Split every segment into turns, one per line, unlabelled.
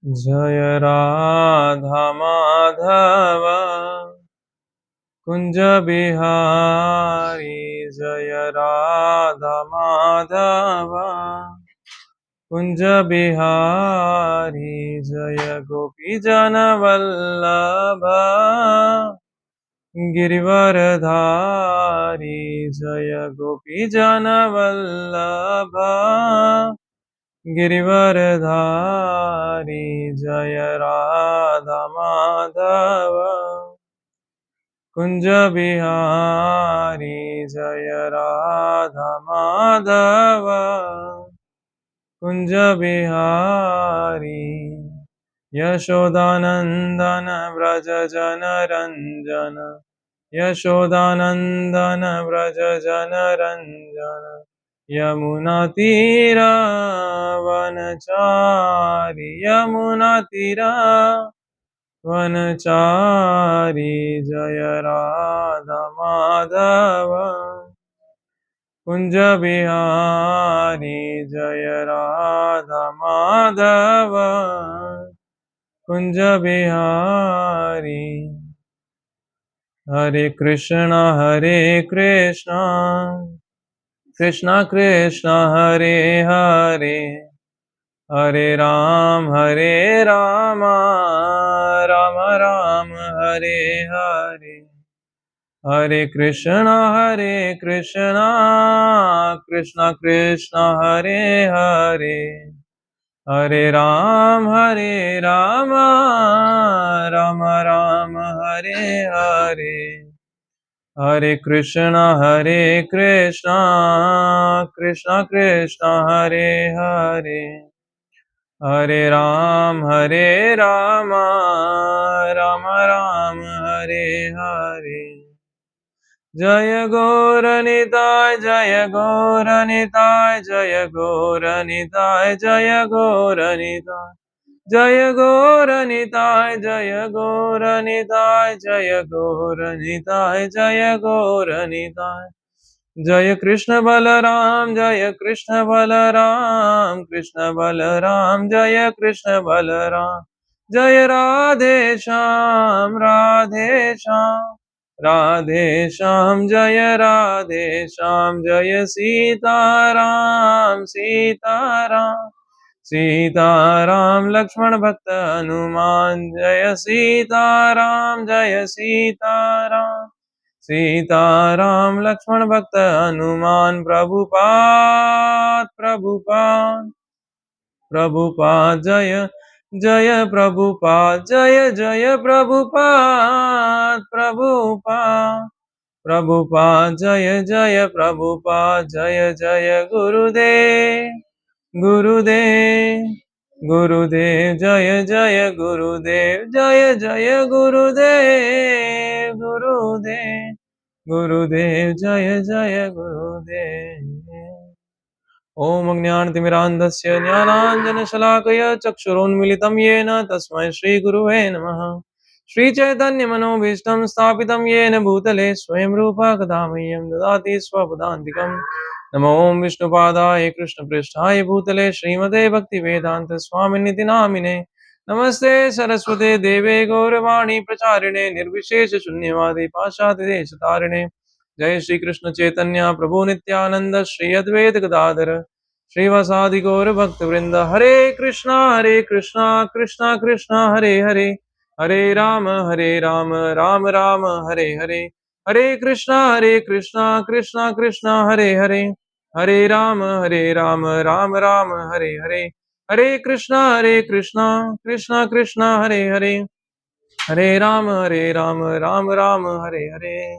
जय राधा माधव कुंज बिहारी। जय राधा माधव कुंज बिहारी। जय गोपी जन वल्लभ गिरिवरधारी। जय गोपी जन वल्लभ गिरिवरधारी। जय राधा माधव कुंज बिहारी। जय राधा माधव कुंज बिहारी। यशोदानंदन व्रज जन रंजन। यशोदानंदन व्रज जन रंजन। यमुना तीरा वनचारी। यमुना तीरा वनचारी। जय राधा माधव कुंज बिहारी। जय राधा माधव कुंज बिहारी। हरे कृष्णा कृष्णा कृष्णा हरे हरे, हरे राम राम राम हरे हरे। हरे कृष्णा कृष्णा कृष्णा हरे हरे, हरे राम राम राम हरे हरे। हरे कृष्णा कृष्णा कृष्णा हरे हरे, हरे राम राम राम हरे हरे। जय गौरनिताय जय गौरनिताय जय गौरनिताय जय गौरनिताय। जय गौरनिताय जय गौरनिताय जय गौरनिताय जय गौरनिताय। जय कृष्ण बलराम कृष्ण बलराम जय कृष्ण बलराम। जय राधे श्याम जय राधे श्याम। जय सीताराम लक्ष्मण भक्त हनुमान। जय सीताराम लक्ष्मण भक्त हनुमान। प्रभुपाद जय प्रभुपाद जय प्रभुपाद जय प्रभुपाद। जय गुरुदेव जय गुरुदेव जय गुरुदेव जय गुरुदेव। ओम अज्ञानतिमिरान्धस्य ज्ञानाञ्जनशलाकया चक्षुरोन्मिलितं येन तस्मै श्रीगुरुवे नमः। श्रीचैतन्यमनोभीष्टं स्थापितं येन भूतले स्वयं रूपा कदा मह्यं ददाति स्वपदान्तिकं। नमो ओं विष्णुपादाय कृष्णप्रेष्ठाय भूतले श्रीमते भक्तिवेदान्त स्वामिनिति नामिने। नमस्ते सरस्वते देवे गौरवाणी प्रचारिणे निर्विशेष शून्यवादी पाशादिदेशतारिणे। जय श्री कृष्ण चैतन्य प्रभु नित्यानंद श्री अद्वैत गदाधर श्रीवासादि गौर भक्त वृंद। हरे कृष्णा कृष्णा कृष्णा हरे हरे, हरे राम राम राम हरे हरे। हरे कृष्णा कृष्णा कृष्णा हरे हरे, हरे राम राम राम हरे हरे। हरे कृष्णा कृष्णा कृष्णा हरे हरे, हरे राम राम राम हरे हरे।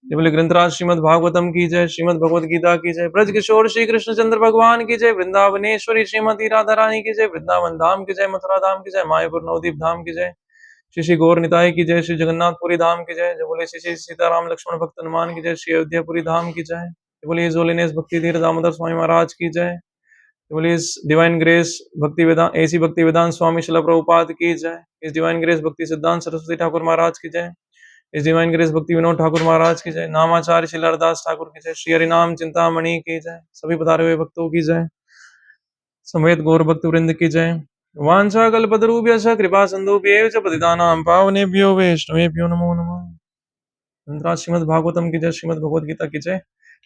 ये बोले ग्रंथराज श्रीमद् भागवतम की जय, श्रीमद् भगवद गीता की जय, ब्रज किशोर श्री कृष्ण चंद्र भगवान की जय, वृंदावनेश्वरी श्रीमती राधा रानी की जय, वृंदावन धाम की जय, मथुरा धाम की जय, मायापुर नवदीप धाम की जय, श्री श्री गौर निताई की जय, श्री जगन्नाथपुरी धाम की जय। जो बोले श्री श्री सीताराम लक्ष्मण भक्त हनुमान की जय, श्री अयोध्यापुरी धाम की जय। जो बोले जोलिनेस भक्ति धीर दामोदर स्वामी महाराज की जय। जो बोले इस डिवाइन ग्रेस भक्ति वेदांत एसी भक्ति वेदांत स्वामी शिला प्रभुपाद की जय। इस डिवाइन ग्रेस भक्ति सिद्धांत सरस्वती ठाकुर महाराज की जय। इस डिवाइन ग्रेस भक्ति विनोद ठाकुर महाराज की जय। नामाचार्य श्री लरदास ठाकुर की जय। श्री हरिनाम चिंतामणि की जय। सभी पधारे हुए भक्तों की जय। समेत गौर भक्त वृंद की जय। वाञ्छाकल्पतरुभ्यश्च कृपासिन्धुभ्येव च पतितानां पावनेभ्यो वैष्णवेभ्यो नमो नमः। धन्यवाद। श्रीमद् भागवतम की जय, श्रीमद् भगवद गीता की जय।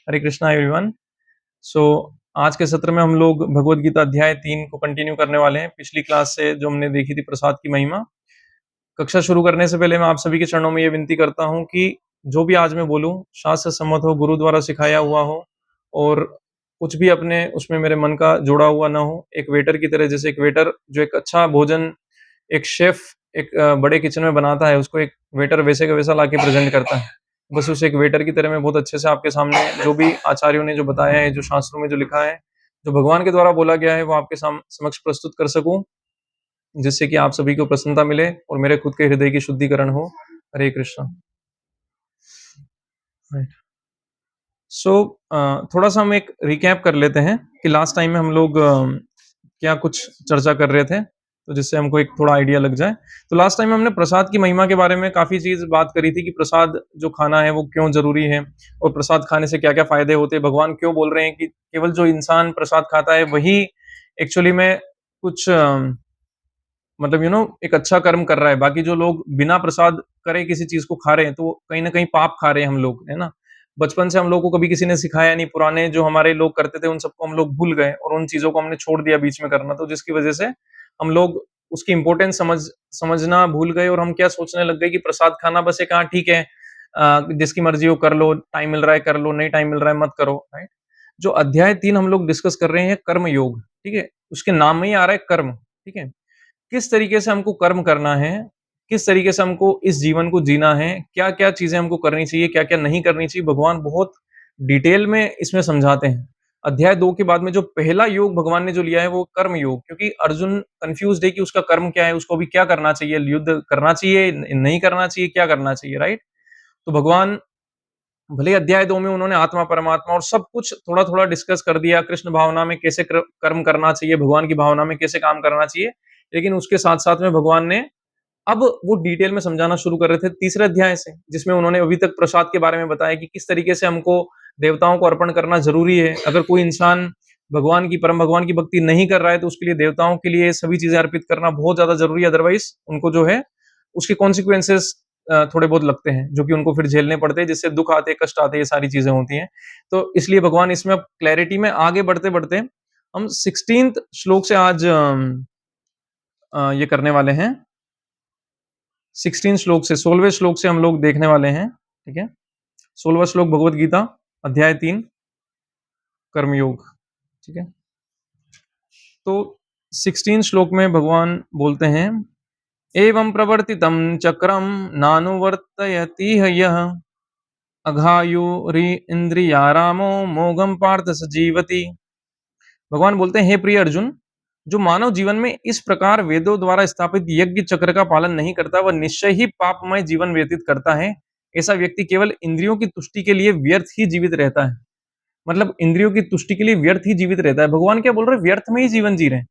हरे कृष्णा एवरीवन। सो आज के सत्र में हम लोग भगवद गीता अध्याय 3 को कंटिन्यू करने वाले हैं। पिछली क्लास से जो हमने देखी थी प्रसाद की महिमा। कक्षा शुरू करने से पहले मैं आप सभी के चरणों में ये विनती करता हूँ कि जो भी आज मैं बोलूँ शास्त्र सम्मत हो, गुरु द्वारा सिखाया हुआ हो और कुछ भी अपने उसमें मेरे मन का जोड़ा हुआ ना हो। एक वेटर की तरह, जैसे एक वेटर जो एक अच्छा भोजन एक शेफ एक बड़े किचन में बनाता है, उसको एक वेटर वैसे का वैसा लाके प्रेजेंट करता है। बस उस एक वेटर की तरह मैं बहुत अच्छे से आपके सामने जो भी आचार्यों ने जो बताया है, जो शास्त्रों में जो लिखा है, जो भगवान के द्वारा बोला गया है, वो आपके समक्ष प्रस्तुत कर सकूं, जिससे कि आप सभी को प्रसन्नता मिले और मेरे खुद के हृदय की शुद्धिकरण हो। हरे कृष्णा। सो थोड़ा सा हम एक रिकैप कर लेते हैं कि लास्ट टाइम में हम लोग क्या कुछ चर्चा कर रहे थे, तो जिससे हमको एक थोड़ा आइडिया लग जाए। तो लास्ट टाइम हमने प्रसाद की महिमा के बारे में काफी चीज बात करी थी कि प्रसाद जो खाना है वो क्यों जरूरी है और प्रसाद खाने से क्या क्या फायदे होते हैं। भगवान क्यों बोल रहे हैं कि केवल जो इंसान प्रसाद खाता है वही एक्चुअली में कुछ मतलब एक अच्छा कर्म कर रहा है। बाकी जो लोग बिना प्रसाद करे किसी चीज को खा रहे हैं, तो कहीं ना कहीं पाप खा रहे हैं हम लोग, है ना। बचपन से हम लोग को कभी किसी ने सिखाया नहीं, पुराने जो हमारे लोग करते थे उन सबको हम लोग भूल गए और उन चीजों को हमने छोड़ दिया बीच में करना, तो जिसकी वजह से हम लोग उसकी इंपॉर्टेंस समझना भूल गए और हम क्या सोचने लग गए कि प्रसाद खाना बस एक, हाँ ठीक है, जिसकी मर्जी हो कर लो, टाइम मिल रहा है कर लो, नहीं टाइम मिल रहा है मत करो, राइट। जो अध्याय 3 हम लोग डिस्कस कर रहे हैं कर्म योग, ठीक है, उसके नाम में ही आ रहा है कर्म, ठीक है। किस तरीके से हमको कर्म करना है, किस तरीके से हमको इस जीवन को जीना है, क्या-क्या चीज़ें हमको करनी चाहिए, क्या-क्या नहीं करनी चाहिए, भगवान बहुत डिटेल में इसमें समझाते हैं। अध्याय 2 के बाद में जो पहला योग भगवान ने जो लिया है वो कर्म योग, क्योंकि अर्जुन कन्फ्यूज़्ड है कि उसका कर्म क्या है, उसको अभी क्या करना चाहिए, युद्ध करना चाहिए, नहीं करना चाहिए, क्या करना चाहिए, राइट? तो भगवान भले ही अध्याय 2 में उन्होंने आत्मा, परमात्मा और सब कुछ थोड़ा-थोड़ा डिस्कस कर दिया, कृष्ण भावना में कैसे कर्म करना चाहिए, भगवान की भावना में कैसे काम करना चाहिए। लेकिन उसके साथ-साथ में भगवान ने अब वो डिटेल में समझाना शुरू कर रहे थे तीसरे अध्याय से, जिसमें उन्होंने अभी तक प्रसाद के बारे में बताया कि किस तरीके से हमको देवताओं को अर्पण करना ज़रूरी है। अगर कोई इंसान भगवान की, परम भगवान की भक्ति नहीं कर रहा है, तो उसके लिए देवताओं के लिए सभी चीज़ें अर्पित करना बहुत ज़्यादा ज़रूरी है, अदरवाइज़ उनको जो है उसके कॉन्सिक्वेंसेस थोड़े बहुत लगते हैं, जो कि उनको फिर झेलने पड़ते हैं, जिससे दुःख आते हैं, कष्ट आते हैं, ये सारी चीज़ें होती हैं। तो इसलिए भगवान इसमें अब क्लैरिटी में आगे बढ़ते-बढ़ते हम 16th श्लोक से आज ये करने वाले हैं। 16 श्लोक से 16वें श्लोक से हम लोग देखने वाले हैं, ठीक है। 16वां श्लोक भगवत गीता अध्याय 3 कर्मयोग, ठीक है। तो 16 श्लोक में भगवान बोलते हैं, एवं प्रवर्तितं चक्रम नानुवर्तयति यः अघायुरि इंद्रियारामो मोघम पार्थ सजीवति। भगवान बोलते हैं, हे प्रिय अर्जुन, जो मानव जीवन में इस प्रकार वेदों द्वारा स्थापित यज्ञ चक्र का पालन नहीं करता, वह निश्चय ही पापमय जीवन व्यतीत करता है। ऐसा व्यक्ति केवल इंद्रियों की तुष्टि के लिए व्यर्थ ही जीवित रहता है। मतलब इंद्रियों की तुष्टि के लिए व्यर्थ ही जीवित रहता है। भगवान क्या बोल रहे हैं? व्यर्थ में ही जीवन जी रहे हैं।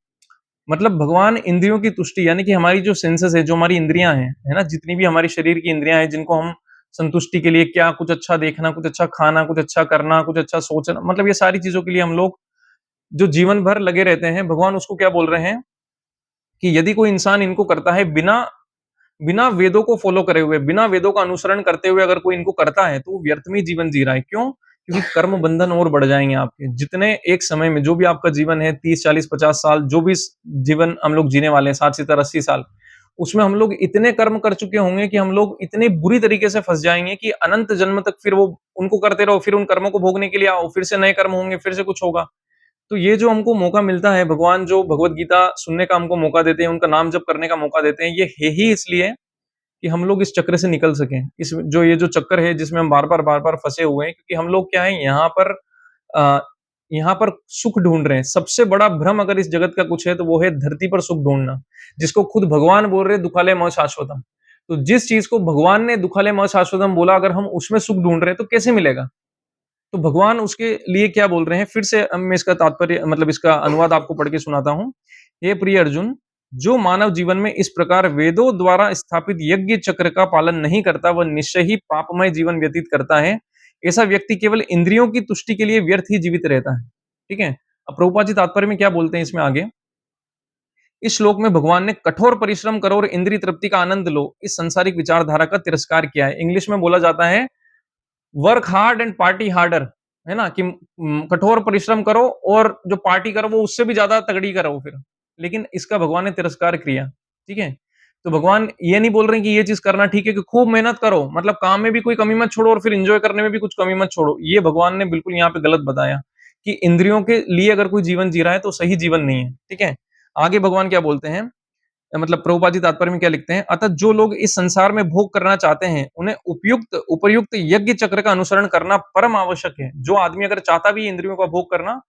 मतलब भगवान इंद्रियों की तुष्टि यानी कि हमारी जो सेंसेस है, जो हमारी इंद्रियां हैं, है ना, जितनी भी हमारी शरीर की इंद्रियां हैं, जिनको हम संतुष्टि के लिए क्या कुछ अच्छा देखना, कुछ अच्छा खाना, कुछ अच्छा करना, कुछ अच्छा सोचना, मतलब ये सारी चीजों के लिए हम लोग जो जीवन भर लगे रहते हैं, भगवान उसको क्या बोल रहे हैं कि यदि कोई इंसान इनको करता है बिना बिना वेदों को फॉलो करे हुए, बिना वेदों का अनुसरण करते हुए अगर कोई इनको करता है, तो वो व्यर्थ में ही जीवन जी रहा है। क्यों? क्योंकि कर्म बंधन और बढ़ जाएंगे आपके। जितने एक समय में जो भी आपका जीवन है, 30, 40, 50 साल, जो भी जीवन हम लोग जीने वाले हैं, 60, 70, 80 साल, उसमें हम लोग इतने कर्म कर चुके होंगे कि हम लोग इतने बुरी तरीके से फंस जाएंगे कि अनंत जन्म तक फिर वो उनको करते रहो, फिर उन कर्मों को भोगने के लिए आओ, फिर से नए कर्म होंगे, फिर से कुछ होगा। तो ये जो हमको मौका मिलता है, भगवान जो भगवत गीता सुनने का हमको मौका देते हैं, उनका नाम जप करने का मौका देते हैं, ये है ही इसलिए कि हम लोग इस चक्र से निकल सकें। इस जो ये जो चक्कर है जिसमें हम बार-बार फँसे हुए हैं, क्योंकि हम लोग क्या है अ, यहाँ पर सुख ढूँढ रहे हैं। सबसे बड़ा भ्रम अगर इस जगत का कुछ है तो वो है धरती पर सुख ढूँढना, जिसको खुद भगवान बोल रहे हैं दुखालय म शाश्वतम। तो जिस चीज़ को भगवान ने दुखालय म शाश्वतम बोला, अगर हम उसमें सुख ढूँढ रहे हैं तो कैसे मिलेगा? तो भगवान उसके लिए क्या बोल रहे हैं, फिर से मैं इसका तात्पर्य मतलब इसका अनुवाद आपको पढ़ के सुनाता हूँ। हे प्रिय अर्जुन, जो मानव जीवन में इस प्रकार वेदों द्वारा स्थापित यज्ञ चक्र का पालन नहीं करता, वह निश्चय ही पापमय जीवन व्यतीत करता है। ऐसा व्यक्ति केवल इंद्रियों की तुष्टि के लिए व्यर्थ ही जीवित रहता है। ठीक है? अब प्रभुपाद जी तात्पर्य में क्या बोलते हैं इसमें आगे, इस श्लोक में भगवान ने कठोर परिश्रम करो और इंद्रिय तृप्ति का आनंद लो इस संसारिक विचारधारा का तिरस्कार किया है। इंग्लिश में बोला जाता है work hard and party harder, है ना? कि कठोर परिश्रम करो और जो पार्टी करो वो उससे भी ज्यादा तगड़ी करो फिर। लेकिन इसका भगवान ने तिरस्कार किया, ठीक है? तो भगवान ये नहीं बोल रहे कि ये चीज करना ठीक है कि खूब मेहनत करो, मतलब काम में भी कोई कमी मत छोड़ो और फिर एंजॉय करने में भी कुछ कमी मत छोड़ो। ये भगवान ने बिल्कुल यहाँ पे गलत बताया कि इंद्रियों के लिए अगर कोई जीवन जी रहा है तो सही जीवन नहीं है, ठीक है? आगे भगवान क्या बोलते हैं, मतलब प्रभुपाद जी तात्पर्य में क्या लिखते हैं, अतः जो लोग इस संसार में भोग करना चाहते हैं उन्हें उपयुक्त उपयुक्त यज्ञ चक्र का अनुसरण करना परम आवश्यक है। जो आदमी अगर चाहता भी है इंद्रियों का भोग करना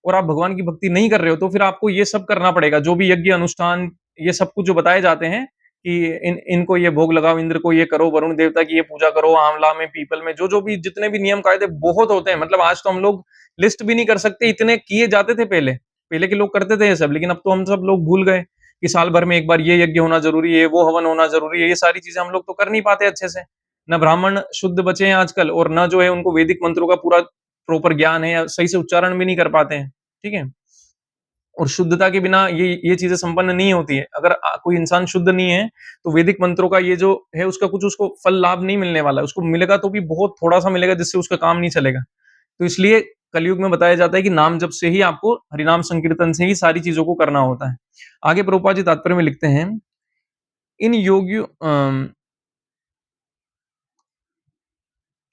और आप भगवान की भक्ति नहीं कर रहे हो तो फिर आपको ये सब करना पड़ेगा, जो भी यज्ञ अनुष्ठान ये सब कुछ जो बताए जाते हैं कि इनको ये भोग लगाओ, इंद्र को ये करो, वरुण देवता की ये पूजा करो, आंवला में पीपल में जो जो भी जितने भी नियम कायदे बहुत होते हैं, मतलब आज तो हम लोग लिस्ट भी नहीं कर सकते, इतने किए जाते थे पहले। पहले के लोग करते थे ये सब, लेकिन अब तो हम सब लोग भूल गए कि साल भर में एक बार ये यज्ञ होना जरूरी है, वो हवन होना जरूरी है। ये सारी चीजें हम लोग तो कर नहीं पाते अच्छे से। न ब्राह्मण शुद्ध बचे हैं आजकल और न जो है उनको वैदिक मंत्रों का पूरा प्रॉपर ज्ञान है या सही से उच्चारण भी नहीं कर पाते हैं, ठीक है? और शुद्धता के बिना ये चीजें संपन्न नहीं होती है। अगर कोई इंसान शुद्ध नहीं है तो वैदिक मंत्रों का ये जो है उसका कुछ उसको फल लाभ नहीं मिलने वाला है। उसको मिलेगा तो भी बहुत थोड़ा सा मिलेगा जिससे उसका काम नहीं चलेगा। तो इसलिए कलयुग में बताया जाता है कि नाम जप से ही आपको, हरिनाम संकीर्तन से ही सारी चीजों को करना होता है। आगे प्रभुपाद जी तात्पर्य में लिखते हैं, इन योगियों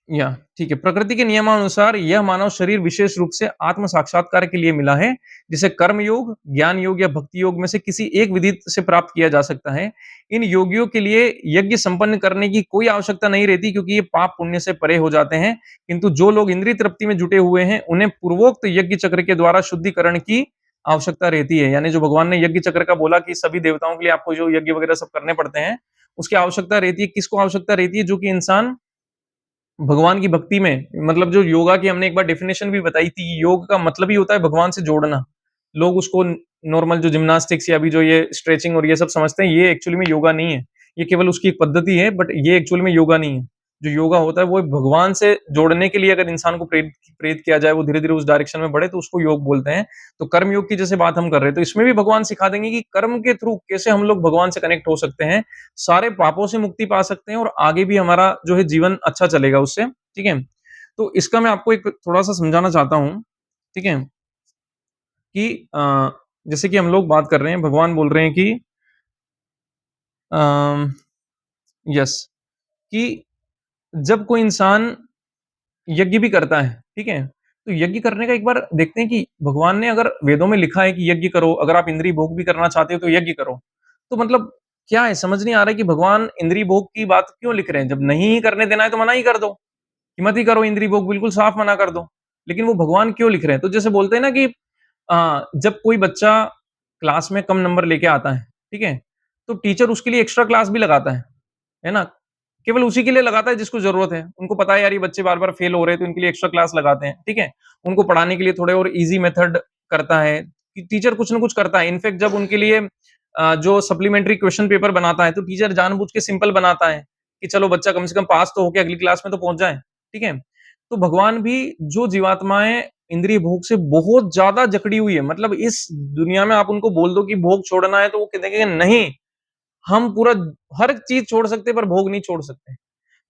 या ठीक है, प्रकृति के नियमानुसार यह मानव शरीर विशेष रूप से आत्म साक्षात्कार के लिए मिला है, जिसे कर्म योग, ज्ञान योग या भक्ति योग में से किसी एक विधि से प्राप्त किया जा सकता है। इन योगियों के लिए यज्ञ संपन्न करने की कोई आवश्यकता नहीं रहती क्योंकि ये पाप पुण्य से परे हो जाते हैं। किंतु जो लोग इंद्रिय तृप्ति में जुटे हुए हैं उन्हें पूर्वोक्त यज्ञ चक्र के द्वारा शुद्धिकरण की आवश्यकता रहती है। यानी जो भगवान ने यज्ञ चक्र का बोला कि सभी देवताओं के लिए आपको जो यज्ञ वगैरह सब करने पड़ते हैं, उसकी आवश्यकता रहती है। किसको आवश्यकता रहती है? जो कि इंसान भगवान की भक्ति में, मतलब जो योगा की हमने एक बार डेफिनेशन भी बताई थी, योग का मतलब ही होता है भगवान से जोड़ना। लोग उसको नॉर्मल जो जिम्नास्टिक्स या अभी जो ये स्ट्रेचिंग और ये सब समझते हैं, ये एक्चुअली में योगा नहीं है। ये केवल उसकी एक पद्धति है, बट ये एक्चुअल में योगा नहीं है। जो योगा होता है वो भगवान से जोड़ने के लिए अगर इंसान को प्रेरित प्रेरित किया जाए, वो धीरे धीरे उस डायरेक्शन में बढ़े, तो उसको योग बोलते हैं। तो कर्म योग की जैसे बात हम कर रहे हैं, तो इसमें भी भगवान सिखा देंगे कि कर्म के थ्रू कैसे हम लोग भगवान से कनेक्ट हो सकते हैं, सारे पापों से मुक्ति पा सकते हैं और आगे भी हमारा जो है जीवन अच्छा चलेगा उससे, ठीक है? तो इसका मैं आपको एक थोड़ा-सा समझाना चाहता हूँ, ठीक है? कि जैसे कि हम लोग बात कर रहे हैं, भगवान बोल रहे हैं कि अ, यस, कि जब कोई इंसान यज्ञ भी करता है, ठीक है? तो यज्ञ करने का एक बार देखते हैं कि भगवान ने अगर वेदों में लिखा है कि यज्ञ करो, अगर आप इंद्रिय भोग भी करना चाहते हो तो यज्ञ करो। तो मतलब क्या है, समझ नहीं आ रहा है कि भगवान इंद्रिय भोग की बात क्यों लिख रहे हैं? जब नहीं ही करने देना है तो मना ही कर दो, कि मत ही करो इंद्रिय भोग, बिल्कुल साफ मना कर दो। लेकिन वो भगवान क्यों लिख रहे हैं? तो जैसे बोलते हैं ना कि जब कोई बच्चा क्लास में कम नंबर लेके आता है, ठीक है? तो टीचर उसके लिए एक्स्ट्रा क्लास भी लगाता है ना? केवल उसी के लिए लगाता है जिसको ज़रूरत है। उनको पता है यार ये बच्चे बार-बार फेल हो रहे हैं तो इनके लिए एक्स्ट्रा क्लास लगाते हैं, ठीक है? उनको पढ़ाने के लिए थोड़े और ईज़ी मेथड करता है, कि टीचर कुछ ना कुछ करता है। इनफैक्ट जब उनके लिए जो सप्लीमेंट्री क्वेश्चन पेपर बनाता है तो टीचर जानबूझ के सिंपल बनाता है, कि चलो बच्चा कम से कम पास तो होके अगली क्लास में तो पहुँच जाए, ठीक है? तो भगवान भी जो जीवात्माएँ इंद्रिय भोग से बहुत ज़्यादा जकड़ी हुई है, मतलब इस दुनिया में आप उनको बोल दो कि भोग छोड़ना है तो वो कहेंगे नहीं, हम पूरा हर चीज़ छोड़ सकते हैं पर भोग नहीं छोड़ सकते।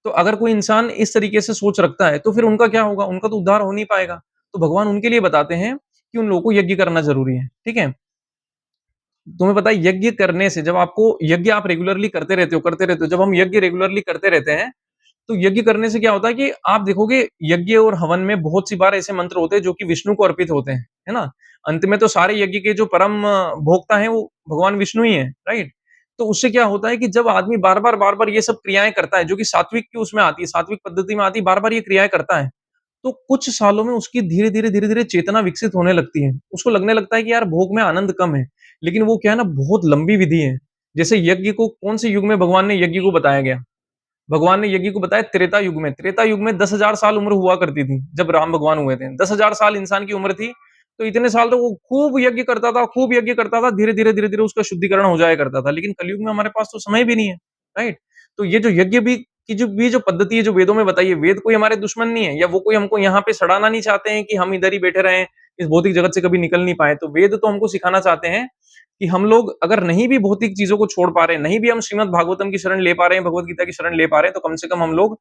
तो अगर कोई इंसान इस तरीके से सोच रखता है, तो फिर उनका क्या होगा? उनका तो उद्धार हो नहीं पाएगा। तो भगवान उनके लिए बताते हैं कि उन लोगों को यज्ञ करना ज़रूरी है, ठीक है? तुम्हें पता है यज्ञ करने से, जब आपको यज्ञ आप रेगुलरली करते रहते हो, जब हम यज्ञ रेगुलरली करते रहते हैं, तो यज्ञ करने से क्या होता है कि आप देखोगे यज्ञ और हवन में बहुत सी बार ऐसे मंत्र होते हैं जो कि विष्णु को अर्पित होते हैं, है ना? अंत में तो सारे यज्ञ के जो परम भोक्ता हैं वो भगवान विष्णु ही हैं, राइट? तो उससे क्या होता है कि जब आदमी बार-बार ये सब क्रियाएँ करता है, जो कि सात्विक की उसमें आती है, सात्विक पद्धति में आती है, बार-बार ये क्रियाएँ करता है, तो कुछ सालों में उसकी धीरे-धीरे चेतना विकसित होने लगती है। उसको लगने लगता है कि यार भोग में आनंद कम है, लेकिन वो क्या है ना, बहुत लंबी विधि है। जैसे यज्ञ को कौन से युग में भगवान ने यज्ञ को बताया गया? भगवान ने यज्ञ को बताया त्रेता युग में। त्रेता युग में 10,000 साल उम्र हुआ करती थी, जब राम भगवान हुए थे। 10,000 साल इंसान की उम्र थी, तो इतने साल तो वो खूब यज्ञ करता था, खूब यज्ञ करता था, धीरे-धीरे उसका शुद्धिकरण हो जाया करता था। लेकिन कलयुग में हमारे पास तो समय भी नहीं है, राइट? तो ये जो यज्ञ भी की जो पद्धति है, जो वेदों में बताई है, वेद कोई हमारे दुश्मन नहीं है, या वो कोई हमको यहाँ पे सड़ाना नहीं चाहते हैं कि हम इधर ही बैठे रहें, इस भौतिक जगत से कभी निकल नहीं पाए। तो वेद तो हमको सिखाना चाहते हैं कि हम लोग अगर नहीं भी भौतिक चीजों को छोड़ पा रहे हैं, नहीं भी हम श्रीमद् भागवतम की शरण ले पा रहे हैं, भगवत गीता की शरण ले पा रहे हैं, तो कम से कम हम लोग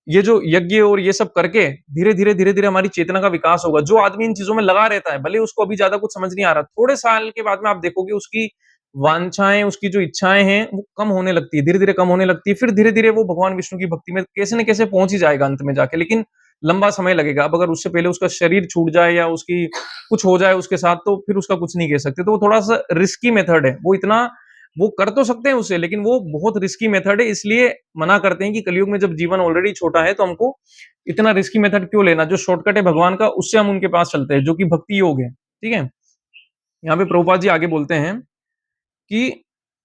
ये जो यज्ञ और ये सब करके धीरे-धीरे हमारी चेतना का विकास होगा। जो आदमी इन चीज़ों में लगा रहता है, भले उसको अभी ज़्यादा कुछ समझ नहीं आ रहा, थोड़े साल के बाद में आप देखोगे उसकी वांछाएँ, उसकी जो इच्छाएँ हैं, वो कम होने लगती है, धीरे-धीरे कम होने लगती है। फिर धीरे-धीरे वो भगवान विष्णु की भक्ति में कैसे न कैसे पहुँच ही जाएगा अंत में जाके, लेकिन लंबा समय लगेगा। अब अगर उससे पहले उसका शरीर छूट जाए या उसकी कुछ हो जाए उसके साथ, तो फिर उसका कुछ नहीं कह सकते। तो वो थोड़ा-सा रिस्की मेथड है। वो कर तो सकते हैं उसे, लेकिन वो बहुत रिस्की मेथड है, इसलिए मना करते हैं कि कलयुग में जब जीवन ऑलरेडी छोटा है, तो हमको इतना रिस्की मेथड क्यों लेना? जो शॉर्टकट है भगवान का, उससे हम उनके पास चलते हैं, जो कि भक्ति योग है। ठीक है? यहाँ पे प्रभुपाद जी आगे बोलते हैं कि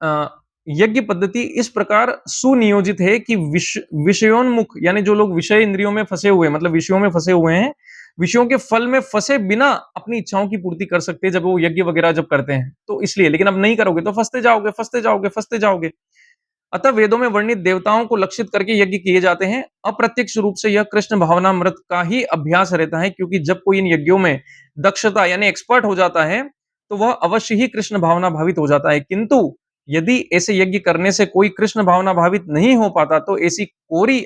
अ, यज्ञ पद्धति इस प्रकार सुनियोजित है कि विषयोन्मुख यानी जो लोग विषय इंद्रियों में फंसे हुए हैं, मतलब विषयों में फंसे हुए हैं, विषयों के फल में फंसे बिना अपनी इच्छाओं की पूर्ति कर सकते हैं जब वो यज्ञ वगैरह जब करते हैं, तो इसलिए। लेकिन अब नहीं करोगे तो फंसते जाओगे, फंसते जाओगे, फंसते जाओगे। अतः वेदों में वर्णित देवताओं को लक्षित करके यज्ञ किए जाते हैं। अप्रत्यक्ष रूप से यह कृष्ण भावनामृत का ही अभ्यास रहता है, क्योंकि जब कोई इन यज्ञों में दक्षता यानी एक्सपर्ट हो जाता है, तो वह अवश्य ही कृष्ण भावना भावित हो जाता है। किंतु यदि ऐसे यज्ञ करने से कोई कृष्ण भावना भावित नहीं हो पाता, तो इसे कोरी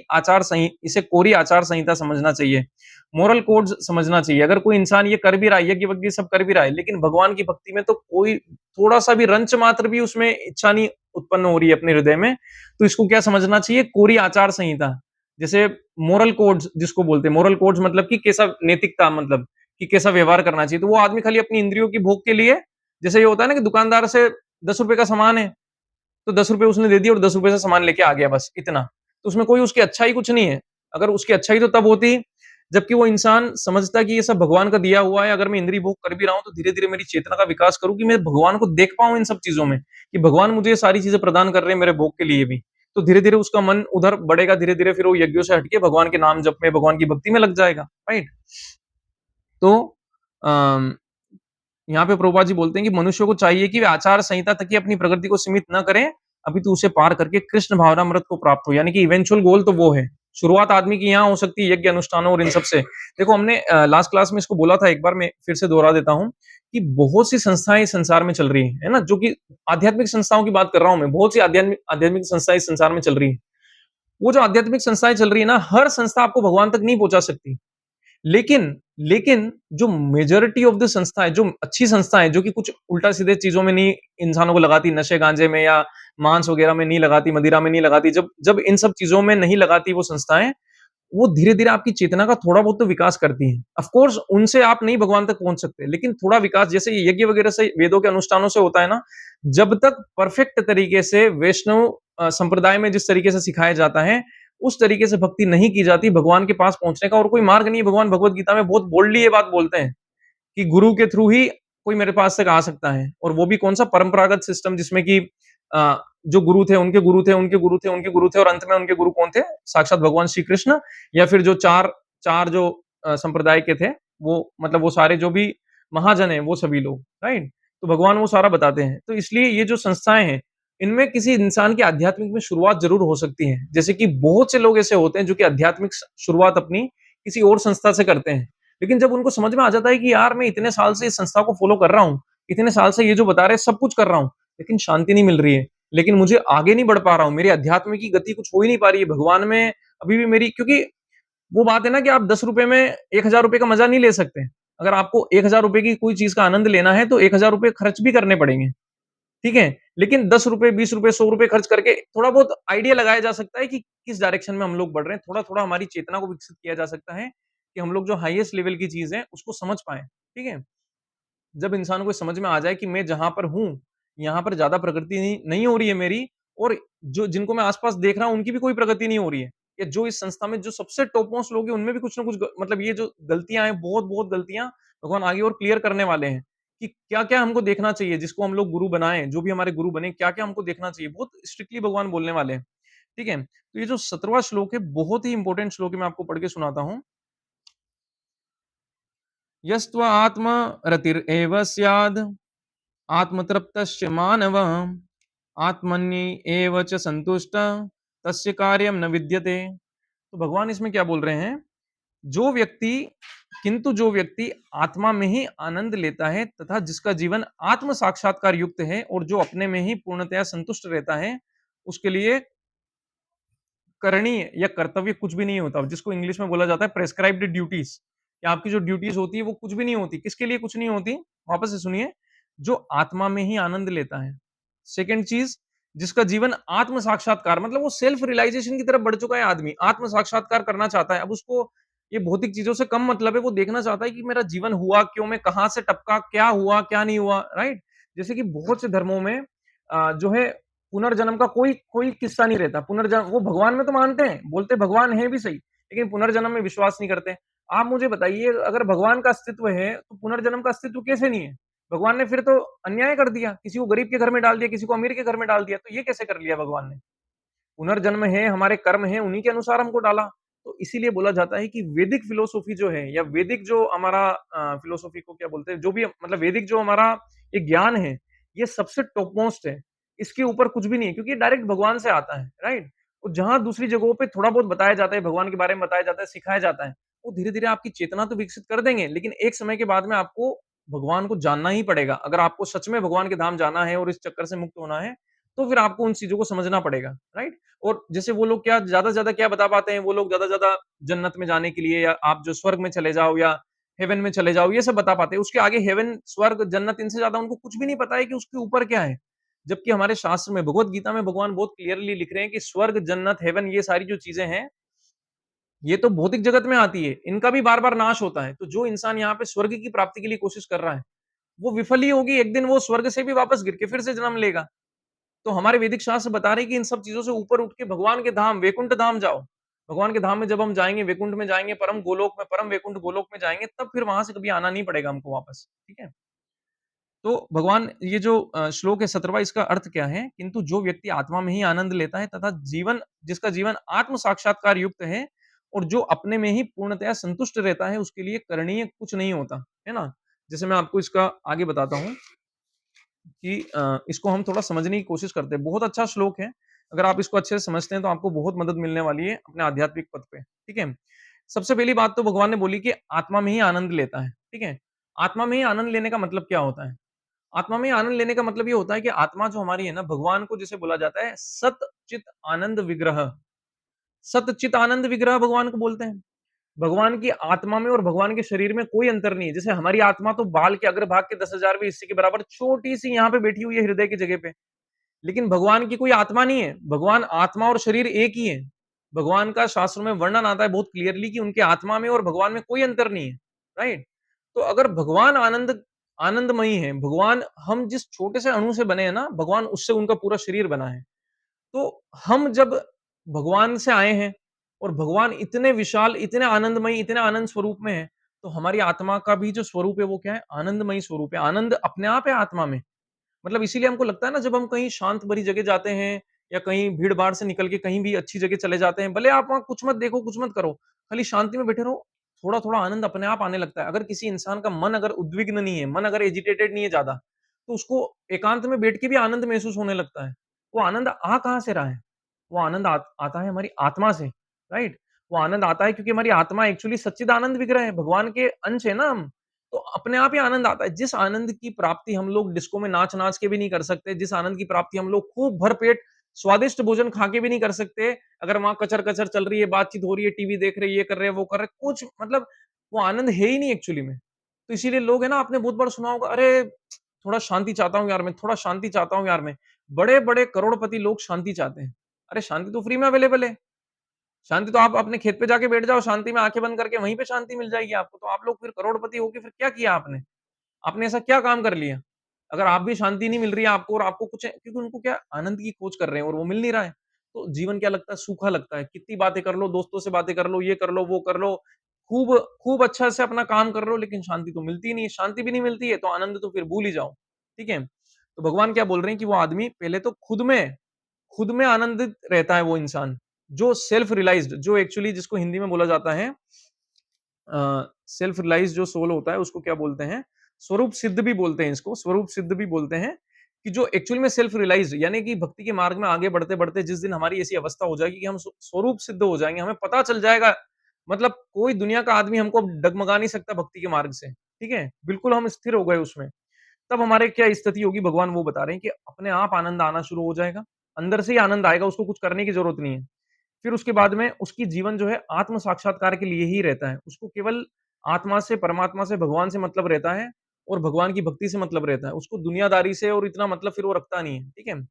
आचार संहिता समझना चाहिए, मोरल कोड्स समझना चाहिए। अगर कोई इंसान ये कर भी रहा है, यज्ञ वज्ञ सब कर भी रहा है, लेकिन भगवान की भक्ति में तो कोई थोड़ा सा भी रंच मात्र भी उसमें इच्छा नहीं उत्पन्न हो रही है अपने हृदय में, तो इसको क्या समझना चाहिए? कोरी आचार संहिता। जैसे मोरल कोड्स जिसको बोलते हैं, मोरल कोड्स मतलब कि कैसा नैतिकता, मतलब कि कैसा व्यवहार करना चाहिए। तो वो आदमी खाली अपनी इंद्रियों की भोग के लिए, जैसे ये होता है ना कि दुकानदार से 10 रुपए का सामान है, तो 10 रुपए उसने दे दिए और 10 रुपए से सामान लेके आ गया, बस इतना। तो उसमें कोई उसकी अच्छाई कुछ नहीं है। अगर उसकी अच्छाई तो तब होती जबकि वो इंसान समझता है कि ये सब भगवान का दिया हुआ है, अगर मैं इंद्रिय भोग कर भी रहा हूँ, तो धीरे-धीरे मेरी चेतना का विकास करूँ कि मैं भगवान को देख पाऊँ इन सब चीज़ों में, कि भगवान मुझे ये सारी चीज़ें प्रदान कर रहे हैं मेरे भोग के लिए भी। तो धीरे-धीरे उसका मन उधर बढ़ेगा, धीरे-धीरे फिर वो यज्ञों से हट के भगवान के नाम जप में, भगवान की भक्ति में लग जाएगा, राइट? तो अम यहाँ पे प्रभुपाद जी बोलते हैं कि मनुष्य को चाहिए कि वे आचार संहिता तक ही अपनी प्रगति को सीमित न करें, अपितु उसे पार करके कृष्ण भावनामृत को प्राप्त हो। यानी कि इवेंचुअल गोल तो वो है। शुरुआत आदमी की यहाँ हो सकती है यज्ञ अनुष्ठानों और इन सब से। देखो हमने लास्ट क्लास में इसको बोला था, एक बार मैं फिर से दोहरा देता हूँ कि बहुत सी संस्थाएं इस संसार में चल रही है ना? जो कि आध्यात्मिक संस्थाओं की बात कर रहा हूँ मैं। बहुत सी आध्यात्मिक आध्यात्मिक संस्थाएं इस संसार में चल रही है। वो जो आध्यात्मिक संस्थाएं चल रही है ना, हर संस्था आपको भगवान तक नहीं पहुंचा सकती। लेकिन लेकिन जो मेजॉरिटी ऑफ द संस्थाएँ, जो अच्छी संस्थाएँ, जो कि कुछ उल्टा-सीधे चीज़ों में नहीं इंसानों को लगाती, नशे-गांजे में या मांस वगैरह में नहीं लगाती, मदिरा में नहीं लगाती, जब जब इन सब चीज़ों में नहीं लगाती वो संस्थाएँ, वो धीरे-धीरे आपकी चेतना का थोड़ा बहुत तो विकास करती हैं। ऑफ कोर्स उनसे आप नहीं भगवान तक पहुँच सकते, लेकिन थोड़ा विकास जैसे ये यज्ञ वगैरह से, वेदों के अनुष्ठानों से होता है ना, जब तक परफेक्ट तरीके से वैष्णव संप्रदाय में जिस तरीके से सिखाया जाता है, उस तरीके से भक्ति नहीं की जाती, भगवान के पास पहुँचने का और कोई मार्ग नहीं है। भगवान भगवत गीता में बहुत बोल्डली ये बात बोलते हैं कि गुरु के थ्रू ही कोई मेरे पास तक आ सकता है, और वो भी कौन-सा परंपरागत सिस्टम जिसमें कि जो गुरु थे, उनके गुरु थे, उनके गुरु थे, उनके गुरु थे और अंत में उनके गुरु कौन थे? साक्षात भगवान श्री कृष्ण, या फिर जो 4 जो संप्रदाय के थे, वो मतलब वो सारे जो भी महाजन हैं, वो सभी लोग, राइट? तो भगवान वो सारा बताते हैं। तो इसलिए ये जो संस्थाएँ हैं, इनमें किसी इंसान की आध्यात्मिक में शुरुआत ज़रूर हो सकती है। जैसे कि बहुत से लोग ऐसे होते हैं जो कि आध्यात्मिक शुरुआत अपनी किसी और संस्था से करते हैं। लेकिन जब उनको समझ में आ जाता है कि यार मैं इतने साल से इस संस्था को फॉलो कर रहा हूँ, इतने साल से ये जो बता रहे हैं सब कुछ कर रहा हूँ, लेकिन शांति नहीं मिल रही है, लेकिन मुझे आगे नहीं बढ़ पा रहा हूँ, मेरी अध्यात्म की गति कुछ हो ही नहीं पा रही है, भगवान में अभी भी मेरी, क्योंकि वो बात है ना कि आप 10 रुपए में 1000 रुपए का मजा नहीं ले सकते। अगर आपको 1000 रुपए की कोई चीज का आनंद लेना है तो 1000 रुपए खर्च भी करने पड़ेंगे, ठीक है? लेकिन 10 रुपए, 20 रुपए, 100 रुपए खर्च करके थोड़ा बहुत आइडिया लगाया जा सकता है कि किस डायरेक्शन में हम लोग बढ़ रहे हैं। थोड़ा-थोड़ा हमारी चेतना को विकसित किया जा सकता है कि हम लोग जो हाईएस्ट लेवल की चीज़ है, उसको समझ पाएँ, ठीक है? जब इंसान को समझ में आ जाए कि मैं जहाँ पर हूँ, यहाँ पर ज़्यादा प्रगति नहीं नहीं हो रही है मेरी, और जो जिनको मैं आस-पास देख रहा हूँ, उनकी भी कोई प्रगति नहीं हो रही है। या जो इस संस्था में जो सबसे टॉप मोस्ट लोग हैं, उनमें भी कुछ ना कुछ मतलब ये जो गलतियाँ हैं, बहुत-बहुत गलतियाँ भगवान आगे और क्लियर करने वाले हैं, कि क्या-क्या हमको देखना चाहिए, जिसको हम लोग गुरु बनाएँ, जो भी हमारे गुरु बने, क्या-क्या हमको देखना चाहिए, बहुत स्ट्रिक्टली भगवान बोलने वाले हैं, ठीक है? तो ये जो 17वाँ श्लोक है, बहुत ही इंपॉर्टेंट श्लोक है, मैं आपको पढ़ के सुनाता हूँ। यस्त्व आत्मरतिरेव स्याद् आत्मतृप्तश्च मानवः आत्मन्येव च संतुष्टः तस्य कार्यं न विद्यते। तो भगवान इसमें क्या बोल रहे हैं जो व्यक्ति किंतु जो व्यक्ति आत्मा में ही आनंद लेता है तथा जिसका जीवन आत्म साक्षात्कार युक्त है और जो अपने में ही पूर्णतया संतुष्ट रहता है, उसके लिए करणीय या कर्तव्य कुछ भी नहीं होता, जिसको इंग्लिश में बोला जाता है प्रेस्क्राइब्ड ड्यूटीज, कि आपकी जो ड्यूटीज होती है वो कुछ भी नहीं होती। किसके लिए कुछ नहीं होती? वापस से सुनिए, जो आत्मा में ही आनंद लेता है। सेकंड चीज, जिसका जीवन आत्म साक्षात्कार, मतलब वो सेल्फ रियलाइजेशन की तरफ बढ़ चुका है आदमी, आत्म साक्षात्कार करना चाहता है। अब उसको ये भौतिक चीजों से कम मतलब है, वो देखना चाहता है कि मेरा जीवन हुआ क्यों, मैं कहाँ से टपका, क्या हुआ क्या नहीं हुआ, राइट। जैसे कि बहुत से धर्मों में जो है पुनर्जन्म का कोई कोई किस्सा नहीं रहता। पुनर्जन्म वो भगवान में तो मानते हैं, बोलते भगवान है भी सही, लेकिन पुनर्जन्म में विश्वास नहीं करते। आप मुझे बताइए, अगर भगवान का अस्तित्व है तो पुनर्जन्म का अस्तित्व कैसे नहीं है? भगवान ने फिर तो अन्याय कर दिया, किसी को गरीब के घर में डाल दिया, किसी को अमीर के घर में डाल दिया, तो ये कैसे कर लिया भगवान ने? पुनर्जन्म है, हमारे कर्म है, उन्हीं के अनुसार हमको डाला। तो इसीलिए बोला जाता है कि वैदिक फिलोसॉफी जो है, या वैदिक जो हमारा फिलोसॉफी को क्या बोलते हैं, जो भी मतलब वैदिक जो हमारा ये ज्ञान है, ये सबसे टॉप मोस्ट है। इसके ऊपर कुछ भी नहीं है, क्योंकि ये डायरेक्ट भगवान से आता है, राइट। और जहां दूसरी जगहों पे थोड़ा बहुत बताया जाता है, भगवान के बारे में बताया जाता है, सिखाया जाता है, वो धीरे धीरे आपकी चेतना तो विकसित कर देंगे, लेकिन एक समय के बाद में आपको भगवान को जानना ही पड़ेगा। अगर आपको सच में भगवान के धाम जाना है और इस चक्कर से मुक्त होना है, तो फिर आपको उन चीजों को समझना पड़ेगा, राइट। और जैसे वो लोग क्या ज्यादा से ज्यादा क्या बता पाते हैं, वो लोग ज्यादा से ज्यादा जन्नत में जाने के लिए, या आप जो स्वर्ग में चले जाओ, या हेवन में चले जाओ, ये सब बता पाते हैं। उसके आगे हेवन, स्वर्ग, जन्नत, इनसे ज्यादा उनको कुछ भी नहीं पता है कि उसके ऊपर क्या है। जबकि हमारे शास्त्र में, भगवत गीता में भगवान बहुत क्लियरली लिख रहे हैं कि स्वर्ग, जन्नत, हेवन, ये सारी जो चीजें हैं, ये तो भौतिक जगत में आती है, इनका भी बार बार नाश होता है। तो जो इंसान यहाँ पे स्वर्ग की प्राप्ति के लिए कोशिश कर रहा है, वो विफल ही होगी। एक दिन वो स्वर्ग से भी वापस गिर के फिर से जन्म लेगा। तो हमारे वैदिक शास्त्र बता रहे हैं कि इन सब चीजों से ऊपर उठ के भगवान के धाम, वैकुंठ धाम जाओ। भगवान के धाम में जब हम जाएंगे, वैकुंठ में जाएंगे, परम गोलोक में, परम वैकुंठ गोलोक में जाएंगे, तब फिर वहां से कभी आना नहीं पड़ेगा हमको वापस, ठीक है। तो भगवान ये जो श्लोक है 17वां, इसका अर्थ क्या है? किंतु जो व्यक्ति आत्मा में ही आनंद लेता है तथा जीवन जिसका जीवन आत्म साक्षात्कार युक्त है और जो अपने में ही पूर्णतया संतुष्ट रहता है, उसके लिए करणीय कुछ नहीं होता, है ना। जैसे मैं आपको इसका आगे बताता हूँ कि इसको हम थोड़ा समझने की कोशिश करते हैं। बहुत अच्छा श्लोक है। अगर आप इसको अच्छे से समझते हैं तो आपको बहुत मदद मिलने वाली है अपने आध्यात्मिक पथ पे, ठीक है। सबसे पहली बात तो भगवान ने बोली कि आत्मा में ही आनंद लेता है, ठीक है। आत्मा में ही आनंद लेने का मतलब क्या होता है? आत्मा में आनंद लेने का मतलब ये होता है कि आत्मा जो हमारी है ना, भगवान को जिसे बोला जाता है सत चित आनंद विग्रह। सत चित आनंद विग्रह भगवान को बोलते हैं। भगवान की आत्मा में और भगवान के शरीर में कोई अंतर नहीं है। जैसे हमारी आत्मा तो बाल के अग्रभाग के 10,000वें हिस्से के बराबर छोटी सी यहाँ पे बैठी हुई है, हृदय की जगह पे। लेकिन भगवान की कोई आत्मा नहीं है। भगवान आत्मा और शरीर एक ही है। भगवान का शास्त्रों में वर्णन आता है बहुत क्लियरली कि उनके आत्मा में और भगवान में कोई अंतर नहीं है, राइट। तो अगर भगवान आनंदमयी है, भगवान हम जिस छोटे से अणु से बने हैं ना, भगवान उससे उनका पूरा शरीर बना है। तो हम जब भगवान से आए हैं और भगवान इतने विशाल, इतने आनंदमयी, इतने आनंद स्वरूप में है, तो हमारी आत्मा का भी जो स्वरूप है वो क्या है? आनंदमयी स्वरूप है। आनंद अपने आप है आत्मा में। मतलब इसीलिए हमको लगता है ना, जब हम कहीं शांत भरी जगह जाते हैं या कहीं भीड़-भाड़ से निकल के कहीं भी अच्छी जगह चले जाते हैं, भले आप वहाँ कुछ मत देखो, कुछ मत करो, खाली शांति में बैठे रहो, थोड़ा-थोड़ा आनंद अपने आप आने लगता है। अगर किसी इंसान का मन अगर उद्विग्न नहीं है, मन अगर एजिटेटेड नहीं है ज़्यादा, तो उसको एकांत में बैठ के भी आनंद महसूस होने लगता है। वो आनंद आ कहाँ से रहा है? वो आनंद आता है हमारी आत्मा से, राइट? वो आनंद आता है क्योंकि हमारी आत्मा एक्चुअली सच्चिदानंद विग्रह है, भगवान के अंश है ना हम। तो अपने आप ही आनंद आता है। जिस आनंद की प्राप्ति हम लोग डिस्को में नाच-नाच के भी नहीं कर सकते, जिस आनंद की प्राप्ति हम लोग खूब भरपेट स्वादिष्ट भोजन खा के भी नहीं कर सकते, अगर वहाँ कचर-कचर चल रही है, बातचीत हो रही है, टीवी देख रहे हैं, ये कर रहे हैं, वो कर रहे हैं, कुछ मतलब वो आनंद है ही नहीं एक्चुअली में। तो इसीलिए लोग है ना, आपने बहुत बार सुना होगा, "अरे! थोड़ा शांति चाहता हूँ यार मैं, थोड़ा शांति चाहता हूँ यार मैं।" बड़े-बड़े करोड़पति लोग शांति चाहते हैं। अरे! शांति तो फ्री में अवेलेबल है। शांति तो आप अपने खेत पे जाके बैठ जाओ, शांति में आँखें बंद करके वहीं पे शांति मिल जाएगी आपको। तो आप लोग फिर करोड़पति होके फिर क्या किया आपने? आपने ऐसा क्या काम कर लिया? अगर आप भी शांति नहीं मिल रही है आपको और आपको कुछ है, क्योंकि उनको क्या आनंद की खोज कर रहे हैं और वो मिल नहीं रहा है। तो जीवन क्या लगता है? सूखा लगता है। कितनी बातें कर लो, दोस्तों से बातें कर लो, ये कर लो, वो कर लो, खूब खूब अच्छा से अपना काम कर रहे हो, लेकिन शांति तो मिलती ही नहीं है। शांति भी नहीं मिलती है तो आनंद तो फिर भूल ही जाओ। ठीक है? तो भगवान क्या बोल रहे हैं कि वो आदमी पहले तो खुद में आनंदित रहता है वो इंसान, जो सेल्फ रियलाइज्ड, जो एक्चुअली जिसको हिंदी में बोला जाता है सेल्फ रियलाइज जो सोल होता है उसको क्या बोलते हैं? स्वरूप सिद्ध भी बोलते हैं इसको, स्वरूप सिद्ध भी बोलते हैं, कि जो एक्चुअल में सेल्फ रियलाइज यानी कि भक्ति के मार्ग में आगे बढ़ते-बढ़ते जिस दिन हमारी ऐसी अवस्था हो जाएगी कि हम स्वरूप सिद्ध हो जाएँगे, हमें पता चल जाएगा मतलब कोई दुनिया का आदमी हमको अब डगमगा नहीं सकता भक्ति के मार्ग से, ठीक है? बिल्कुल हम स्थिर हो गए उसमें। तब हमारे क्या स्थिति होगी भगवान वो बता रहे हैं कि अपने आप आनंद आना शुरू हो जाएगा। अंदर से ही आनंद आएगा, उसको कुछ करने की ज़रूरत नहीं है। फिर उसके बाद में उसकी जीवन जो है आत्म साक्षात्कार के लिए ही रहता है। उसको केवल आत्मा से, परमात्मा से, भगवान से मतलब रहता है और भगवान की भक्ति से मतलब रहता है। उसको दुनियादारी से और इतना मतलब फिर वो रखता नहीं है, ठीक है?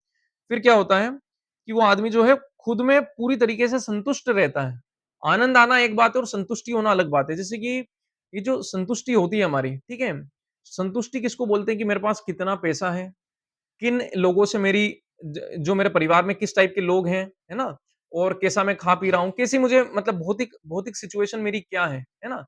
फिर क्या होता है कि वो आदमी जो है खुद में पूरी तरीके से संतुष्ट रहता है। आनंद आना एक बात है और संतुष्टि होना अलग बात है। जैसे कि ये जो संतुष्टि होती है हमारी, ठीक है? संतुष्टि किसको बोलते हैं कि मेरे पास कितना पैसा है, किन लोगों से मेरी जो मेरे परिवार में किस टाइप के लोग हैं, है ना? और कैसा मैं खा पी रहा हूँ, कैसी मुझे मतलब भौतिक भौतिक सिचुएशन मेरी क्या है ना?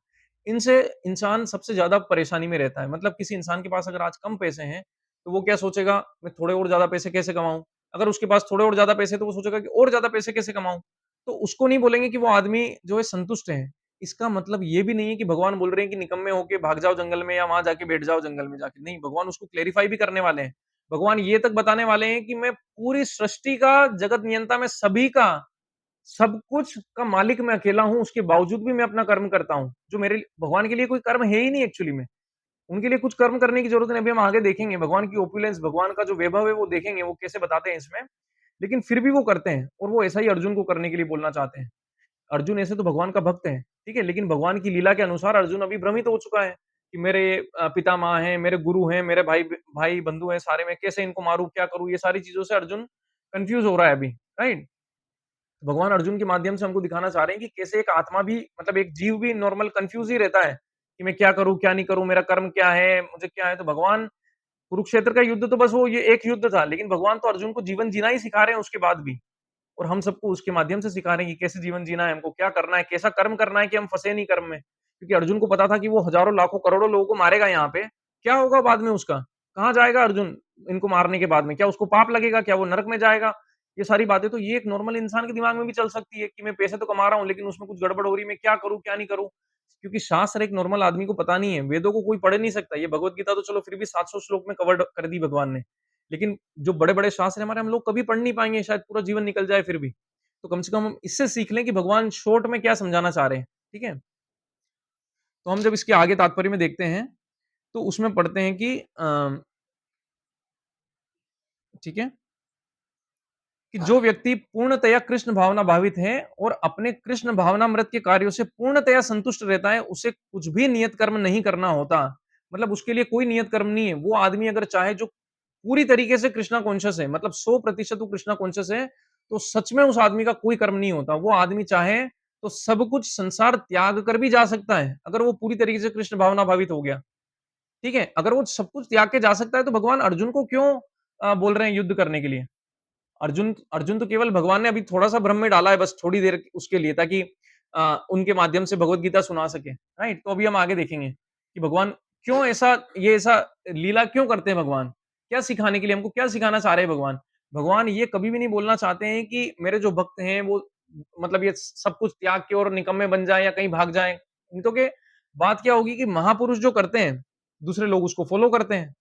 इनसे इंसान सबसे ज़्यादा परेशानी में रहता है। मतलब किसी इंसान के पास अगर आज कम पैसे हैं, तो वो क्या सोचेगा, मैं थोड़े और ज़्यादा पैसे कैसे कमाऊँ? अगर उसके पास थोड़े और ज़्यादा पैसे हैं, तो वो सोचेगा कि और ज़्यादा पैसे कैसे कमाऊँ? तो उसको नहीं बोलेंगे कि वो आदमी जो है संतुष्ट है। इसका मतलब ये भी नहीं है कि भगवान बोल रहे हैं कि निकम्मे होके भाग जाओ जंगल में या वहाँ जाके बैठ जाओ जंगल में जाके। नहीं, भगवान उसको क्लेरिफ़ाई भी करने वाले हैं। भगवान ये तक बताने वाले हैं कि मैं पूरी सृष्टि का, जगत नियंता मैं सभी का, सब कुछ का मालिक मैं अकेला हूँ, उसके बावजूद भी मैं अपना कर्म करता हूँ। जो मेरे लिए भगवान के लिए कोई कर्म है ही नहीं एक्चुअली में। उनके लिए कुछ कर्म करने की ज़रूरत नहीं, अभी हम आगे देखेंगे भगवान की ओपुलेंस, भगवान का जो वैभव है वो देखेंगे, वो कैसे बताते हैं इसमें। लेकिन फिर भी वो करते हैं और वो ऐसा ही अर्जुन को करने के लिए बोलना चाहते हैं। अर्जुन ऐसे तो भगवान का भक्त है, ठीक है? लेकिन भगवान की लीला के अनुसार अर्जुन अभी भ्रमित हो चुका है कि मेरे पितामह हैं, मेरे गुरु हैं, मेरे भाई बंधु हैं सारे, मैं कैसे इनको मारूँ, क्या करूँ? ये सारी चीज़ों से अर्जुन कन्फ्यूज़ हो रहा है अभी, राइट? भगवान अर्जुन के माध्यम से हमको दिखाना चाह रहे हैं कि कैसे एक आत्मा भी मतलब एक जीव भी नॉर्मल कन्फ्यूज़ ही रहता है कि मैं क्या करूँ, क्या नहीं करूँ, मेरा कर्म क्या है, मुझे क्या है? तो भगवान कुरुक्षेत्र का युद्ध तो बस वो ये एक युद्ध था, लेकिन भगवान तो अर्जुन को जीवन जीना ही सिखा रहे हैं उसके बाद भी। और हम सबको उसके माध्यम से सिखा रहे हैं कि कैसे जीवन जीना है, हमको क्या करना है, कैसा कर्म करना है कि हम फँसे नहीं कर्म में। क्योंकि अर्जुन को पता था कि वो हज़ारों, लाखों, करोड़ों लोगों को मारेगा यहाँ पे, क्या होगा बाद में उसका? कहाँ जाएगा अर्जुन इनको मारने के बाद में? क्या उसको पाप लगेगा? क्या वो नरक में जाएगा? ये सारी बातें तो ये एक नॉर्मल इंसान के दिमाग में भी चल सकती है कि मैं पैसे तो कमा रहा हूँ, लेकिन उसमें कुछ गड़बड़ हो रही है, मैं क्या करूँ, क्या नहीं करूँ? क्योंकि शास्त्र एक नॉर्मल आदमी को पता नहीं है, वेदों को कोई पढ़ नहीं सकता। ये भगवत गीता तो चलो फिर भी 700 श्लोक में कवर्ड कर दी भगवान ने। लेकिन जो बड़े-बड़े शास्त्र हैं हमारे, हम लोग कभी पढ़ नहीं पाएँगे, शायद पूरा जीवन निकल जाए फिर भी। तो कम से कम हम इससे सीख लें कि भगवान शॉर्ट में क्या समझाना चाह रहे हैं, ठीक है? तो हम जब इसके आगे तात्पर्य में देखते हैं, तो उसमें पढ़ते हैं कि ठीक है? कि जो व्यक्ति पूर्णतया कृष्ण भावना भावित है और अपने कृष्ण भावनामृत के कार्यों से पूर्णतया संतुष्ट रहता है, उसे कुछ भी नियत कर्म नहीं करना होता। मतलब उसके लिए कोई नियत कर्म नहीं है। वो आदमी अगर चाहे जो पूरी तरीके से कृष्णा कॉन्शियस है, मतलब 100% वो कृष्णा कॉन्शियस है, तो सच में उस आदमी का कोई कर्म नहीं होता। वो आदमी चाहे तो सब कुछ संसार त्याग कर भी जा सकता है, अगर वो पूरी तरीके से कृष्ण भावना भावित हो गया। ठीक है? अगर वो सब कुछ त्याग के जा सकता है, तो भगवान अर्जुन को क्यों बोल रहे हैं युद्ध करने के लिए? अर्जुन अर्जुन तो केवल भगवान ने अभी थोड़ा-सा भ्रम में डाला है बस थोड़ी देर उसके लिए, ताकि उनके माध्यम से भगवत गीता सुना सके, राइट? तो अभी हम आगे देखेंगे कि भगवान क्यों ऐसा लीला क्यों करते हैं भगवान? क्या सिखाने के लिए, हमको क्या सिखाना चाह रहे हैं भगवान? भगवान ये कभी भी नहीं बोलना चाहते हैं कि मेरे जो भक्त हैं वो मतलब ये सब कुछ त्याग के और निकम्मे बन जाएँ या कहीं भाग जाएँ। नहीं तो के बात क्या होगी कि महापुरुष जो करते हैं, दूसरे लोग उसको फ़ॉलो करते हैं।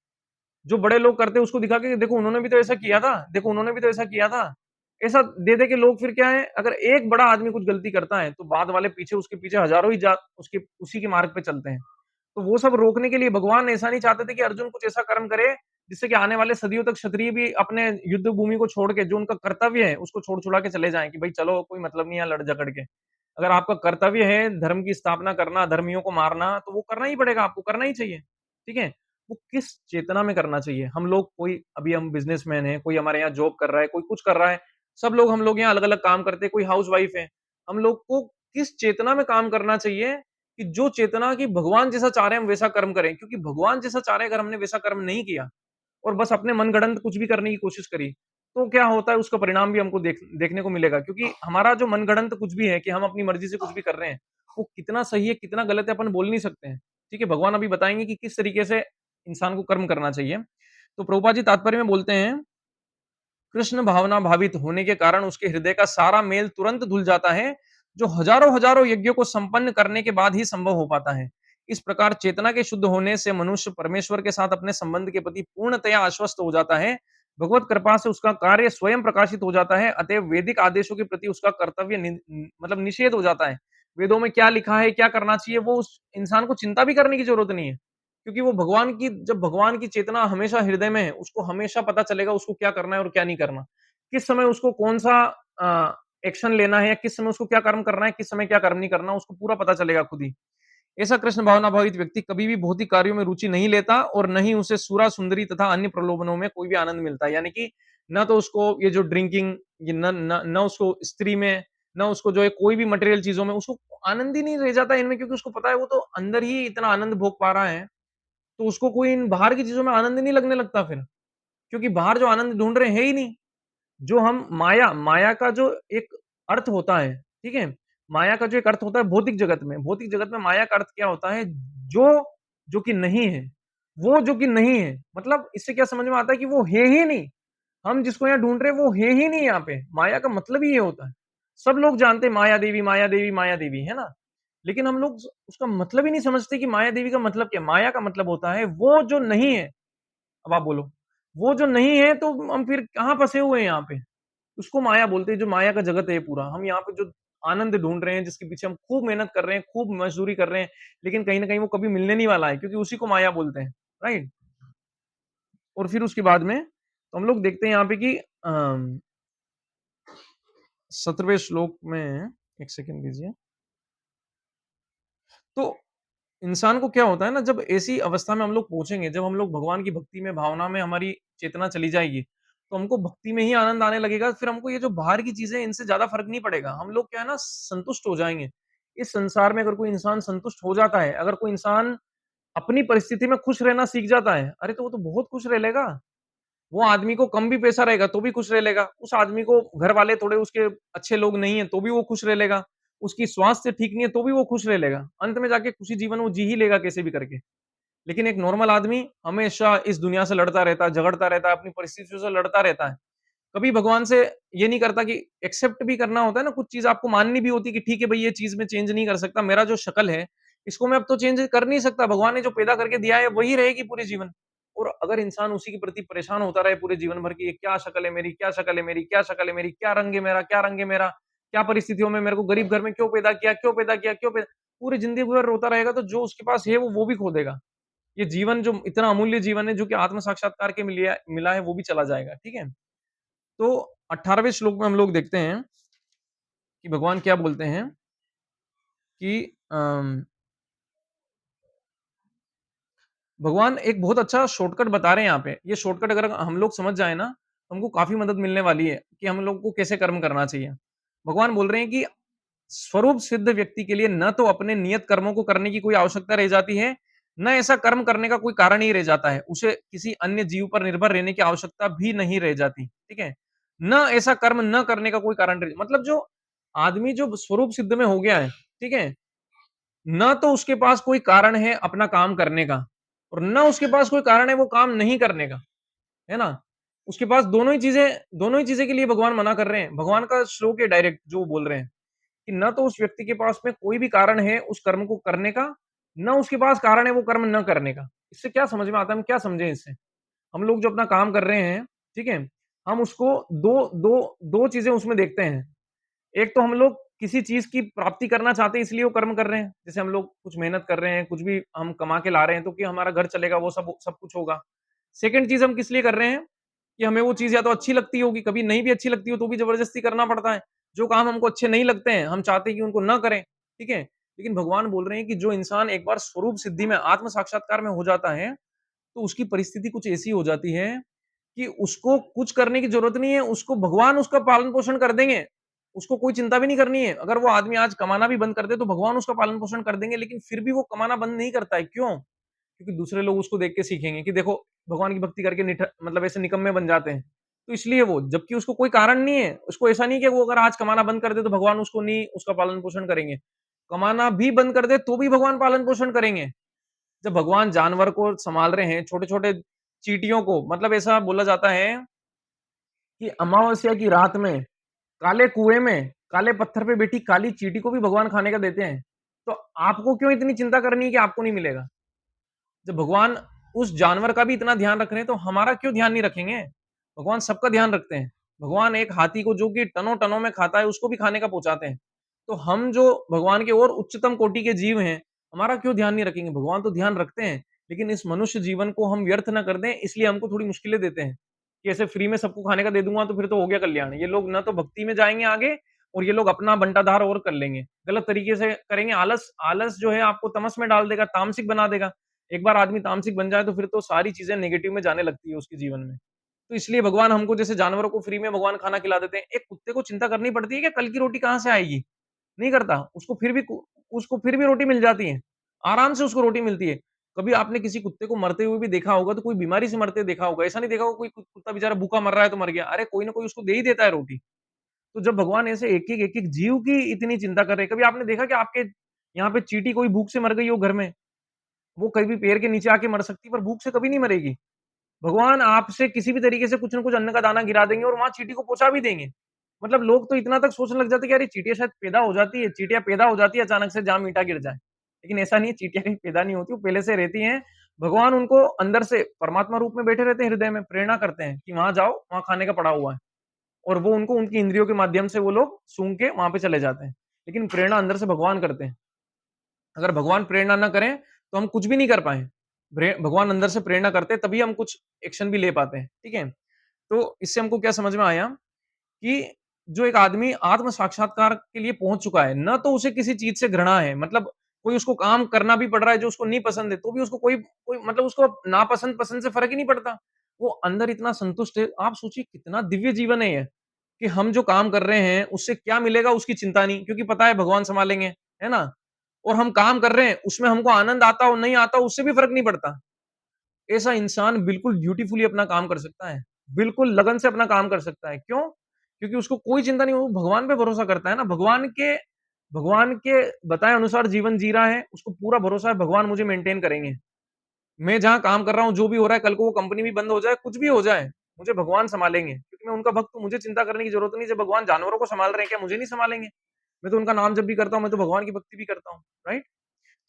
जो बड़े लोग करते हैं उसको दिखा के देखो उन्होंने भी तो ऐसा किया था, देखो उन्होंने भी तो ऐसा किया था। ऐसा दे-दे के लोग फिर क्या है, अगर एक बड़ा आदमी कुछ गलती करता है, तो बाद वाले पीछे उसके पीछे हज़ारों ही जा उसके उसी के मार्ग पे चलते हैं। तो वो सब रोकने के लिए भगवान ऐसा नहीं चाहते थे कि अर्जुन कुछ ऐसा कर्म करे, जिससे कि आने वाले सदियों तक क्षत्रिय भी अपने युद्ध भूमि को छोड़ के, जो उनका कर्तव्य है, उसको छोड़-छुड़ा के चले जाएँ कि भई चलो कोई मतलब नहीं है लड़ झगड़ के। अगर आपका कर्तव्य है धर्म की स्थापना करना, अधर्मियों को मारना, तो वो करना ही पड़ेगा, आपको करना ही चाहिए। ठीक है? वो किस चेतना में करना चाहिए? हम लोग कोई अभी हम बिज़नेसमैन हैं, कोई हमारे यहाँ जॉब कर रहा है, कोई कुछ कर रहा है। सब लोग हम लोग यहाँ अलग-अलग काम करते हैं, कोई हाउसवाइफ है। हम लोग को किस चेतना में काम करना चाहिए कि जो चेतना कि भगवान जैसा चाह रहे हैं हम वैसा कर्म करें, क्योंकि भगवान जैसा चाह रहे हैं अगर हमने वैसा कर्म नहीं किया और बस अपने मनगढ़ंत कुछ भी करने की कोशिश करी, तो क्या होता है उसका परिणाम भी हमको देखने को मिलेगा, क्योंकि हमारा जो मनगढ़ंत कुछ भी है कि हम अपनी मर्ज़ी से कुछ भी कर रहे हैं, वो कितना सही है, कितना गलत है अपन बोल नहीं सकते हैं। ठीक है? भगवान अभी बताएँगे कि किस तरीके से इंसान को कर्म करना चाहिए। तो प्रभुपाद जी तात्पर्य में बोलते हैं, कृष्ण भावना भावित होने के कारण उसके हृदय का सारा मेल तुरंत धुल जाता है, जो हजारों-हजारों यज्ञों को संपन्न करने के बाद ही संभव हो पाता है। इस प्रकार चेतना के शुद्ध होने से मनुष्य परमेश्वर के साथ अपने संबंध के प्रति पूर्णतया आश्वस्त हो जाता है। भगवत कृपा से उसका कार्य स्वयं प्रकाशित हो जाता है, अतएव वैदिक आदेशों के प्रति उसका कर्तव्य मतलब निषेध हो जाता है। वेदों में क्या लिखा है, क्या करना चाहिए, वो उस इंसान को चिंता भी करने की ज़रूरत नहीं है। क्योंकि वो भगवान की जब भगवान की चेतना हमेशा हृदय में है, उसको हमेशा पता चलेगा उसको क्या करना है और क्या नहीं करना। किस समय उसको कौन-सा एक्शन लेना है या किस समय उसको क्या कर्म करना है, किस समय क्या कर्म नहीं करना, उसको पूरा पता चलेगा खुद ही। ऐसा कृष्ण भावना भावित व्यक्ति कभी भी भौतिक कार्यों में रुचि नहीं लेता और न ही उसे सुरा सुंदरी तथा अन्य प्रलोभनों में कोई भी आनंद मिलता है। यानी कि न तो उसको ये जो ड्रिंकिंग, ये न उसको स्त्री में, न उसको जो है कोई भी मटेरियल चीजों में उसको आनंद ही नहीं रह जाता इनमें, क्योंकि उसको पता है वो तो अंदर ही इतना आनंद भोग पा रहा है, तो उसको कोई इन बाहर की चीजों में आनंद नहीं लगने लगता फिर, क्योंकि बाहर जो आनंद ढूंढ रहे हैं ही नहीं। जो हम माया माया का जो एक अर्थ होता है, ठीक है? माया का जो एक अर्थ होता है भौतिक जगत में माया का अर्थ क्या होता है? जो जो कि नहीं है, वो जो कि नहीं है, मतलब इससे क्या समझ में आता है कि वो है ही नहीं। हम जिसको यहाँ ढूंढ रहे हैं वो है ही नहीं यहाँ पे। माया का मतलब ही ये होता है। सब लोग जानते हैं माया देवी, माया देवी, माया देवी, है ना? लेकिन हम लोग उसका मतलब ही नहीं समझते कि माया देवी का मतलब क्या है? माया का मतलब होता है वो जो नहीं है। अब आप बोलो, वो जो नहीं है तो हम फिर कहाँ फंसे हुए हैं यहाँ पे? उसको माया बोलते हैं, जो माया का जगत है ये पूरा। हम यहाँ पे जो आनंद ढूँढ रहे हैं, जिसके पीछे हम खूब मेहनत कर रहे हैं, खूब मज़दूरी कर रहे हैं, लेकिन कहीं न कहीं वो कभी मिलने नहीं वाला है, क्योंकि उसी को माया बोलते हैं, राइट? और फिर उसके बाद में तो हम लोग देखते हैं यहाँ पे कि 17वें श्लोक में, 1 सेकंड दीजिए। तो इंसान को क्या होता है ना, जब ऐसी अवस्था में हम लोग पहुँचेंगे, जब हम लोग भगवान की भक्ति में, भावना में हमारी चेतना चली जाएगी, तो हमको भक्ति में ही आनंद आने लगेगा। फिर हमको ये जो बाहर की चीज़ें हैं, इनसे ज़्यादा फ़र्क नहीं पड़ेगा। हम लोग क्या है ना, संतुष्ट हो जाएँगे। इस संसार में अगर कोई इंसान संतुष्ट हो जाता है, अगर कोई इंसान अपनी परिस्थिति में खुश रहना सीख जाता है, अरे! तो वो तो बहुत खुश रह लेगा। वो आदमी को कम भी पैसा रहेगा तो भी खुश रह लेगा। उस आदमी को घर वाले थोड़े उसके अच्छे लोग नहीं है तो भी वो खुश रह लेगा। उसकी स्वास्थ्य ठीक नहीं है तो भी वो खुश रह लेगा। अंत में जाके खुशी जीवन वो जी ही लेगा कैसे भी करके। लेकिन एक नॉर्मल आदमी हमेशा इस दुनिया से लड़ता रहता है, झगड़ता रहता है, अपनी परिस्थितियों से लड़ता रहता है। कभी भगवान से ये नहीं करता कि एक्सेप्ट भी करना होता है ना, कुछ चीज़ आपको माननी भी होती है कि ठीक है भई, ये चीज़ मैं चेंज नहीं कर सकता। मेरा जो शक्ल है, इसको मैं अब तो चेंज कर नहीं सकता। भगवान ने जो पैदा करके दिया है वही रहेगी पूरे जीवन। और अगर इंसान उसी के प्रति परेशान होता रहे पूरे जीवन भर कि ये क्या शक्ल है मेरी, क्या शक्ल है मेरी, क्या शक्ल है मेरी, क्या रंग है मेरा, क्या रंग है मेरा, क्या परिस्थितियों में मेरे को गरीब घर में क्यों पैदा किया, क्यों पैदा किया, क्यों पैदा, पूरी ज़िंदगी भर रोता रहेगा, तो जो उसके पास है वो भी खो देगा। ये जीवन जो इतना अमूल्य जीवन है, जो कि आत्म साक्षात्कार के मिला है, वो भी चला जाएगा, ठीक है? तो 18वें श्लोक में हम लोग देखते हैं कि भगवान क्या बोलते हैं कि भगवान एक बहुत अच्छा शॉर्टकट बता रहे हैं यहाँ पे। ये शॉर्टकट अगर हम लोग समझ जाएँ ना, तो हमको काफ़ी मदद मिलने वाली है कि हम लोग को कैसे कर्म करना चाहिए। भगवान बोल रहे हैं कि स्वरूप सिद्ध व्यक्ति के लिए न तो अपने नियत कर्मों को करने की कोई आवश्यकता रह जाती है, न ऐसा कर्म करने का कोई कारण ही रह जाता है। उसे किसी अन्य जीव पर निर्भर रहने की आवश्यकता भी नहीं रह जाती, ठीक है? न ऐसा कर्म न करने का कोई कारण रह, मतलब जो आदमी जो स्वरूप सिद्ध में हो गया है, ठीक है? ना तो उसके पास कोई कारण है अपना काम करने का और ना उसके पास कोई कारण है वो काम नहीं करने का, है ना? उसके पास दोनों ही चीज़ें के लिए भगवान मना कर रहे हैं। भगवान का श्लोक है डायरेक्ट जो वो बोल रहे हैं कि ना तो उस व्यक्ति के पास में कोई भी कारण है उस कर्म को करने का, ना उसके पास कारण है वो कर्म न करने का। इससे क्या समझ में आता है, हम क्या समझें इससे? हम लोग जो अपना काम कर रहे हैं, ठीक है? हम उसको 2 चीज़ें उसमें देखते हैं। एक तो हम लोग किसी चीज़ की प्राप्ति करना चाहते हैं इसलिए वो कर्म कर रहे हैं। जैसे हम लोग कुछ मेहनत कर रहे हैं, कुछ भी हम कमा के ला रहे हैं तो कि हमारा घर चलेगा, वो सब सब कुछ होगा। सेकंड चीज़ हम किस लिए कर रहे हैं कि हमें वो चीज़ या तो अच्छी लगती होगी, कभी नहीं भी अच्छी लगती हो तो भी ज़बरदस्ती करना पड़ता है। जो काम हमको अच्छे नहीं लगते हैं, हम चाहते हैं कि उनको ना करें, ठीक है? लेकिन भगवान बोल रहे हैं कि जो इंसान एक बार स्वरूप सिद्धि में, आत्म साक्षात्कार में हो जाता है, तो उसकी परिस्थिति कुछ ऐसी हो जाती है कि उसको कुछ करने की ज़रूरत नहीं है, उसको भगवान उसका पालन-पोषण कर देंगे। उसको कोई चिंता भी नहीं करनी है। अगर वो आदमी आज कमाना भी बंद कर दे, तो भगवान उसका पालन-पोषण कर देंगे, लेकिन फिर भी वो कमाना बंद नहीं करता है। क्यों? क्योंकि दूसरे लोग उसको देख के सीखेंगे कि देखो, भगवान की भक्ति करके मतलब ऐसे निकम्मे बन जाते हैं। तो इसलिए वो, जबकि उसको कोई कारण नहीं है। उसको ऐसा नहीं है कि वो अगर आज कमाना बंद कर दे, तो भगवान उसको नहीं उसका पालन-पोषण करेंगे। कमाना भी बंद कर दे, तो भी भगवान पालन-पोषण करेंगे। जब भगवान जानवर को सँभाल रहे हैं, छोटे-छोटे चींटियों को, मतलब ऐसा बोला जाता है कि अमावस्या की रात में काले कुएँ में, काले पत्थर पे बैठी काली चींटी को भी भगवान खाने का देते हैं। तो आपको क्यों इतनी चिंता करनी है कि आपको नहीं मिलेगा? जब भगवान उस जानवर का भी इतना ध्यान रख रहे हैं, तो हमारा क्यों ध्यान नहीं रखेंगे? भगवान सबका ध्यान रखते हैं। भगवान एक हाथी को जो कि टनों-टनों में खाता है, उसको भी खाने का पहुँचाते हैं। तो हम जो भगवान के और उच्चतम कोटि के जीव हैं, हमारा क्यों ध्यान नहीं रखेंगे? भगवान तो ध्यान रखते हैं, लेकिन इस मनुष्य जीवन को हम व्यर्थ ना कर दें, इसलिए हमको थोड़ी मुश्किलें देते हैं, कि ऐसे फ्री में सबको खाने का दे दूँगा तो फिर तो हो गया कल्याण। ये लोग ना तो भक्ति में जाएँगे आगे और ये लोग अपना बंटाधार और कर लेंगे। गलत तरीके से करेंगे, आलस आलस जो है आपको तमस में डाल देगा, तामसिक बना देगा। एक बार आदमी तामसिक बन जाए तो फिर तो सारी चीज़ें नेगेटिव में जाने लगती है उसके जीवन में। तो इसलिए भगवान हमको जैसे जानवरों को फ्री में भगवान खाना खिला देते हैं। एक कुत्ते को चिंता करनी पड़ती है कि कल की रोटी कहाँ से आएगी? नहीं करता। उसको फिर भी रोटी मिल जाती है। आराम से उसको रोटी मिलती है। कभी आपने किसी कुत्ते को मरते हुए भी देखा होगा तो कोई बीमारी से मरते देखा होगा। ऐसा नहीं देखा होगा कोई कुत्ता बेचारा भूखा मर रहा है तो मर गया। अरे कोई ना कोई उसको दे ही देता है रोटी। तो जब भगवान ऐसे एक-एक जीव की इतनी चिंता कर रहे हैं, कभी आपने देखा कि आपके यहाँ पे चींटी कोई भूख से मर गई हो घर में? वो कभी पेड़ के नीचे आके मर सकती है पर भूख से कभी नहीं मरेगी। भगवान आपसे किसी भी तरीके से कुछ न कुछ अन्न का दाना गिरा देंगे और वहाँ चींटी को पहुँचा भी देंगे। मतलब लोग तो इतना तक सोचने लग जाते हैं कि अरे चींटियाँ शायद पैदा हो जाती है, चींटियाँ पैदा हो जाती है अचानक से जहाँ मीठा गिर जाए। लेकिन ऐसा नहीं है, चींटियाँ कहीं पैदा नहीं होती, वो पहले से रहती हैं। भगवान उनको अंदर से परमात्मा रूप में बैठे रहते हैं हृदय में, प्रेरणा करते हैं कि वहाँ जाओ, वहाँ खाने का पड़ा हुआ है। और वो उनको उनकी इंद्रियों के माध्यम से वो लोग सूँघ के वहाँ पे चले जाते हैं। लेकिन प्रेरणा अंदर से भगवान करते हैं। अगर भगवान प्रेरणा ना करें, तो हम कुछ भी नहीं कर पाएँ। भगवान अंदर से प्रेरणा करते हैं, तभी हम कुछ एक्शन भी ले पाते हैं, ठीक है? तो इससे हमको क्या समझ में आया कि जो एक आदमी आत्म साक्षात्कार के लिए पहुँच चुका है, ना तो उसे किसी चीज़ से घृणा है, मतलब कोई उसको काम करना भी पड़ रहा है जो उसको नहीं पसंद है, तो भी उसको कोई कोई मतलब उसको नापसंद, पसंद से फ़र्क ही नहीं पड़ता। वो अंदर इतना संतुष्ट है, आप सोचिए कितना दिव्य जीवन है ये, कि हम जो काम कर रहे हैं, उससे क्या मिलेगा उसकी चिंता नहीं, क्योंकि पता है भगवान सँभालेंगे, है ना? और हम काम कर रहे हैं, उसमें हमको आनंद आता हो, नहीं आता हो, उससे भी फ़र्क नहीं पड़ता। ऐसा इंसान बिल्कुल ड्यूटीफुली अपना काम कर सकता है। बिल्कुल लगन से अपना काम कर सकता है। क्यों? क्योंकि उसको कोई चिंता नहीं, वो भगवान पे भरोसा करता है ना, भगवान के बताए अनुसार जीवन जी रहा है, उसको पूरा भरोसा है भगवान मुझे मेंटेन करेंगे। मैं जहाँ काम कर रहा हूँ, जो भी हो रहा है, कल को वो कंपनी भी बंद हो जाए, कुछ भी हो जाए, मुझे भगवान सँभालेंगे, क्योंकि मैं उनका भक्त हूँ, मुझे चिंता करने की ज़रूरत नहीं। जब भगवान जानवरों को सँभाल रहे हैं, क्या मुझे नहीं सँभालेंगे? मैं तो उनका नाम जप भी करता हूँ, मैं तो भगवान की भक्ति भी करता हूँ, राइट?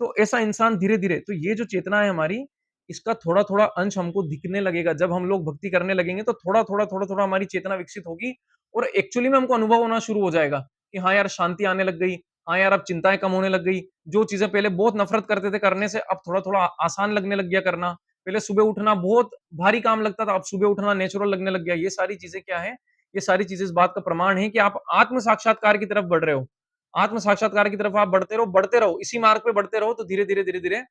तो ऐसा इंसान धीरे-धीरे तो ये जो चेतना है हमारी, इसका थोड़ा-थोड़ा अंश हमको दिखने लगेगा। जब हम लोग भक्ति करने लगेंगे तो थोड़ा-थोड़ा, थोड़ा-थोड़ा हमारी चेतना विकसित होगी और एक्चुअली में हमको अनुभव होना शुरू हो जाएगा कि हाँ यार, शांति आने लग गई। हाँ यार, अब चिंताएँ कम होने लग गई। जो चीज़ें पहले बहुत नफ़रत करते थे करने से, अब थोड़ा-थोड़ा आसान लगने लग गया करना। पहले सुबह उठना बहुत भारी काम लगता था, अब सुबह उठना नेचुरल लगने लग गया। ये सारी चीज़ें क्या है? ये सारी चीज़ें इस बात का प्रमाण है कि आप आत्म साक्षात्कार की तरफ बढ़ रहे हो। आत्म साक्षात्कार की तरफ आप बढ़ते रहो, इसी मार्ग पे बढ़ते रहो तो धीरे-धीरे, धीरे-धीरे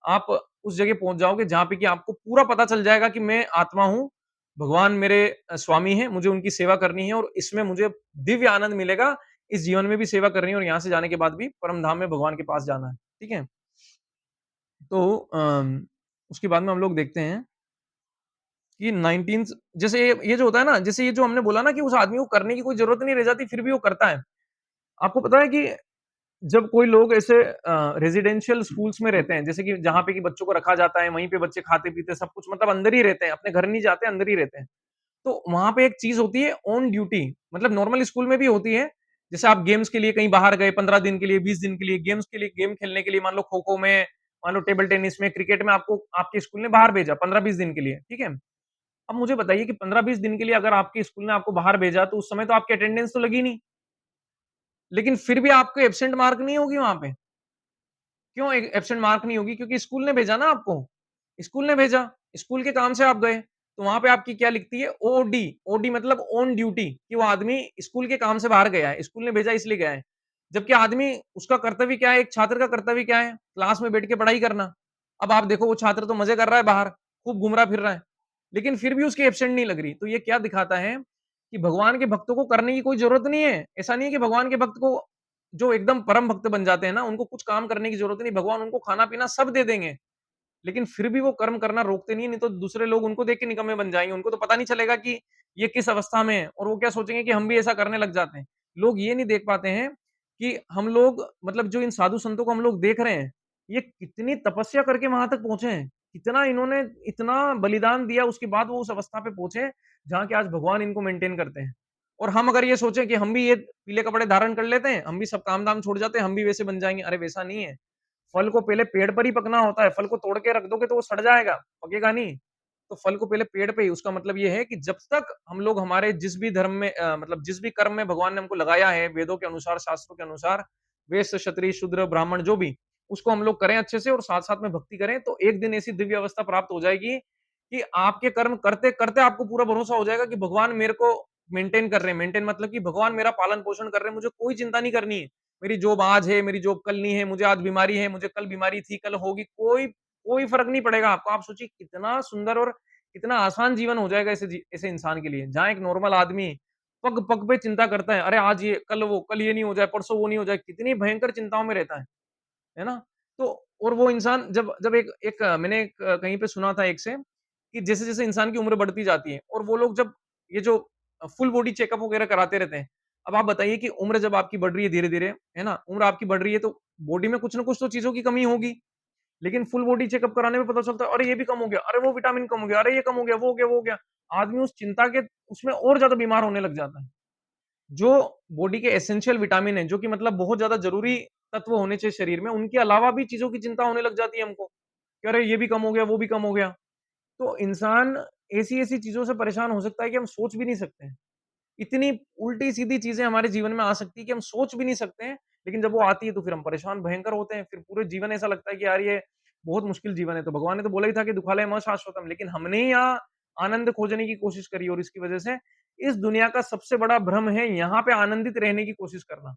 आप उस जगह पहुँच जाओगे जहाँ पे कि आपको पूरा पता चल जाएगा कि मैं आत्मा हूँ, भगवान मेरे स्वामी हैं, मुझे उनकी सेवा करनी है और इसमें मुझे दिव्य आनंद मिलेगा। इस जीवन में भी सेवा करनी है और यहाँ से जाने के बाद भी परम धाम में भगवान के पास जाना है। ठीक है? तो उसके बाद में हम लोग देखते हैं कि 19th जैसे ये जो होता है ना, जैसे ये जो हमने बोला ना कि उस आदमी को करने की कोई ज़रूरत नहीं रह जाती, फिर भी वो करता है। आपको पता है कि जब कोई लोग ऐसे रेज़िडेंशियल स्कूल्स में रहते हैं, जैसे कि जहाँ पे कि बच्चों को रखा जाता है, वहीं पे बच्चे खाते-पीते सब कुछ मतलब अंदर ही रहते हैं, अपने घर नहीं जाते, अंदर ही रहते हैं। तो वहाँ पे एक चीज़ होती है ऑन ड्यूटी, मतलब नॉर्मल स्कूल में भी होती है। जैसे आप गेम्स के लिए कहीं बाहर गए 15 दिन के लिए, 20 दिन के लिए, गेम्स के लिए गेम खेलने के लिए, मान लो खो-खो में, मान लो टेबल टेनिस में, क्रिकेट में आपको आपके स्कूल ने बाहर भेजा 15-20 दिन के लिए, ठीक है? अब मुझे बताइए कि 15-20 दिन के लिए अगर आपके स्कूल ने आपको बाहर भेजा, तो उस समय तो आपकी अटेंडेंस तो लगी नहीं, लेकिन फिर भी आपको एब्सेंट मार्क नहीं होगी वहाँ पे। क्यों ए एब्सेंट मार्क नहीं होगी? क्योंकि स्कूल ने भेजा ना आपको। स्कूल ने भेजा, स्कूल के काम से आप गए। तो वहाँ पे आपकी क्या लिखती है ओडी, ओडी मतलब ऑन ड्यूटी कि वो आदमी स्कूल के काम से बाहर गया है, स्कूल ने भेजा इसलिए गया है। जबकि आदमी उसका कर्तव्य क्या है, एक छात्र का कर्तव्य क्या है? क्लास में बैठ के पढ़ाई करना। अब आप देखो वो छात्र तो मज़े कर रहा है बाहर, खूब घूम रहा फिर रहा है, लेकिन फिर भी उसकी एब्सेंट नहीं लग रही। तो ये क्या दिखाता है कि भगवान के भक्तों को करने की कोई ज़रूरत नहीं है। ऐसा नहीं है कि भगवान के भक्त को जो एकदम परम भक्त बन जाते हैं ना, उनको कुछ काम करने की ज़रूरत नहीं, भगवान उनको खाना-पीना सब दे देंगे। लेकिन फिर भी वो कर्म करना रोकते नहीं है, नहीं तो दूसरे लोग उनको देख के निकम्मे बन जाएँगे। उनको तो पता नहीं चलेगा कि ये किस अवस्था में है और वो क्या सोचेंगे कि हम भी ऐसा करने लग जाते हैं। लोग ये नहीं देख पाते हैं कि हम लोग मतलब जो इन साधु संतों को हम लोग देख रहे हैं, ये कितनी तपस्या करके वहाँ तक पहुँचे हैं। कितना इन्होंने इतना बलिदान दिया उसके बाद वो उस अवस्था पे पहुँचे, जहाँ के आज भगवान इनको मेंटेन करते हैं। और हम अगर ये सोचे कि हम भी ये पीले कपड़े धारण कर लेते हैं, हम भी सब काम-धाम छोड़ जाते हैं, हम भी वैसे बन जाएँगे, अरे वैसा नहीं है। फल को पहले पेड़ पर ही पकना होता है, फल को तोड़ के रख दोगे तो वो सड़ जाएगा, पकेगा नहीं। तो फल को पहले पेड़ पे ही, उसका मतलब ये है कि जब तक हम लोग हमारे जिस भी धर्म में मतलब जिस भी कर्म में भगवान ने हमको लगाया है, वेदों के अनुसार, शास्त्रों के अनुसार, वैश्य, क्षत्रिय, शूद्र, ब्राह्मण जो भी, उसको हम लोग करें अच्छे से और साथ-साथ में भक्ति करें, तो एक दिन ऐसी दिव्य अवस्था प्राप्त हो जाएगी कि आपके कर्म करते-करते आपको पूरा भरोसा हो जाएगा कि भगवान मेरे को मेंटेन कर रहे हैं। मेंटेन मतलब कि भगवान मेरा पालन-पोषण कर रहे हैं, मुझे कोई चिंता नहीं करनी है। मेरी जॉब आज है, मेरी जॉब कल नहीं है, मुझे आज बीमारी है, मुझे कल बीमारी थी, कल होगी, कोई कोई फ़र्क नहीं पड़ेगा आपको। आप सोचिए कितना सुंदर और कितना आसान जीवन हो जाएगा ऐसे इंसान के लिए। जहाँ एक नॉर्मल आदमी पग-पग पे चिंता करता है, अरे आज ये, कल वो, कल ये नहीं हो जाए, परसों वो नहीं हो जाए, कितनी भयंकर चिंताओं में रहता है ना? तो और वो इंसान जब जब एक एक मैंने एक कहीं पे सुना था एक से कि जैसे-जैसे इंसान की उम्र बढ़ती जाती है और वो लोग जब ये जो फुल बॉडी चेकअप वगैरह कराते रहते हैं। अब आप बताइए कि उम्र जब आपकी बढ़ रही है धीरे-धीरे, है ना? उम्र आपकी बढ़ रही है तो बॉडी में कुछ ना कुछ तो चीज़ों की कमी होगी। लेकिन फुल बॉडी चेकअप कराने में पता चलता है, अरे ये भी कम हो गया, अरे वो विटामिन कम हो गया, अरे ये कम हो गया, वो हो गया, वो हो गया। आदमी उस चिंता के उसमें और ज़्यादा बीमार होने लग जाता है। जो बॉडी के एसेंशियल विटामिन है, जो कि मतलब बहुत ज़्यादा ज़रूरी तत्व होने चाहिए शरीर में, उनके अलावा भी चीज़ों की चिंता होने लग जाती है हमको, कि अरे ये भी कम हो गया, वो भी कम हो गया। तो इंसान ऐसी-ऐसी चीज़ों से परेशान हो सकता है कि हम सोच भी नहीं सकते हैं। इतनी उल्टी-सीधी चीज़ें हमारे जीवन में आ सकती है कि हम सोच भी नहीं सकते हैं, लेकिन जब वो आती है तो फिर हम परेशान भयंकर होते हैं। फिर पूरे जीवन ऐसा लगता है कि यार ये बहुत मुश्किल जीवन है। तो भगवान ने तो बोला ही था कि दुखालय म शाश्वतम, लेकिन हमने ही यहाँ आनंद खोजने की कोशिश करी और इसकी वजह से इस दुनिया का सबसे बड़ा भ्रम है यहाँ पे आनंदित रहने की कोशिश करना।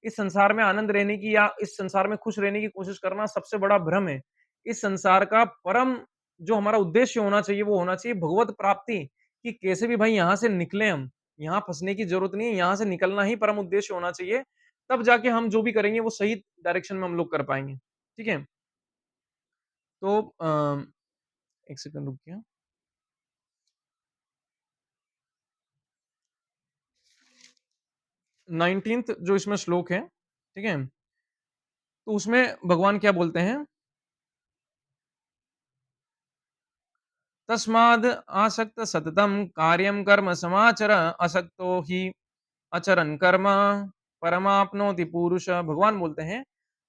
इस संसार में आनंद रहने की या इस संसार में खुश रहने की कोशिश करना सबसे बड़ा भ्रम है। इस संसार का परम जो हमारा उद्देश्य होना चाहिए वो होना चाहिए भगवत प्राप्ति, कि कैसे भी भाई यहाँ से निकलें हम। यहाँ फँसने की ज़रूरत नहीं है, यहाँ से निकलना ही परम उद्देश्य होना चाहिए। तब जाके हम जो भी करेंगे वो सही डायरेक्शन में हम लोग कर पाएँगे। ठीक है? तो 1 सेकंड रुकिए। 19th जो इसमें श्लोक है, ठीक है? तो उसमें भगवान क्या बोलते हैं? तस्माद् आसक्त सततं कार्यं कर्म समाचर असक्तो हि अचरन् कर्म परमाप्नोति पुरुष। भगवान बोलते हैं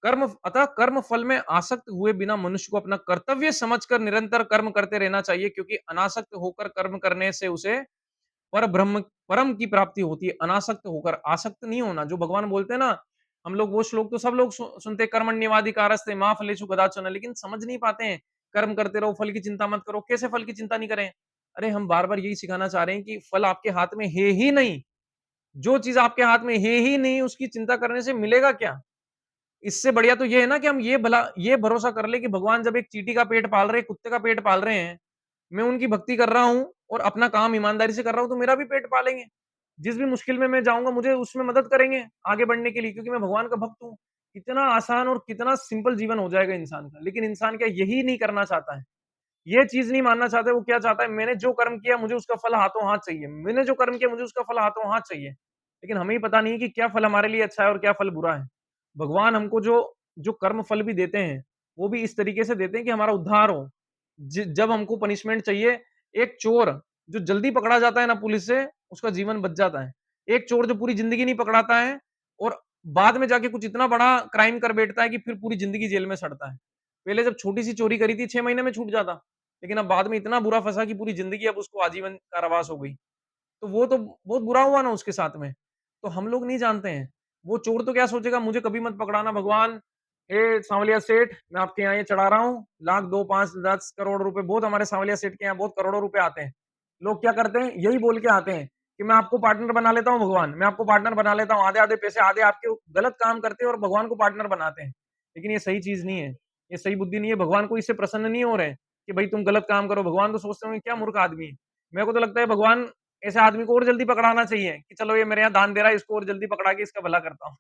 कर्म फल में आसक्त हुए बिना मनुष्य को अपना कर्तव्य समझकर निरंतर कर्म करते रहना चाहिए, क्योंकि अनासक्त होकर कर्म करने से उसे पर ब्रह्म परम की प्राप्ति होती है। अनासक्त होकर, आसक्त नहीं होना। जो भगवान बोलते हैं ना, हम लोग वो श्लोक तो सब लोग सुनते, कर्मण्येवाधिकारस्ते मा फलेषु कदाचन, लेकिन समझ नहीं पाते हैं। कर्म करते रहो, फल की चिंता मत करो। कैसे फल की चिंता नहीं करें? अरे हम बार-बार यही सिखाना चाह रहे हैं कि फल आपके हाथ में है ही नहीं। जो चीज़ आपके हाथ में है ही नहीं, उसकी चिंता करने से मिलेगा क्या? इससे बढ़िया तो ये है ना कि हम ये भरोसा कर लें कि भगवान जब एक चींटी का पेट पाल रहे हैं, कुत्ते का पेट पाल रहे हैं, मैं उनकी भक्ति कर रहा हूँ और अपना काम ईमानदारी से कर रहा हूँ, तो मेरा भी पेट पालेंगे। जिस भी मुश्किल में मैं जाऊँगा, मुझे उसमें मदद करेंगे आगे बढ़ने के लिए, क्योंकि मैं भगवान का भक्त हूँ। कितना आसान और कितना सिंपल जीवन हो जाएगा इंसान का। लेकिन इंसान क्या यही नहीं करना चाहता है। ये चीज़ नहीं मानना चाहता है, वो क्या चाहता है, मैंने जो कर्म किया मुझे उसका फल हाथों-हाथ चाहिए। मैंने जो कर्म किया मुझे उसका फल हाथों-हाथ चाहिए। लेकिन हमें ही पता नहीं है कि क्या फल हमारे लिए अच्छा है और क्या फल बुरा है। भगवान हमको जो जो कर्म फल भी देते हैं, वो भी इस तरीके से देते हैं कि हमारा उद्धार हो। जब हमको पनिशमेंट चाहिए, एक चोर जो जल्दी पकड़ा जाता है ना पुलिस से, उसका जीवन बच जाता है। एक चोर जो पूरी ज़िंदगी नहीं पकड़ाता है और बाद में जाके कुछ इतना बड़ा क्राइम कर बैठता है कि फिर पूरी ज़िंदगी जेल में सड़ता है। पहले जब छोटी-सी चोरी करी थी 6 महीने में छूट जाता। लेकिन अब बाद में इतना बुरा फँसा कि पूरी ज़िंदगी अब उसको आजीवन कारावास हो गई। तो वो तो बहुत बुरा हुआ ना उसके साथ में। तो हम लोग नहीं जानते हैं। वो चोर तो क्या सोचेगा, मुझे कभी मत पकड़ाना भगवान। ए सांवलिया सेठ, मैं आपके यहाँ ये चढ़ा रहा हूँ, लाख 2, 5, 10 करोड़ रुपए बहुत हमारे सांवलिया सेठ के यहाँ बहुत करोड़ों रुपए आते हैं। लोग क्या करते हैं, यही बोल के आते हैं कि मैं आपको पार्टनर बना लेता हूँ भगवान, मैं आपको पार्टनर बना लेता हूँ, आधे-आधे पैसे आधे आपके, गलत काम करते हैं और भगवान को पार्टनर बनाते हैं। लेकिन ये सही चीज़ नहीं है, ये सही बुद्धि नहीं है, भगवान को इससे प्रसन्न नहीं हो रहे हैं कि भई तुम गलत काम करो। भगवान तो सोचते होंगे क्या मूर्ख आदमी है। मेरे को तो लगता है भगवान ऐसे आदमी को और जल्दी पकड़ाना चाहिए कि चलो ये मेरे यहाँ दान दे रहा है, इसको और जल्दी पकड़ा के इसका भला करता हूँ।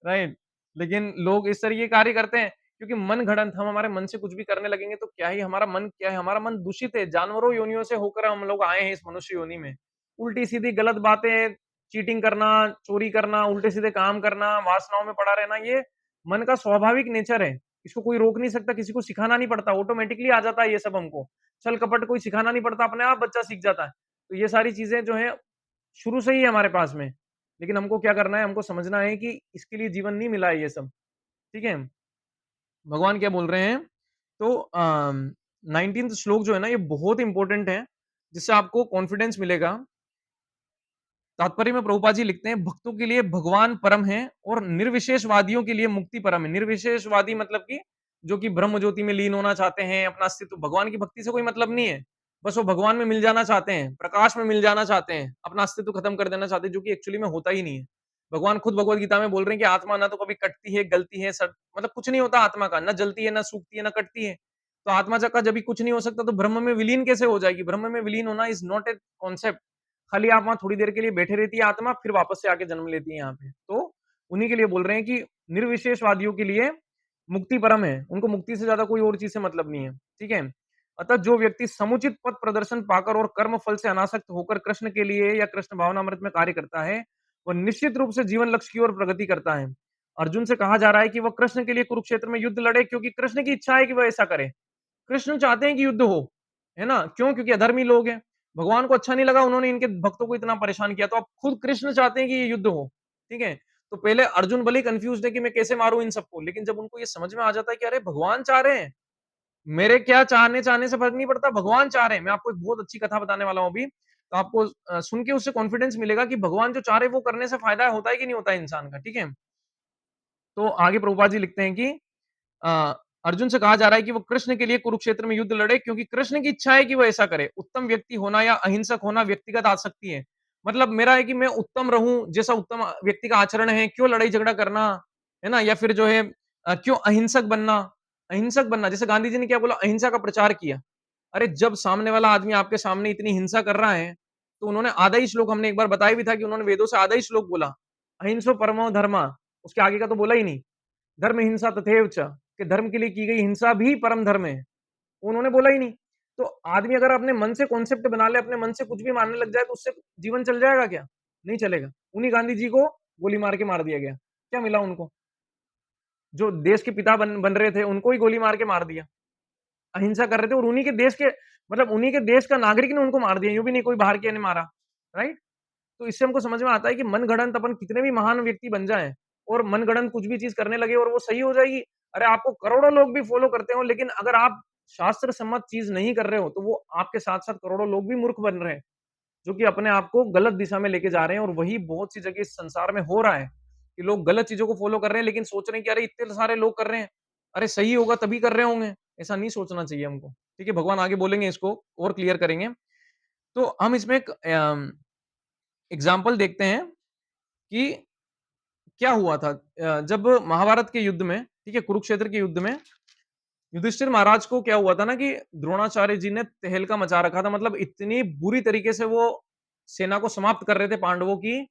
राइट? लेकिन लोग इस तरीके के कार्य करते हैं क्योंकि मन घड़ंत, हम हमारे मन से कुछ भी करने लगेंगे तो क्या ही, हमारा मन क्या है, हमारा मन दूषित है। जानवरों योनियों से होकर हम लोग आए हैं इस मनुष्य योनि में। उल्टी-सीधी गलत बातें, चीटिंग करना, चोरी करना, उल्टे-सीधे काम करना, वासनाओं में पड़ा रहना, ये मन का स्वाभाविक नेचर है। इसको कोई रोक नहीं सकता, किसी को सिखाना नहीं पड़ता, ऑटोमैटिकली आ जाता है ये सब हमको। छल-कपट कोई सिखाना नहीं पड़ता, अपने आप बच्चा सीख जाता है। तो ये सारी चीज़ें जो हैं शुरू से ही है हमारे पास में। लेकिन हमको क्या करना है, हमको समझना है कि इसके लिए जीवन नहीं मिला है ये सब, ठीक है? भगवान क्या बोल रहे हैं? तो 19th श्लोक जो है ना, ये बहुत इंपॉर्टेंट है, जिससे आपको कॉन्फिडेंस मिलेगा। तात्पर्य में प्रभुपाद जी लिखते हैं, भक्तों के लिए भगवान परम है और निर्विशेषवादियों के लिए मुक्ति परम है। निर्विशेषवादी मतलब कि जो कि ब्रह्म ज्योति में लीन होना चाहते हैं, अपना अस्तित्व, भगवान की भक्ति से कोई मतलब नहीं है। बस वो भगवान में मिल जाना चाहते हैं, प्रकाश में मिल जाना चाहते हैं, अपना अस्तित्व खत्म कर देना चाहते हैं, जो कि एक्चुअली में होता ही नहीं है। भगवान खुद भगवत गीता में बोल रहे हैं कि आत्मा ना तो कभी कटती है, गलती है, सड़ मतलब कुछ नहीं होता आत्मा का, ना जलती है, ना सूखती है, ना कटती है। तो आत्मा का जब भी कुछ नहीं हो सकता, तो ब्रह्म में विलीन कैसे हो जाएगी? ब्रह्म में विलीन होना इज़ नॉट ए कांसेप्ट। खाली आप वहाँ थोड़ी देर के लिए बैठे रहती है आत्मा, फिर वापस से आके जन्म लेती है यहाँ पे। तो उन्हीं के लिए बोल रहे हैं कि निर्विशेषवादियों के लिए मुक्ति परम है। उनको मुक्ति से ज्यादा कोई और चीज से मतलब नहीं है। ठीक है? अतः जो व्यक्ति समुचित पद प्रदर्शन पाकर और कर्म फल से अनासक्त होकर कृष्ण के लिए या कृष्ण भावनामृत में कार्य करता है, वह निश्चित रूप से जीवन लक्ष्य की ओर प्रगति करता है। अर्जुन से कहा जा रहा है कि वह कृष्ण के लिए कुरुक्षेत्र में युद्ध लड़े, क्योंकि कृष्ण की इच्छा है कि वह ऐसा करे। कृष्ण चाहते हैं कि युद्ध हो, है ना? क्यों? क्योंकि अधर्मी लोग हैं। भगवान को अच्छा नहीं लगा, उन्होंने इनके भक्तों को इतना परेशान किया, तो अब खुद कृष्ण चाहते हैं कि ये युद्ध हो। ठीक है? तो पहले अर्जुन भले ही कंफ्यूज्ड है कि मैं कैसे मारूं इन सबको, लेकिन जब उनको ये समझ में आ जाता है कि अरे भगवान चाह रहे हैं, मेरे क्या चाहने चाहने से फर्क नहीं पड़ता, भगवान चाह रहे हैं। मैं आपको एक बहुत अच्छी कथा बताने वाला हूं अभी, तो आपको सुन के उससे कॉन्फिडेंस मिलेगा कि भगवान जो चाह रहे हैं वो करने से फायदा होता है कि नहीं होता है इंसान का। ठीक है? तो आगे प्रभुपाद जी लिखते हैं कि अ, अर्जुन से कहा जा रहा है कि वो कृष्ण के लिए कुरुक्षेत्र में युद्ध लड़े, क्योंकि कृष्ण की इच्छा है कि वो ऐसा करे। उत्तम व्यक्ति होना या अहिंसक होना व्यक्तिगत आसक्ति है। मतलब मेरा है कि मैं उत्तम रहूं, जैसा उत्तम व्यक्ति का आचरण है, क्यों लड़ाई झगड़ा करना, है ना? या फिर जो है क्यों अहिंसक बनना। अहिंसक बनना, जैसे गांधी जी ने क्या बोला, अहिंसा का प्रचार किया। अरे जब सामने वाला आदमी आपके सामने इतनी हिंसा कर रहा है, तो उन्होंने आधा ही श्लोक, हमने एक बार बताया भी था कि उन्होंने वेदों से आधा ही श्लोक बोला, अहिंसो परमो धर्मा। उसके आगे का तो बोला ही नहीं। धर्म हिंसा तथैव च, कि धर्म के लिए की गई हिंसा भी परम धर्म है, उन्होंने बोला ही नहीं। तो आदमी अगर अपने मन से कॉन्सेप्ट बना ले, अपने मन से कुछ भी मानने लग जाए, तो उससे जीवन चल जाएगा क्या? नहीं चलेगा। उन्हीं गांधी जी को गोली मार के मार दिया गया। क्या मिला उनको? जो देश के पिता बन रहे थे, उनको ही गोली मार के मार दिया। अहिंसा कर रहे थे और उन्हीं के देश के, मतलब उन्हीं के देश का नागरिक ने उनको मार दिया, यूं भी नहीं कोई बाहर के ने मारा। राइट? तो इससे हमको समझ में आता है कि मनगढ़ंत अपन कितने भी महान व्यक्ति बन जाएं और मनगढ़ंत कुछ भी चीज करने लगे और वो सही हो जाएगी। अरे आपको करोड़ों लोग भी फॉलो करते हो, लेकिन अगर आप शास्त्र सम्मत चीज नहीं कर रहे हो, तो वो आपके साथ साथ करोड़ों लोग भी मूर्ख बन रहे हैं, जो कि अपने आप को गलत दिशा में लेके जा रहे हैं। और वही बहुत सी जगह इस संसार में हो रहा है कि लोग गलत चीजों को फॉलो कर रहे हैं, लेकिन सोच रहे हैं कि अरे इतने सारे लोग कर रहे हैं, अरे सही होगा तभी कर रहे होंगे। ऐसा नहीं सोचना चाहिए हमको। ठीक है? भगवान आगे बोलेंगे, इसको और क्लियर करेंगे। तो हम इसमें एक एग्जाम्पल देखते हैं कि क्या हुआ था जब महाभारत के युद्ध में, ठीक है, कुरुक्षेत्र के युद्ध में युधिष्ठिर महाराज को क्या हुआ था ना कि द्रोणाचार्य जी ने तहलका मचा रखा था। मतलब इतनी बुरी तरीके से वो सेना को समाप्त कर रहे थे पांडवों की,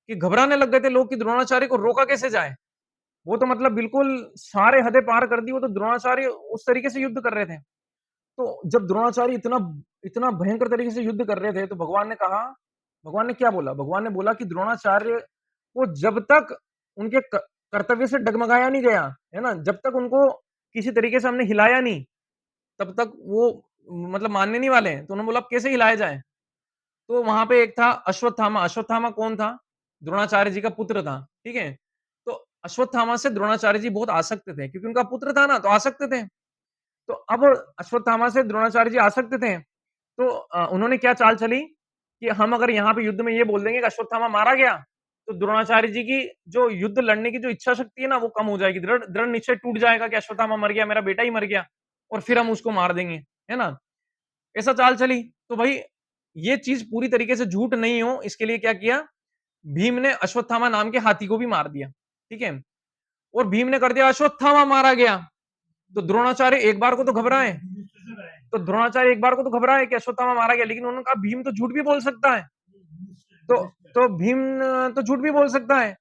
कि घबराने लग गए थे लोग कि द्रोणाचार्य को रोका कैसे जाए। वो तो मतलब बिल्कुल सारे हदें पार कर दी, वो तो द्रोणाचार्य उस तरीके से युद्ध कर रहे थे। तो जब द्रोणाचार्य इतना इतना भयंकर तरीके से युद्ध कर रहे थे, तो भगवान ने कहा, भगवान ने क्या बोला? भगवान ने बोला कि द्रोणाचार्य को जब तक उनके कर्तव्य से डगमगाया नहीं गया, है ना, जब तक उनको किसी तरीके से हमने हिलाया नहीं, तब तक वो मतलब मानने नहीं वाले हैं। तो उन्होंने बोला अब कैसे हिलाया जाए? तो वहां पे एक था अश्वत्थामा। अश्वत्थामा कौन था? द्रोणाचार्य जी का पुत्र था। ठीक है? तो अश्वत्थामा से द्रोणाचार्य जी बहुत आसक्त थे, क्योंकि उनका पुत्र था ना, तो आसक्त थे। तो अब अश्वत्थामा से द्रोणाचार्य जी आसक्त थे, तो उन्होंने क्या चाल चली कि हम अगर यहाँ पे युद्ध में ये बोल देंगे कि अश्वत्थामा मारा गया, तो द्रोणाचार्य जी की जो युद्ध लड़ने की जो इच्छा शक्ति है ना, वो कम हो जाएगी। दृढ़ दृढ़ निश्चय टूट जाएगा कि अश्वत्थामा मर गया, मेरा बेटा ही मर गया, और फिर हम उसको मार देंगे, है ना? ऐसा चाल चली। तो भाई ये चीज पूरी तरीके से झूठ नहीं हो, इसके लिए क्या किया? भीम ने अश्वत्थामा नाम के हाथी को भी मार दिया। ठीक है? और भीम ने कर दिया, अश्वत्थामा मारा गया। तो द्रोणाचार्य एक बार को तो घबराए, तो द्रोणाचार्य एक बार को तो घबराए कि अश्वत्थामा मारा गया, लेकिन उन्होंने कहा भीम तो झूठ भी बोल सकता है। तो भीम तो झूठ भी बोल सकता है।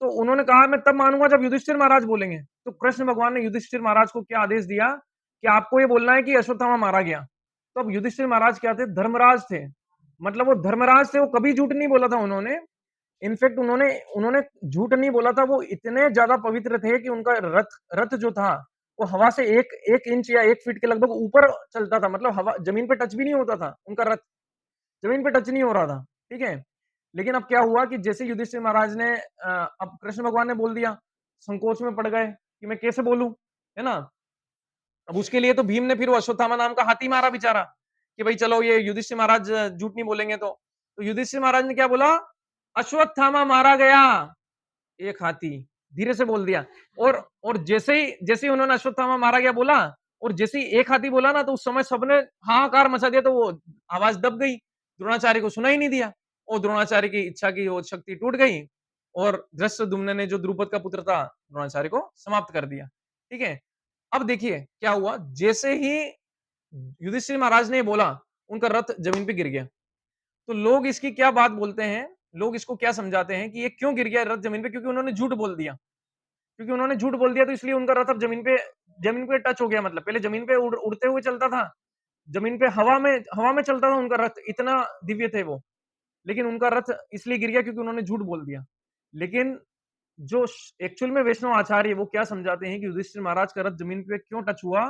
तो उन्होंने कहा मैं तब मानूंगा जब युधिष्ठिर महाराज बोलेंगे। तो कृष्ण भगवान ने युधिष्ठिर महाराज को क्या आदेश दिया कि आपको ये बोलना है कि अश्वत्थामा मारा गया। तो अब युधिष्ठिर महाराज क्या थे? धर्मराज थे। मतलब वो धर्मराज थे, वो कभी झूठ नहीं बोला था उन्होंने। इनफैक्ट उन्होंने उन्होंने झूठ नहीं बोला था। वो इतने ज्यादा पवित्र थे कि उनका रथ रथ जो था, वो हवा से एक एक इंच या 1 फीट के लगभग ऊपर चलता था। मतलब हवा जमीन पे टच भी नहीं होता था, उनका रथ जमीन पे टच नहीं हो रहा था। ठीक है? लेकिन अब क्या हुआ कि जैसे युधिष्ठिर महाराज ने अब कृष्ण भगवान ने बोल दिया, संकोच में पड़ गए कि मैं कैसे बोलूं, है ना? अब उसके लिए तो भीम ने फिर वो अश्वत्थामा नाम का हाथी मारा बेचारा, कि भाई चलो ये युधिष्ठिर महाराज झूठ नहीं बोलेंगे तो युधिष्ठिर महाराज ने क्या बोला, अश्वत्थामा मारा गया, एक हाथी, धीरे से बोल दिया। और जैसे ही उन्होंने अश्वत्थामा मारा गया बोला, और जैसे ही एक हाथी बोला ना, तो उस समय सबने हाहाकार मचा दिया, तो वो आवाज दब गई, द्रोणाचार्य को सुना ही नहीं दिया, और द्रोणाचार्य की इच्छा की वो शक्ति टूट गई, और धृष्टद्युम्न ने जो द्रुपद का पुत्र था द्रोणाचार्य को समाप्त कर दिया। ठीक है, अब देखिए क्या हुआ, जैसे ही युधिष्ठिर महाराज ने बोला, उनका रथ जमीन पे गिर गया। तो लोग इसकी क्या बात बोलते हैं, लोग इसको क्या समझाते हैं कि ये क्यों गिर गया रथ जमीन पे, क्योंकि उन्होंने झूठ बोल दिया, क्योंकि उन्होंने झूठ बोल दिया, तो इसलिए उनका रथ अब जमीन पे टच हो गया। मतलब पहले जमीन पे उड़ते हुए चलता था, जमीन पे हवा में चलता था उनका रथ, इतना दिव्य थे वो, लेकिन उनका रथ इसलिए गिर गया क्योंकि उन्होंने झूठ बोल दिया। लेकिन जो एक्चुअल में वैष्णव आचार्य वो क्या समझाते हैं कि युधिष्ठिर महाराज का रथ जमीन पे क्यों टच हुआ,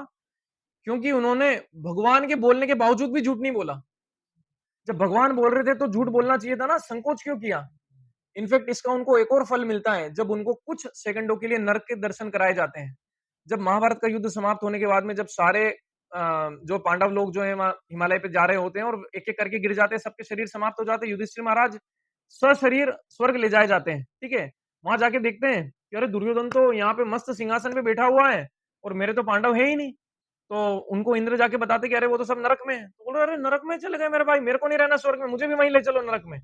क्योंकि उन्होंने भगवान के बोलने के बावजूद भी झूठ नहीं बोला। जब भगवान बोल रहे थे तो झूठ बोलना चाहिए था ना, संकोच क्यों किया? इनफैक्ट इसका उनको एक और फल मिलता है, जब उनको कुछ सेकंडों के लिए नरक के दर्शन कराए जाते हैं। जब महाभारत का युद्ध समाप्त होने के बाद में, जब सारे जो पांडव लोग जो है वहां हिमालय पे जा रहे होते हैं और एक एक करके गिर जाते हैं, सबके शरीर समाप्त हो जाते हैं, युधिष्ठिर महाराज सशरीर स्वर्ग ले जाए जाते हैं। ठीक है, वहां जाके देखते हैं कि अरे दुर्योधन तो यहाँ पे मस्त सिंहासन पे बैठा हुआ है, और मेरे तो पांडव है ही नहीं। तो उनको इंद्र जाके बताते कि अरे वो तो सब नरक में है। तो बोलो अरे नरक में चले गए मेरे भाई, मेरे को नहीं रहना स्वर्ग में, मुझे भी वहीं ले चलो नरक में।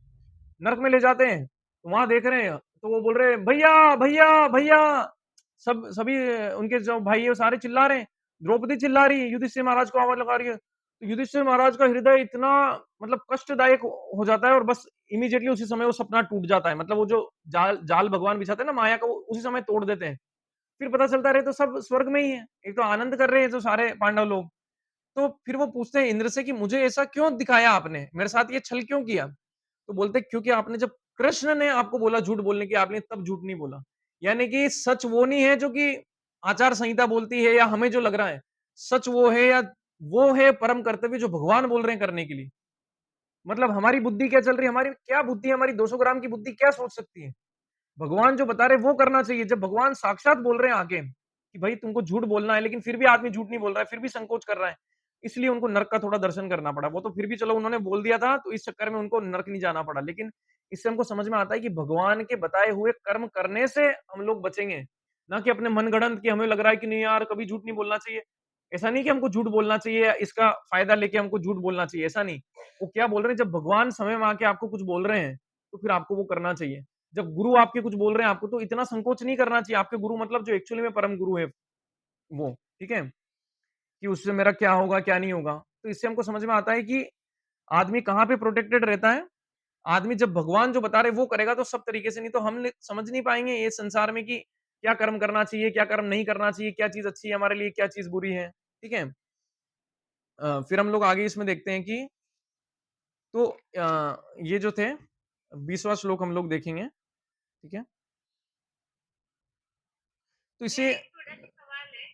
नरक में ले जाते हैं, तो वहां देख रहे हैं, तो वो बोल रहे हैं भैया भैया भैया, सभी उनके जो भाई है वो सारे चिल्ला रहे हैं। द्रौपदी चिल्ला रही है, युधिष्ठिर महाराज को आवाज लगा रही है, तो युधिष्ठिर महाराज का हृदय इतना मतलब कष्टदायक हो जाता है, और बस इमीडिएटली उसी समय वो सपना टूट जाता है। मतलब वो जो जाल जाल भगवान बिछाते हैं ना माया का, वो उसी समय तोड़ देते हैं। फिर पता चलता रहे तो सब स्वर्ग में ही है, एक तो आनंद कर रहे हैं जो सारे पांडव लोग। तो फिर वो पूछते हैं इंद्र से कि मुझे ऐसा क्यों दिखाया आपने, मेरे साथ ये छल क्यों किया? तो बोलते क्योंकि आपने जब कृष्ण ने आपको बोला झूठ बोलने की, आपने तब झूठ नहीं बोला। यानी कि सच वो नहीं है जो कि आचार संहिता बोलती है या हमें जो लग रहा है, सच वो है या वो है परम कर्तव्य जो भगवान बोल रहे हैं करने के लिए। मतलब हमारी बुद्धि क्या चल रही है, हमारी क्या बुद्धि है, हमारी 200 ग्राम की बुद्धि क्या सोच सकती है? भगवान जो बता रहे हैं वो करना चाहिए। जब भगवान साक्षात बोल रहे हैं आके कि भाई तुमको झूठ बोलना है, लेकिन फिर भी आदमी झूठ नहीं बोल रहा है, फिर भी संकोच कर रहा है, इसलिए उनको नरक का थोड़ा दर्शन करना पड़ा। वो तो फिर भी चलो उन्होंने बोल दिया था, तो इस चक्कर में उनको नरक नहीं जाना पड़ा। लेकिन इससे हमको समझ में आता है कि भगवान के बताए हुए कर्म करने से हम लोग बचेंगे, ना कि अपने मनगढ़ंत की हमें लग रहा है कि नहीं यार कभी झूठ नहीं बोलना चाहिए। ऐसा नहीं कि हमको झूठ बोलना चाहिए या इसका फायदा लेके हमको झूठ बोलना चाहिए, ऐसा नहीं। वो क्या बोल रहे हैं, जब भगवान समय में आके आपको कुछ बोल रहे हैं, तो फिर आपको वो करना चाहिए। जब गुरु आपके कुछ बोल रहे हैं आपको, तो इतना संकोच नहीं करना चाहिए। आपके गुरु मतलब जो एक्चुअली में परम गुरु है वो, ठीक है? कि उससे मेरा क्या होगा, क्या नहीं होगा। तो इससे हमको समझ में आता है कि आदमी कहाँ पे प्रोटेक्टेड रहता है। आदमी जब भगवान जो बता रहे वो करेगा तो सब तरीके से, नहीं तो हम समझ नहीं पाएंगे ये संसार में कि क्या कर्म करना चाहिए, क्या कर्म नहीं करना चाहिए, क्या चीज अच्छी है हमारे लिए, क्या चीज बुरी है। ठीक है, फिर हम लोग आगे इसमें देखते हैं कि तो ये जो थे 20वां श्लोक हम लोग देखेंगे। ठीक है, तो इसे
मेरा एक छोटा-सा सवाल है,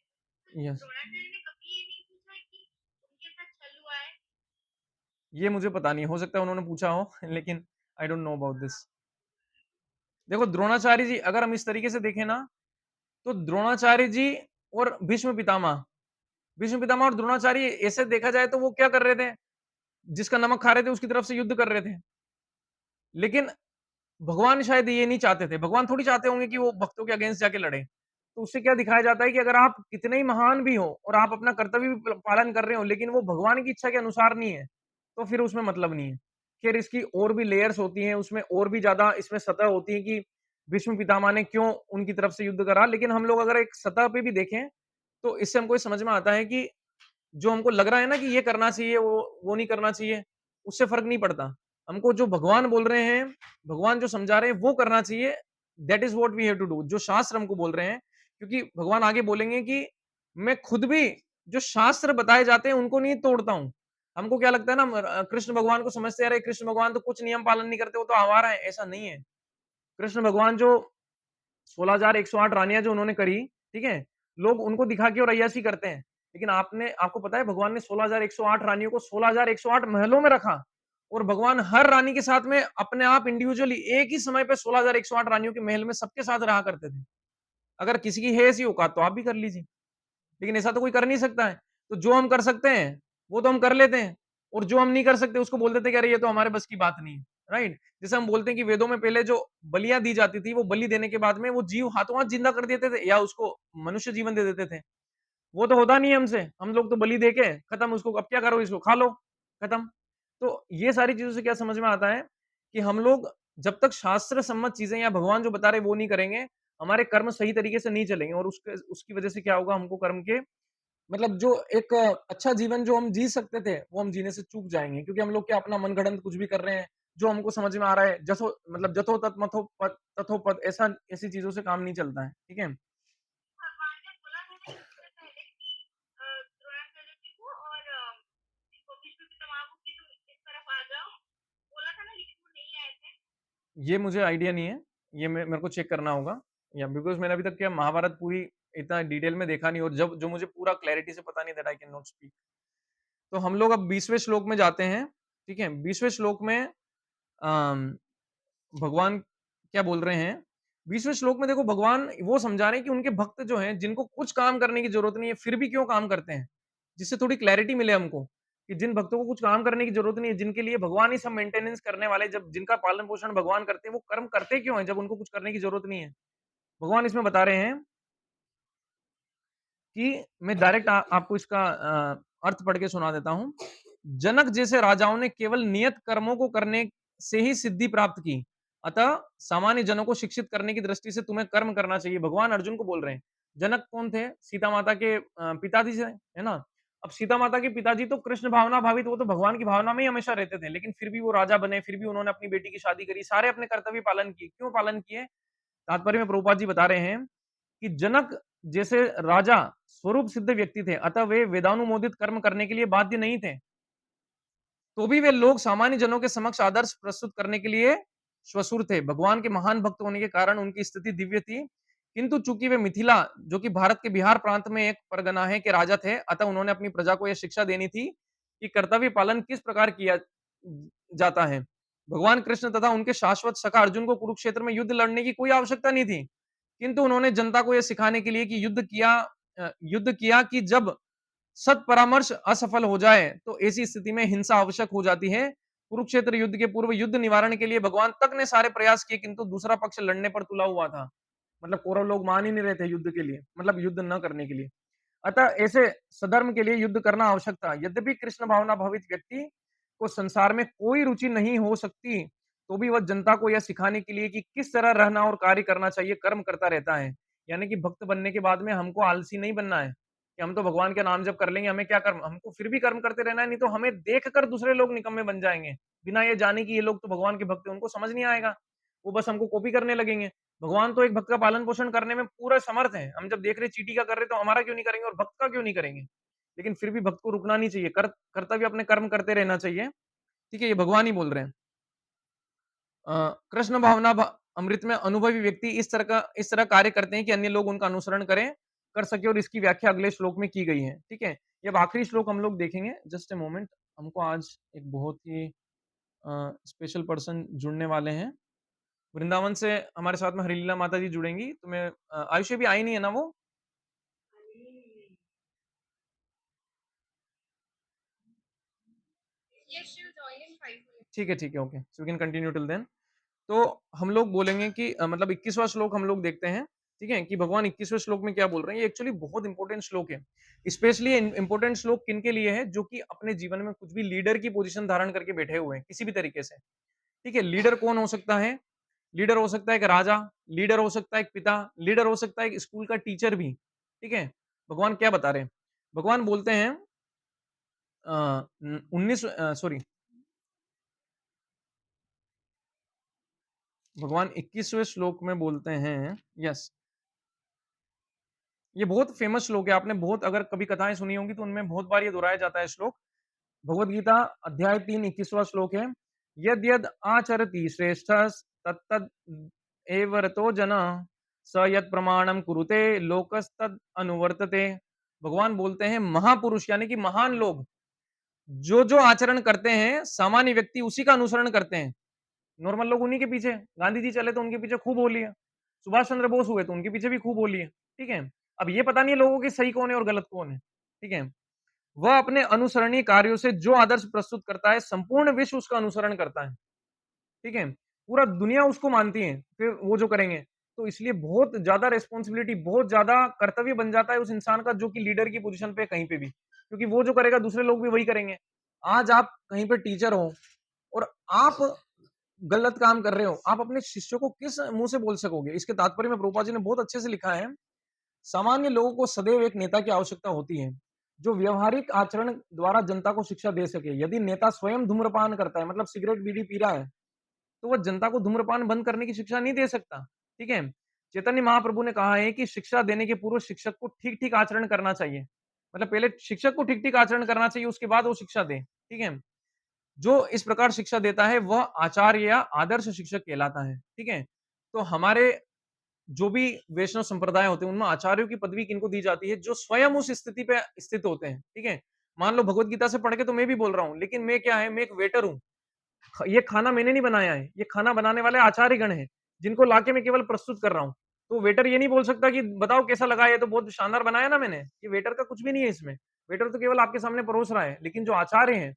तो
यस,
द्रोणाचार्य ने कभी ये नहीं पूछा कि उनके साथ छल हुआ है?
ये मुझे पता नहीं, हो सकता है उन्होंने पूछा हो लेकिन I don't know about this. देखो द्रोणाचार्य जी अगर हम इस तरीके से देखें ना, तो द्रोणाचार्य जी और भीष्म पितामह और द्रोणाचार्य ऐसे देखा जाए तो वो क्या कर रहे थे, जिसका नमक खा रहे थे उसकी तरफ से युद्ध कर रहे थे। लेकिन भगवान शायद ये नहीं चाहते थे, भगवान थोड़ी चाहते होंगे कि वो भक्तों के अगेंस्ट जाके लड़े। तो उससे क्या दिखाया जाता है कि अगर आप कितने ही महान भी हो और आप अपना कर्तव्य भी पालन कर रहे हो, लेकिन वो भगवान की इच्छा के अनुसार नहीं है, तो फिर उसमें मतलब नहीं है। फिर इसकी और भी लेयर्स होती हैं, उसमें और भी ज्यादा इसमें सतह होती है कि भीष्म पितामह ने क्यों उनकी तरफ से युद्ध करा। लेकिन हम लोग अगर एक सतह पे भी देखें, तो इससे हमको ये समझ में आता है कि जो हमको लग रहा है ना कि ये करना चाहिए, वो नहीं करना चाहिए, उससे फर्क नहीं पड़ता। हमको जो भगवान बोल रहे हैं, भगवान जो समझा रहे हैं वो करना चाहिए। That is what we have to do, जो शास्त्र हमको बोल रहे हैं। क्योंकि भगवान आगे बोलेंगे कि मैं खुद भी जो शास्त्र बताए जाते हैं उनको नहीं तोड़ता हूँ। हमको क्या लगता है ना, कृष्ण भगवान को समझते आ रहे, कृष्ण भगवान तो कुछ नियम पालन नहीं करते, वो तो आवारा है, ऐसा नहीं है। कृष्ण भगवान जो 16,108 रानियां जो उन्होंने करी, ठीक है, लोग उनको दिखा के और अय्याशी करते हैं। लेकिन आपको पता है भगवान ने 16,108 रानियों को 16,108 महलों में रखा, और भगवान हर रानी के साथ में अपने आप इंडिविजुअली एक ही समय पे 16,108 रानियों के महल में सबके साथ रहा करते थे। अगर किसी की है ऐसी औकात तो आप भी कर लीजिए। लेकिन ऐसा तो कोई कर नहीं सकता है। तो जो हम कर सकते हैं, वो तो हम कर लेते हैं और जो हम नहीं कर सकते उसको बोल देते हैं कि अरे ये तो हमारे बस की बात नहीं है, राइट? जैसे हम बोलते हैं कि वेदों में पहले जो बलियाँ दी जाती थी, वो बलि देने के बाद में वो जीव हाथों-हाथ जिंदा कर देते थे या उसको मनुष्य जीवन दे देते थे। वो तो होता नहीं है हमसे, हम लोग तो बलि देके खत्म उसको अब क्या करो इसको खा लो, खत्म। तो ये सारी चीज़ों से क्या समझ में आता है कि हम लोग जब तक शास्त्र सम्मत चीज़ें या भगवान जो बता रहे हैं वो नहीं करेंगे, हमारे कर्म सही तरीके से नहीं चलेंगे और उसके उसकी वजह से क्या होगा हमको कर्म के मतलब जो एक अच्छा जीवन जो हम जी सकते थे, वो हम जीने से चूक जाएँगे क्योंकि हम लोग क्या अपना मनगढ़ंत कुछ भी कर रहे हैं, जो हमको समझ में आ रहा है, जसो मतलब जथो तथ मथो पथ तथो पथ ऐसा ऐसी चीज़ों से काम नहीं चलता है, ठीक है?
भगवान ने बोला था ना इससे पहले कि द्रोणाचार्य जी को और इनको विष्णु पितामह को कि तुम इस तरफ आ जाओ, बोला था ना लेकिन वो नहीं आए थे।
ये मुझे आइडिया नहीं है, ये मेरे को चेक करना होगा या बिकॉज़ मैंने अभी तक क्या महाभारत पूरी इतना डिटेल में देखा नहीं और जब जो मुझे पूरा क्लैरिटी से पता नहीं that I can not speak. तो हम लोग अब 20वें श्लोक में जाते हैं, ठीक है? 20वें श्लोक में अम, भगवान क्या बोल रहे हैं? 20वें श्लोक में देखो भगवान वो समझा रहे हैं कि उनके भक्त जो हैं, जिनको कुछ काम करने की ज़रूरत नहीं है, फिर भी क्यों काम करते हैं? जिससे थोड़ी क्लैरिटी मिले हमको, कि जिन भक्तों को कुछ काम करने की ज़रूरत नहीं है, जिनके लिए भगवान ही सब मेंटेनेंस करने वाले, जब जिनका पालन-पोषण भगवान करते हैं, वो कर्म करते क्यों हैं, जब उनको कुछ करने की ज़रूरत नहीं है? भगवान इसमें बता रहे हैं कि मैं डायरेक्ट आपको इसका अर्थ पढ़ के सुना देता हूँ। जनक जैसे राजाओं ने केवल नियत कर्मों को करने से ही सिद्धि प्राप्त की। अतः सामान्य जनों को शिक्षित करने की दृष्टि से तुम्हें कर्म करना चाहिए। भगवान अर्जुन को बोल रहे हैं। जनक कौन थे? सीता माता के पिताजी से, है ना? अब सीता माता के पिताजी तो कृष्ण भावना भावित, वो तो भगवान की भावना में ही हमेशा रहते थे। लेकिन फिर भी वो राजा बने, फिर भी उन्होंने अपनी बेटी की शादी करी, सारे अपने कर्तव्य पालन किए। क्यों पालन किए? तात्पर्य में प्रभुपाद जी बता रहे हैं कि जनक जैसे राजा स्वरूप सिद्ध व्यक्ति थे, अतः वे वेदानुमोदित कर्म करने के लिए बाध्य नहीं थे। तो भी वे लोग सामान्य जनों के समक्ष आदर्श प्रस्तुत करने के लिए श्वशुर थे। भगवान के महान भक्त होने के कारण उनकी स्थिति दिव्य थी। किंतु चूंकि वे मिथिला, जो कि भारत के बिहार प्रांत में एक परगना है, के राजा थे, अतः उन्होंने अपनी प्रजा को यह शिक्षा देनी थी कि कर्तव्य पालन किस प्रकार किया जाता है। भगवान कृष्ण तथा उनके शाश्वत सखा अर्जुन को कुरुक्षेत्र में युद्ध लड़ने की कोई आवश्यकता नहीं थी। किंतु उन्होंने जनता को यह सिखाने के लिए कि युद्ध किया कि जब सत्परामर्श असफल हो जाए तो ऐसी स्थिति में हिंसा आवश्यक हो जाती है। कुरुक्षेत्र युद्ध के पूर्व युद्ध निवारण के लिए भगवान तक ने सारे प्रयास किए, किंतु दूसरा पक्ष लड़ने पर तुला हुआ था। मतलब कौरव लोग मान ही नहीं रहे थे युद्ध के लिए, मतलब युद्ध न करने के लिए। अतः ऐसे सधर्म के लिए युद्ध करना आवश्यक था। यद्यपि कृष्ण भावना भावित व्यक्ति को संसार में कोई रुचि नहीं हो सकती, तो भी वह जनता को यह सिखाने के लिए कि किस तरह रहना और कार्य करना चाहिए, कर्म करता रहता है। यानी कि भक्त बनने के बाद में हमको आलसी नहीं बनना है कि हम तो भगवान का नाम जप कर लेंगे, हमें क्या कर्म, हमको फिर भी कर्म करते रहना है, नहीं तो हमें देखकर दूसरे लोग निकम्मे बन जाएंगे। बिना ये जाने कि ये लोग तो भगवान के भक्त हैं, उनको समझ नहीं आएगा, वो बस हमको कॉपी करने लगेंगे। भगवान तो एक भक्त का पालन पोषण करने में पूरा समर्थ है। हम जब देख रहे चींटी का कर रहे तो हमारा क्यों नहीं करेंगे और भक्त का क्यों नहीं करेंगे? लेकिन फिर भी भक्त को रुकना नहीं चाहिए, कर्तव्य अपने कर्म करते रहना चाहिए। ठीक है, ये भगवान ही बोल रहे हैं। कृष्ण भावना अमृत में अनुभवी व्यक्ति इस तरह कार्य करते हैं कि अन्य लोग उनका अनुसरण कर सके, और इसकी व्याख्या अगले श्लोक में की गई है। ठीक है, ये अब आखिरी श्लोक हम लोग देखेंगे। जस्ट ए मोमेंट, हमको आज एक बहुत ही स्पेशल पर्सन जुड़ने वाले हैं वृंदावन से। हमारे साथ में हरिलीला माता जी जुड़ेंगी। तो मैं आयुषी भी आई नहीं है ना वो?
Yes, she'll join in 5 minutes.
ठीक है, okay, so we can continue till then. तो हम लोग बोलेंगे कि मतलब 21वां श्लोक हम लोग देखते हैं, ठीक है, कि भगवान 21वें श्लोक में क्या बोल रहे हैं। ये एक्चुअली बहुत इंपॉर्टेंट श्लोक है। स्पेशली इंपॉर्टेंट श्लोक किनके लिए है? जो कि अपने जीवन में कुछ भी लीडर की पोजीशन धारण करके बैठे हुए हैं किसी भी तरीके से। ठीक है, लीडर कौन हो सकता है? लीडर हो सकता है एक राजा, लीडर हो सकता है एक पिता, लीडर हो सकता है एक स्कूल का टीचर भी। ठीक है, भगवान क्या बता रहे हैं? भगवान बोलते हैं 19 सॉरी, भगवान 21वें श्लोक में बोलते हैं, यस, ये बहुत फेमस श्लोक है। आपने बहुत अगर कभी कथाएं सुनी होंगी तो उनमें बहुत बार ये दोहराया जाता है श्लोक। भगवद गीता अध्याय 3 21वां श्लोक है। यद यद आचरति श्रेष्ठ तत्तद एव रतो जना स यत् प्रमाणम कुरुते लोकस्तद अनुवर्तते। भगवान बोलते हैं महापुरुष यानी कि महान लोग जो जो आचरण करते हैं, सामान्य व्यक्ति उसी का अनुसरण करते हैं। नॉर्मल लोग उन्हीं के पीछे, गांधी जी चले तो उनके पीछे खूब हो लिया, सुभाष चंद्र बोस हुए तो उनके पीछे भी खूब हो लिया। ठीक है, अब ये पता नहीं है लोगों की सही कौन है और गलत कौन है, ठीक है? वह अपने अनुसरणीय कार्यों से जो आदर्श प्रस्तुत करता है, संपूर्ण विश्व उसका अनुसरण करता है, ठीक है? पूरा दुनिया उसको मानती है, फिर वो जो करेंगे। तो इसलिए बहुत ज़्यादा रिस्पॉन्सिबिलिटी, बहुत ज़्यादा कर्तव्य बन जाता है उस इंसान का जो कि लीडर की पोज़ीशन पे है कहीं पे भी। क्योंकि वो जो करेगा दूसरे लोग भी वही करेंगे। आज आप कहीं पे टीचर हो और आप गलत काम कर रहे हो, आप अपने शिष्यों को किस मुँह से बोल सकोगे? इसके तात्पर्य में प्रभुपाद जी ने बहुत अच्छे से लिखा है, सामान्य लोगों को सदैव एक नेता की आवश्यकता होती है, जो व्यावहारिक आचरण द्वारा जनता को शिक्षा दे सके। यदि नेता स्वयं धूम्रपान करता है, मतलब सिगरेट, बीड़ी पी रहा है, तो वह जनता को धूम्रपान बंद करने की शिक्षा नहीं दे सकता, ठीक है? चैतन्य महाप्रभु ने कहा है कि शिक्षा देने के पूर्व शिक्षक को ठीक-ठीक आचरण करना चाहिए। मतलब पहले शिक्षक को ठीक-ठीक आचरण करना चाहिए, उसके बाद वो शिक्षा दे, ठीक है? जो इस प्रकार शिक्षा देता है, वह आचार्य या आदर्श शिक्षक कहलाता है, ठीक है? तो हमारे जो भी वैष्णव संप्रदाय होते हैं, उनमें आचार्यों की पदवी किनको दी जाती है? जो स्वयं उस स्थिति पे स्थित होते हैं, ठीक है? मान लो भगवत गीता से पढ़ के तो मैं भी बोल रहा हूँ, लेकिन मैं क्या है, मैं एक वेटर हूँ। ये खाना मैंने नहीं बनाया है, ये खाना बनाने वाले आचार्यगण हैं, जिनको लाके मैं केवल प्रस्तुत कर रहा हूँ। तो वेटर ये नहीं बोल सकता कि बताओ कैसा लगा, ये तो बहुत शानदार बनाया ना मैंने। ये वेटर का कुछ भी नहीं है इसमें। वेटर तो केवल आपके सामने परोस रहा है, लेकिन जो आचार्य हैं,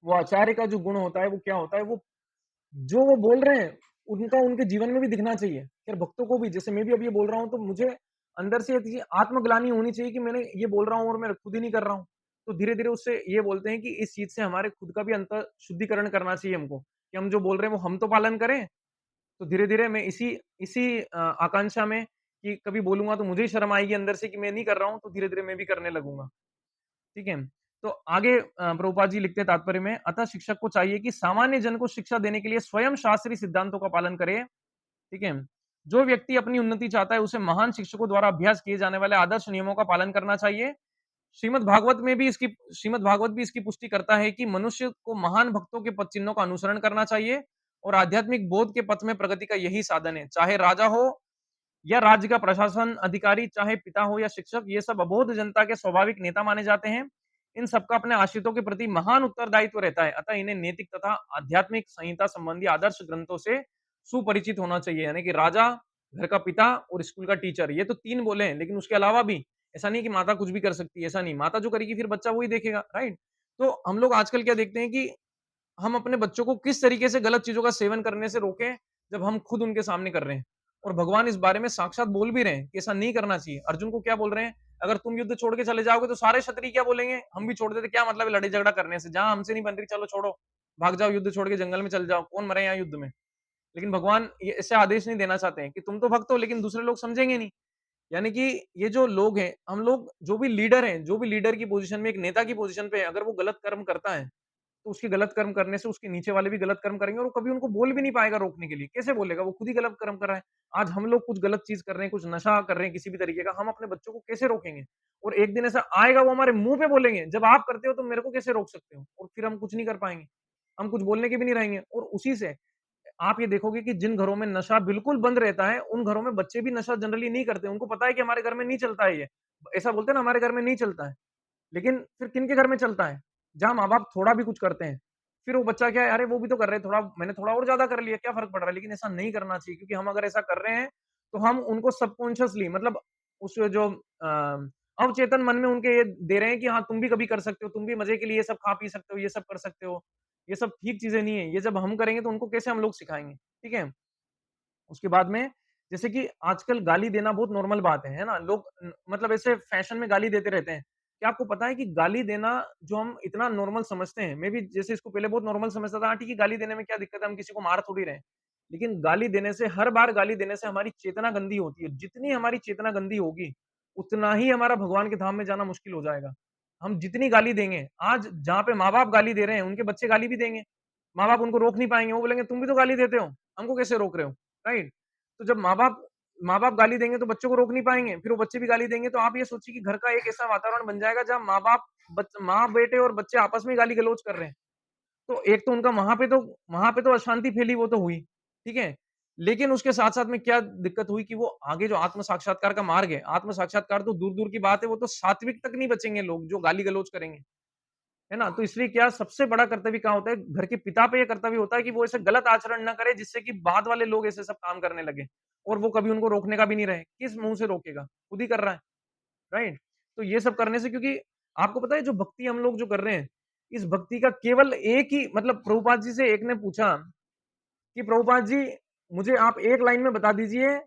वो आचार्य का जो गुण होता है, वो क्या होता है, वो जो वो बोल रहे हैं, उनका उनके जीवन में भी दिखना चाहिए। फिर भक्तों को भी, जैसे मैं भी अब ये बोल रहा हूँ, तो मुझे अंदर से ये आत्मग्लानि होनी चाहिए कि मैंने ये बोल रहा हूँ और मैं खुद ही नहीं कर रहा हूँ। तो धीरे-धीरे उससे ये बोलते हैं कि इस चीज़ से हमारे खुद का भी अंतर शुद्धिकरण करना चाहिए हमको, कि हम जो बोल रहे हैं वो हम तो पालन करें। तो धीरे-धीरे मैं इसी इसी आकांक्षा में कि कभी बोलूँगा तो मुझे ही शर्म आएगी अंदर से कि मैं नहीं कर रहा हूँ, तो धीरे-धीरे मैं भी करने लगूँगा। ठीक है? तो आगे प्रभुपाद जी लिखते हैं तात्पर्य में, अतः शिक्षक को चाहिए कि सामान्य जन को शिक्षा देने के लिए स्वयं शास्त्रीय सिद्धांतों का पालन करे, ठीक है? जो व्यक्ति अपनी उन्नति चाहता है, उसे महान शिक्षकों द्वारा अभ्यास किए जाने वाले आदर्श नियमों का पालन करना चाहिए। श्रीमद् भागवत भी इसकी पुष्टि करता है कि मनुष्य को महान भक्तों के पद चिन्हों का अनुसरण करना चाहिए और आध्यात्मिक बोध के पथ में प्रगति का यही साधन है। चाहे राजा हो या राज्य का प्रशासन अधिकारी, चाहे पिता हो या शिक्षक, ये सब अबोध जनता के स्वाभाविक नेता माने जाते हैं। इन सबका अपने आश्रितों के प्रति महान उत्तरदायित्व रहता है। अतः इन्हें नैतिक तथा आध्यात्मिक संहिता संबंधी आदर्श ग्रंथों से सुपरिचित होना चाहिए। यानी कि राजा, घर का पिता और स्कूल का टीचर, ये तो 3 बोले हैं, लेकिन उसके अलावा भी ऐसा नहीं कि माता कुछ भी कर सकती है, ऐसा नहीं। माता जो करेगी फिर बच्चा वही देखेगा, राइट? तो हम लोग आजकल क्या देखते हैं कि हम अपने बच्चों को किस तरीके से गलत चीज़ों का सेवन करने से रोकें, जब हम खुद उनके सामने कर रहे हैं। और भगवान इस बारे में साक्षात बोल भी रहे हैं कि ऐसा नहीं करना चाहिए। अर्जुन को क्या बोल रहे हैं? अगर तुम युद्ध छोड़ के चले जाओगे तो सारे क्षत्रिय क्या बोलेंगे? हम भी छोड़ देते, क्या मतलब है लड़ाई झगड़ा करने से? जहाँ हमसे नहीं बन रही चलो छोड़ो, भाग जाओ युद्ध छोड़ के जंगल में चले जाओ, कौन मरे यहाँ युद्ध में? लेकिन भगवान ये ऐसे आदेश नहीं देना चाहते हैं कि तुम तो भक्त हो लेकिन दूसरे लोग समझेंगे नहीं। यानी कि ये जो लोग हैं, हम लोग जो भी लीडर हैं, जो भी लीडर की पोज़ीशन में, एक नेता की पोज़ीशन पे है, अगर वो गलत कर्म करता है, तो उसके गलत कर्म करने से उसके नीचे वाले भी गलत कर्म करेंगे और वो कभी उनको बोल भी नहीं पाएगा रोकने के लिए। कैसे बोलेगा? वो खुद ही गलत कर्म कर रहा है। आज हम लोग कुछ गलत चीज़ कर रहे हैं, कुछ नशा कर रहे हैं किसी भी तरीके का, हम अपने बच्चों को कैसे रोकेंगे? और एक दिन ऐसा आएगा वो हमारे मुँह पे बोलेंगे, "जब आप करते हो तो मेरे को कैसे रोक सकते हो?" और फिर हम कुछ नहीं कर पाएँगे। हम कुछ बोलने के भी नहीं रहेंगे और उसी से आप ये देखोगे कि जिन घरों में नशा बिल्कुल बंद रहता है, उन घरों में बच्चे भी नशा जनरली नहीं करते। उनको पता है कि हमारे घर में नहीं चलता है ये। ऐसा बोलते हैं ना, हमारे घर में नहीं चलता है। लेकिन फिर किनके घर में चलता है? जहाँ माँ-बाप थोड़ा भी कुछ करते हैं। फिर वो बच्चा क्या है, अरे वो भी तो कर रहे हैं, थोड़ा मैंने थोड़ा और ज़्यादा कर लिया, क्या फ़र्क पड़ रहा है? लेकिन ऐसा नहीं करना चाहिए क्योंकि हम अगर ऐसा कर रहे हैं, तो हम उनको सबकॉन्शियसली, मतलब उस जो अवचेतन मन में उनके ये दे रहे हैं कि हाँ, तुम भी कभी कर सकते हो, तुम भी मज़े के लिए ये सब खा पी सकते हो, ये सब कर सकते हो। ये सब ठीक चीज़ें नहीं है। ये जब हम करेंगे तो उनको कैसे हम लोग सिखाएँगे? ठीक है? उसके बाद में जैसे कि आजकल गाली देना बहुत नॉर्मल बात है ना? लोग मतलब ऐसे फैशन में गाली देते रहते हैं। क्या आपको पता है कि गाली देना जो हम इतना नॉर्मल समझते हैं, मैं भी जैसे इसको पहले बहुत नॉर्मल समझता था, हाँ ठीक है, गाली देने में क्या दिक्कत है, हम किसी को मार थोड़ी रहे हैं। लेकिन गाली देने से, हर बार गाली देने से हमारी चेतना गंदी होती है। जितनी हमारी चेतना गंदी होगी, उतना ही हमारा भगवान के धाम में जाना मुश्किल हो जाएगा। हम जितनी गाली देंगे, आज जहाँ पे माँ-बाप गाली दे रहे हैं, उनके बच्चे गाली भी देंगे। माँ-बाप उनको रोक नहीं पाएँगे, वो बोलेंगे तुम भी तो गाली देते हो, हमको कैसे रोक रहे हो? राइट? तो जब माँ-बाप गाली देंगे तो बच्चों को रोक नहीं पाएँगे, फिर वो बच्चे भी गाली देंगे, तो आप ये सोचिए कि घर का एक ऐसा वातावरण बन जाएगा जहाँ माँ-बेटे और बच्चे आपस में गाली-गलौज कर रहे हैं। तो एक तो उनका वहाँ पे तो अशांति फैली, वो तो हुई, ठीक है? लेकिन उसके साथ-साथ में क्या दिक्कत हुई कि वो आगे जो आत्म साक्षात्कार का मार्ग है, आत्म साक्षात्कार तो दूर-दूर की बात है, वो तो सात्विक तक नहीं बचेंगे लोग जो गाली-गलौज करेंगे। है ना? तो इसलिए क्या सबसे बड़ा कर्तव्य क्या होता है? घर के पिता पे ये कर्तव्य होता है कि वो ऐसे गलत आचरण ना करे जिससे कि बाद वाले लोग ऐसे सब काम करने लगे। और वो कभी उनको रोकने का भी नहीं रहे, किस मुंह से रोकेगा, खुद ही कर रहा है, राइट? तो ये सब करने से, क्योंकि आपको पता है जो भक्ति हम लोग जो कर रहे हैं, इस भक्ति का केवल एक ही मतलब, प्रभुपाद जी से एक ने पूछा कि प्रभुपाद जी मुझे आप एक लाइन में बता दीजिए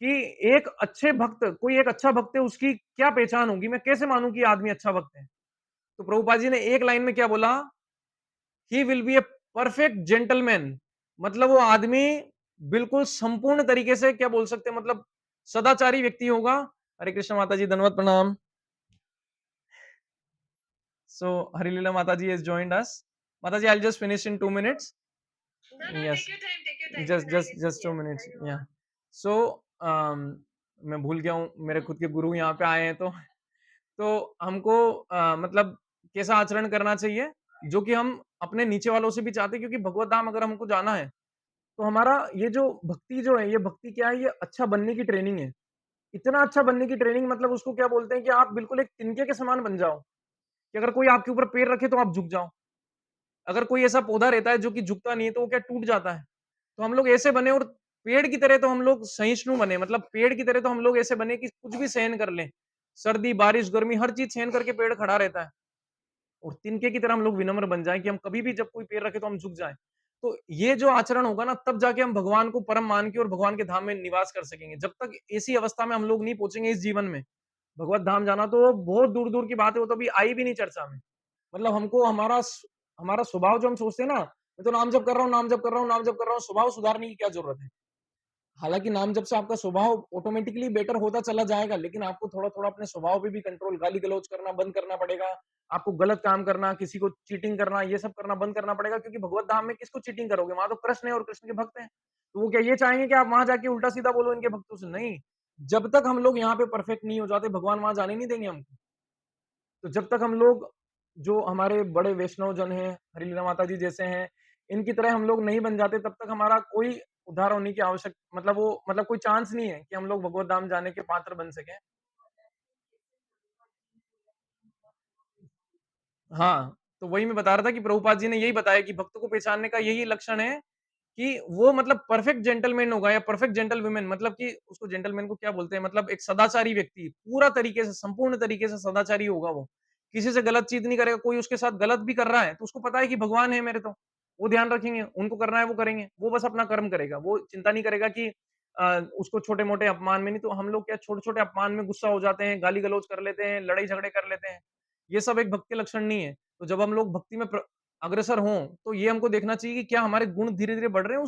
कि एक अच्छे भक्त, कोई एक अच्छा भक्त है, उसकी क्या पहचान होगी, मैं कैसे मानूं कि ये आदमी अच्छा भक्त है? तो प्रभुपाद जी ने एक लाइन में क्या बोला, he will be a perfect gentleman. मतलब वो आदमी बिल्कुल संपूर्ण तरीके से, क्या बोल सकते हैं, मतलब सदाचारी व्यक्ति होगा। हरे कृष्ण माता जी, धन्यवाद, प्रणाम। सो हरिलीला माता जी has joined us. माता जी, I'll just finish in 2 minutes.
No, no,
Yes,
take your time, take your time.
just 2 minutes. Yeah. So मैं भूल गया हूँ, मेरे खुद के गुरु यहाँ पे आए हैं, तो हमको मतलब कैसा आचरण करना चाहिए, जो कि हम अपने नीचे वालों से भी चाहते हैं, क्योंकि भगवत धाम अगर हमको जाना है, तो हमारा ये जो भक्ति जो है, ये भक्ति क्या है, ये अच्छा बनने की ट्रेनिंग है। इतना अच्छा बनने की ट्रेनिंग, मतलब उसको क्या बोलते हैं कि आप बिल्कुल एक तिनके के समान बन जाओ, कि अगर कोई आपके ऊपर पैर रखे तो आप झुक जाओ। अगर कोई ऐसा पौधा रहता है जो कि झुकता नहीं है, तो वो क्या टूट जाता है। तो हम लोग ऐसे बने, और पेड़ की तरह तो हम लोग सहिष्णु बने, मतलब पेड़ की तरह तो हम लोग ऐसे बने कि कुछ भी सहन कर लें। सर्दी, बारिश, गर्मी, हर चीज़ सहन करके पेड़ खड़ा रहता है। और तिनके की तरह हम लोग विनम्र बन जाएँ कि हम कभी भी जब कोई पैर रखे तो हम झुक जाएँ। तो ये जो आचरण होगा ना, तब जाके हम भगवान को परम मान के और भगवान के धाम में निवास कर सकेंगे। जब तक ऐसी अवस्था में हम लोग नहीं पहुँचेंगे इस जीवन में, भगवत धाम जाना तो बहुत दूर-दूर की बात है, वो तो अभी आई भी नहीं चर्चा में। मतलब हमको हमारा स्वभाव जो हम सोचते हैं ना, मैं तो नाम जप कर रहा हूँ, नाम जप कर रहा हूँ, नाम जप कर रहा हूँ, स्वभाव सुधारने की क्या ज़रूरत है? हालाँकि नाम जप से आपका स्वभाव ऑटोमैटिकली बेटर होता चला जाएगा, लेकिन आपको थोड़ा-थोड़ा अपने स्वभाव पे भी कंट्रोल, गाली-गलौज करना बंद करना पड़ेगा। आपको गलत काम करना, किसी को चीटिंग करना, ये सब करना बंद करना पड़ेगा, क्योंकि भगवत धाम में किसको चीटिंग करोगे? वहाँ तो कृष्ण है और कृष्ण के भक्त हैं। तो वो क्या ये चाहेंगे कि आप वहाँ जाके उल्टा-सीधा बोलो इनके भक्तों से? नहीं। जब तक हम लोग यहाँ पे परफेक्ट नहीं हो जाते, भगवान वहाँ जाने नहीं देंगे हमको। तो जब तक हम लोग, जो हमारे बड़े वैष्णव जन हैं, हरिलीला माता जी जैसे हैं, इनकी तरह हम लोग नहीं बन जाते, तब तक हमारा कोई उद्धार होने की आवश्यक, मतलब वो, मतलब कोई चांस नहीं है कि हम लोग भगवत धाम जाने के पात्र बन सकें। हाँ, तो वही मैं बता रहा था कि प्रभुपाद जी ने यही बताया कि भक्त को पहचानने का यही लक्षण है कि वो मतलब परफेक्ट जेंटलमैन होगा या परफेक्ट जेंटल वुमेन, मतलब कि उसको जेंटलमैन को क्या बोलते हैं, मतलब एक सदाचारी व्यक्ति, पूरा तरीके से, संपूर्ण तरीके से सदाचारी होगा वो। किसी से गलत चीज़ नहीं करेगा, कोई उसके साथ गलत भी कर रहा है, तो उसको पता है कि भगवान है मेरे तो, वो ध्यान रखेंगे, उनको करना है वो करेंगे, वो बस अपना कर्म करेगा, वो चिंता नहीं करेगा कि उसको छोटे-मोटे अपमान में नहीं, तो हम लोग क्या छोटे-छोटे अपमान में गुस्सा हो जाते हैं, गाली-गलौज कर लेते हैं, लड़ाई-झगड़े कर लेते हैं। ये सब एक भक्त के लक्षण नहीं है। तो जब हम लोग भक्ति में अग्रसर हों, तो ये हमको देखना चाहिए कि क्या हमारे गुण धीरे-धीरे बढ़ रहे हैं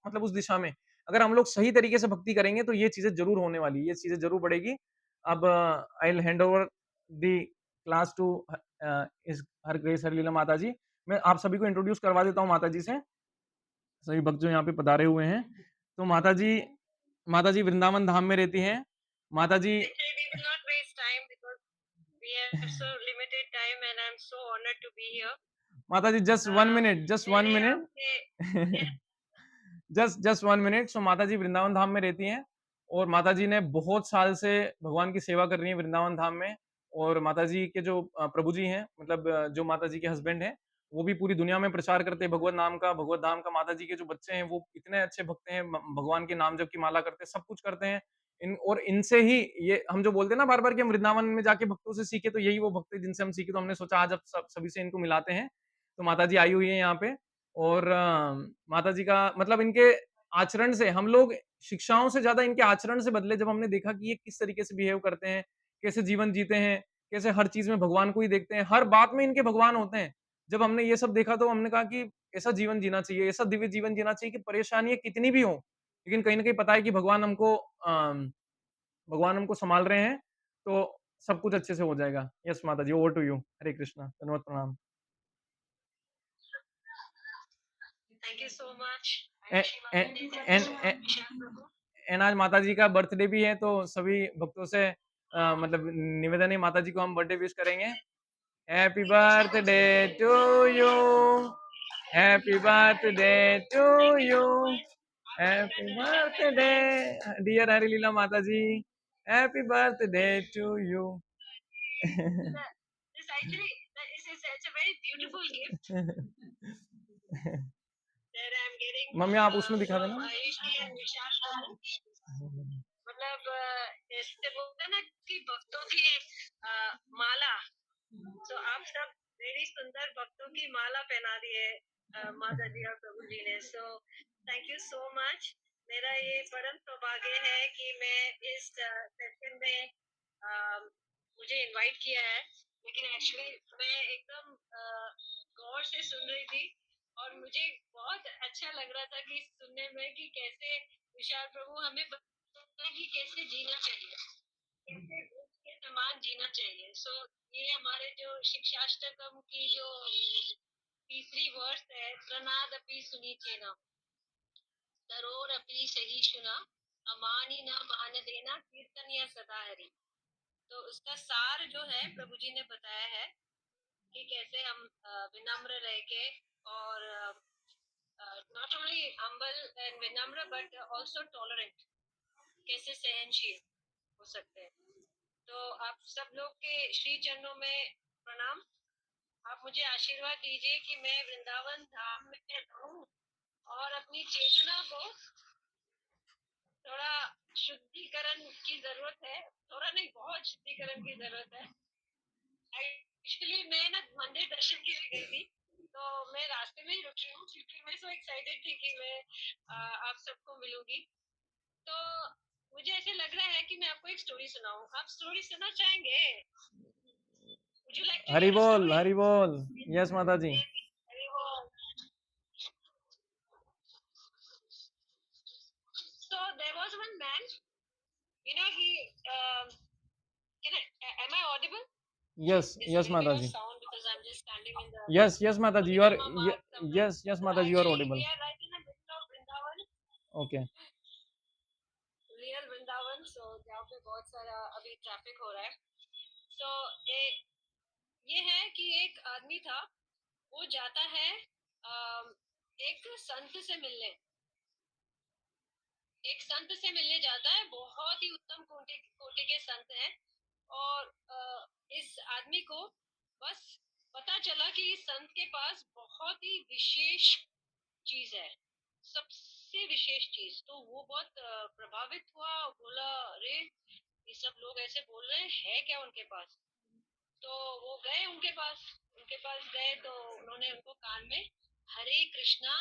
मतलब उस दिशा में। अगर हम लोग सही तरीके से भक्ति करेंगे, तो ये चीज़ें ज़रूर होने वाली है, ये चीज़ें ज़रूर बढ़ेगी। अब I will hand over the class to इस हर ग्रेस हरलीला माता जी। मैं आप सभी को इंट्रोड्यूस करवा देता हूँ माता जी से, सभी भक्त जो यहाँ पे पधारे हुए हैं। तो माता जी वृंदावन धाम में रहती हैं। माता जी
Actually, we will not waste time because we have so limited time and I'm so honored to be here.
माता जी जस्ट 1 मिनट, जस्ट 1
मैंने आपसे
मिनट। Just 1 minute. सो माता जी वृंदावन धाम में रहती हैं, और माता जी ने बहुत साल से भगवान की सेवा कर रही है वृंदावन धाम में। और माता जी के जो प्रभु जी हैं, मतलब जो माता जी के हस्बैंड हैं, वो भी पूरी दुनिया में प्रचार करते हैं भगवत नाम का, भगवत धाम का। माता जी के जो बच्चे हैं, वो इतने अच्छे भक्त हैं, भगवान के नाम जप की माला करते हैं, सब कुछ करते हैं। और इनसे ही, ये हम जो बोलते हैं ना बार बार कि हम वृंदावन में जाके भक्तों से सीखे, तो यही वो भक्त है जिनसे हम सीखे। तो हमने सोचा आज अब सभी से इनको मिलाते हैं। तो माता जी आई हुई है यहाँ पे। और माता जी का मतलब, इनके आचरण से हम लोग, शिक्षाओं से ज़्यादा इनके आचरण से बदले, जब हमने देखा कि ये किस तरीके से बिहेव करते हैं, कैसे जीवन जीते हैं, कैसे हर चीज़ में भगवान को ही देखते हैं, हर बात में इनके भगवान होते हैं। जब हमने ये सब देखा, तो हमने कहा कि ऐसा जीवन जीना चाहिए, ऐसा दिव्य जीवन जीना चाहिए कि परेशानियाँ कितनी भी हों, लेकिन कहीं न कहीं पता है कि भगवान हमको सँभाल रहे हैं, तो सब कुछ अच्छे से हो जाएगा। यस माता जी, over to you. Hare Krishna. धन्यवाद, प्रणाम।
Thank you so much.
A A and A and आज माता जी का बर्थडे भी है, तो सभी भक्तों से मतलब निवेदन है, माता जी को हम बर्थडे विश करेंगे। Happy birthday to you, happy birthday to you, happy birthday dear Hari Leela Mata ji, happy birthday to you.
This actually, that is it's a very beautiful gift that I'm hearing
mummy आप उसमें दिखा
from
देना।
Ayushi and Vishal Babu. मतलब जैसे बोलते हैं ना कि भक्तों की माला, तो आप सब मेरी सुंदर भक्तों की माला पहना दी है माता जी और प्रभु जी ने। So thank you so much. मेरा ये परम सौभाग्य है कि मैं इस सेशन में मुझे इनवाइट किया है, लेकिन एक्चुअली मैं एकदम गौर से सुन रही थी और मुझे बहुत अच्छा लग रहा था कि सुनने में कि कैसे विशाल प्रभु हमें बताते हैं कि कैसे जीना चाहिए, कैसे वृक्ष के समान जीना चाहिए। सो ये हमारे जो शिक्षाष्टकम की जो तीसरी वर्ष है, प्रनाद अपि सुनीचेना तरोर अपि सहिष्णुना अमानी न मान देना कीर्तनिया सदा हरि। तो उसका सार जो है प्रभु जी ने बताया है कि कैसे हम विनम्र रह के और नॉट ओनली हम्बल एंड विनम्र बट आल्सो टॉलरेंट, कैसे सहनशील हो सकते हैं। तो आप सब लोग के श्री चरणों में प्रणाम। आप मुझे आशीर्वाद दीजिए कि मैं वृंदावन धाम में रहूं और अपनी चेतना को थोड़ा शुद्धिकरण की जरूरत है, थोड़ा नहीं बहुत शुद्धिकरण की जरूरत है। एक्चुअली मैं ना मंदिर दर्शन के लिए गई थी, तो मैं रास्ते में ही रुकी हूँ क्योंकि मैं सो एक्साइटेड थी कि मैं आप सबको मिलूंगी। तो मुझे ऐसे लग रहा है कि मैं आपको एक स्टोरी सुनाऊं। आप स्टोरी सुनना चाहेंगे? Would you like to
Hari
hear a
बोल,
story?
हरि बोल। यस माता जी।
अरे वो So there was one man, you know, he am I audible?
Yes
There's a
yes
little
माता
bit of
जी।
sound because I'm just standing in the
yes yes माता जी, you are,
Parinama Marg somewhere.
Yes yes माता जी, you are
Actually,
audible.
we are right in the middle of Vrindavan,
okay.
real Vrindavan, so जहाँ पे बहुत सारा अभी traffic हो रहा है। So ये है कि एक आदमी था, वो जाता है एक संत से मिलने, एक संत से मिलने जाता है, बहुत ही उत्तम कोटि के संत हैं। और इस आदमी को बस पता चला कि इस संत के पास बहुत ही विशेष चीज है, सबसे विशेष चीज। तो वो बहुत प्रभावित हुआ, बोला अरे ये सब लोग ऐसे बोल रहे हैं क्या उनके पास। तो वो गए उनके पास गए तो उन्होंने उनको कान में हरे कृष्णा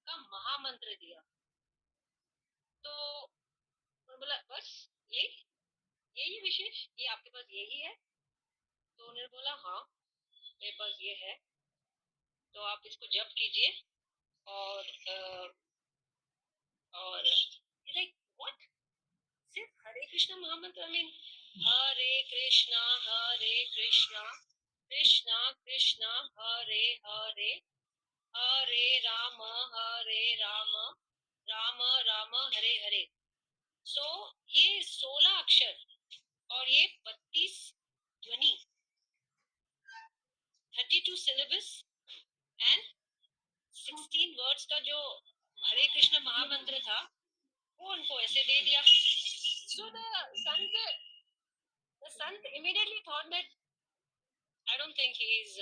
का महामंत्र दिया। तो बोला बस यही विशेष, ये आपके पास यही है? तो उन्होंने बोला हाँ मेरे पास ये है, तो आप इसको जप कीजिए। और लाइक व्हाट, सिर्फ हरे कृष्णा महामंत्र? आई मीन हरे कृष्णा कृष्णा कृष्णा हरे हरे, हरे राम राम राम हरे हरे। सो ये 16 अक्षर और ये 32 ध्वनि, 32 syllables एंड 16 वर्ड्स का जो हरे कृष्ण महामंत्र था, वो उनको ऐसे दे दिया। So the sant immediately thought that I don't think he is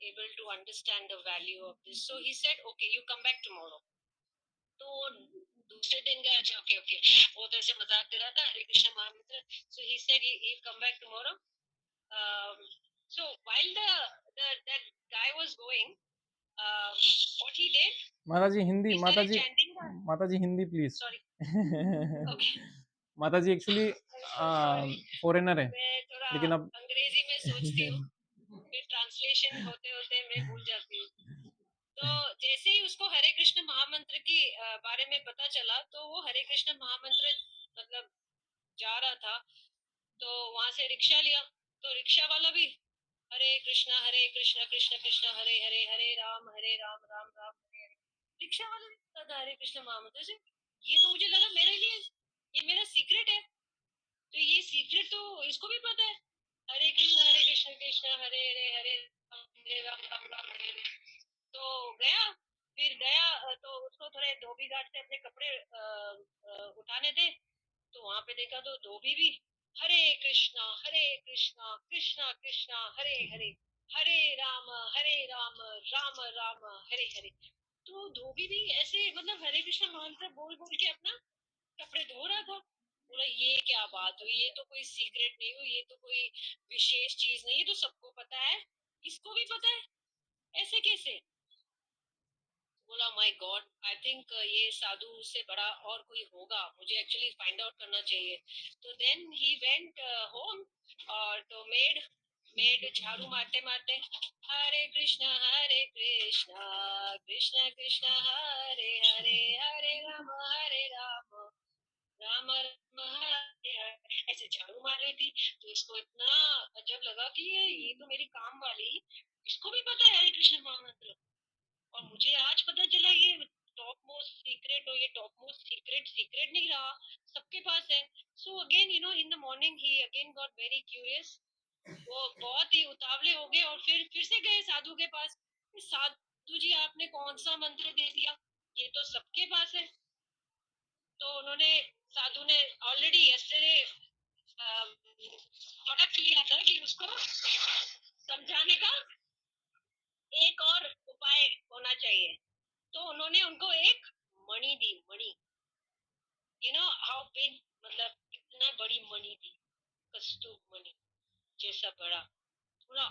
able to understand the value of this. So he said, okay, you come back tomorrow. तो दूसरे दिन गया, अच्छा ओके ओके, वो तो ऐसे मजाक कर रहा था हरे कृष्ण महामंत्र। So he said he'll come back tomorrow. So while that guy was going, what he did,
माता जी हिंदी,
he
माता
started
जी,
chanting the,
माता जी हिंदी प्लीज।
sorry, okay,
माता जी एक्चुअली
sorry,
फॉरेनर है,
मैं थोड़ा
लेकिन अब
अंग्रेजी में सोचती हूँ, फिर ट्रांसलेशन होते होते मैं भूल जाती हूँ। तो जैसे ही उसको हरे कृष्ण महामंत्र की बारे में पता चला, तो वो हरे कृष्ण महामंत्र मतलब जा रहा था, तो वहां से रिक्शा लिया, तो रिक्शा वाला भी हरे कृष्णा कृष्ण कृष्ण हरे हरे, हरे राम राम राम हरे हरे। रिक्शा वाला भी पता था हरे कृष्ण महामंत्र से। ये तो मुझे लगा मेरे लिए ये मेरा सीक्रेट है, तो ये सीक्रेट तो इसको भी पता है, हरे कृष्ण कृष्ण हरे हरे, हरे राम राम हरे हरे। तो गया, फिर गया तो उसको थोड़े धोबी घाट से अपने कपड़े उठाने थे, तो वहां पे देखा तो धोबी भी हरे कृष्णा कृष्णा कृष्णा हरे हरे, हरे राम राम राम हरे हरे। तो धोबी भी ऐसे मतलब हरे कृष्ण मंत्र बोल बोल के अपना कपड़े धो रहा था। बोला ये क्या बात हुई, ये तो कोई सीक्रेट नहीं हुई, ये तो कोई विशेष चीज नहीं, ये तो सबको पता है, इसको भी पता है, ऐसे कैसे? बोला माय गॉड, आई थिंक ये साधु से बड़ा और कोई होगा, मुझे एक्चुअली फाइंड आउट करना चाहिए। तो देन ही वेंट होम, और तो मेड मेड झाड़ू मारते मारते हरे कृष्णा कृष्णा कृष्णा हरे हरे, हरे राम राम राम हरे हरे, ऐसे झाड़ू मार रही थी। तो इसको इतना अजब लगा कि ये तो मेरी काम वाली, इसको भी पता है हरे कृष्ण महामंत्र, और मुझे आज पता चला ये टॉप मोस्ट सीक्रेट, और ये टॉप मोस्ट सीक्रेट सीक्रेट नहीं रहा, सबके पास है। So again you know in the morning he again got very curious, वो बहुत ही उतावले हो गए और फिर से गए साधु के पास। साधु जी आपने कौन सा मंत्र दे दिया, ये तो सबके पास है। तो उन्होंने साधु ने ऑलरेडी यस्टरडे प्रोडक्ट लिया था कि उसको समझाने का एक और उपाय होना चाहिए। तो उन्होंने उनको एक मणि दी, मणि, यू नो हाउ बिग, मतलब कितना बड़ी मणि दी, कस्तूर मणि जैसा बड़ा थोड़ा।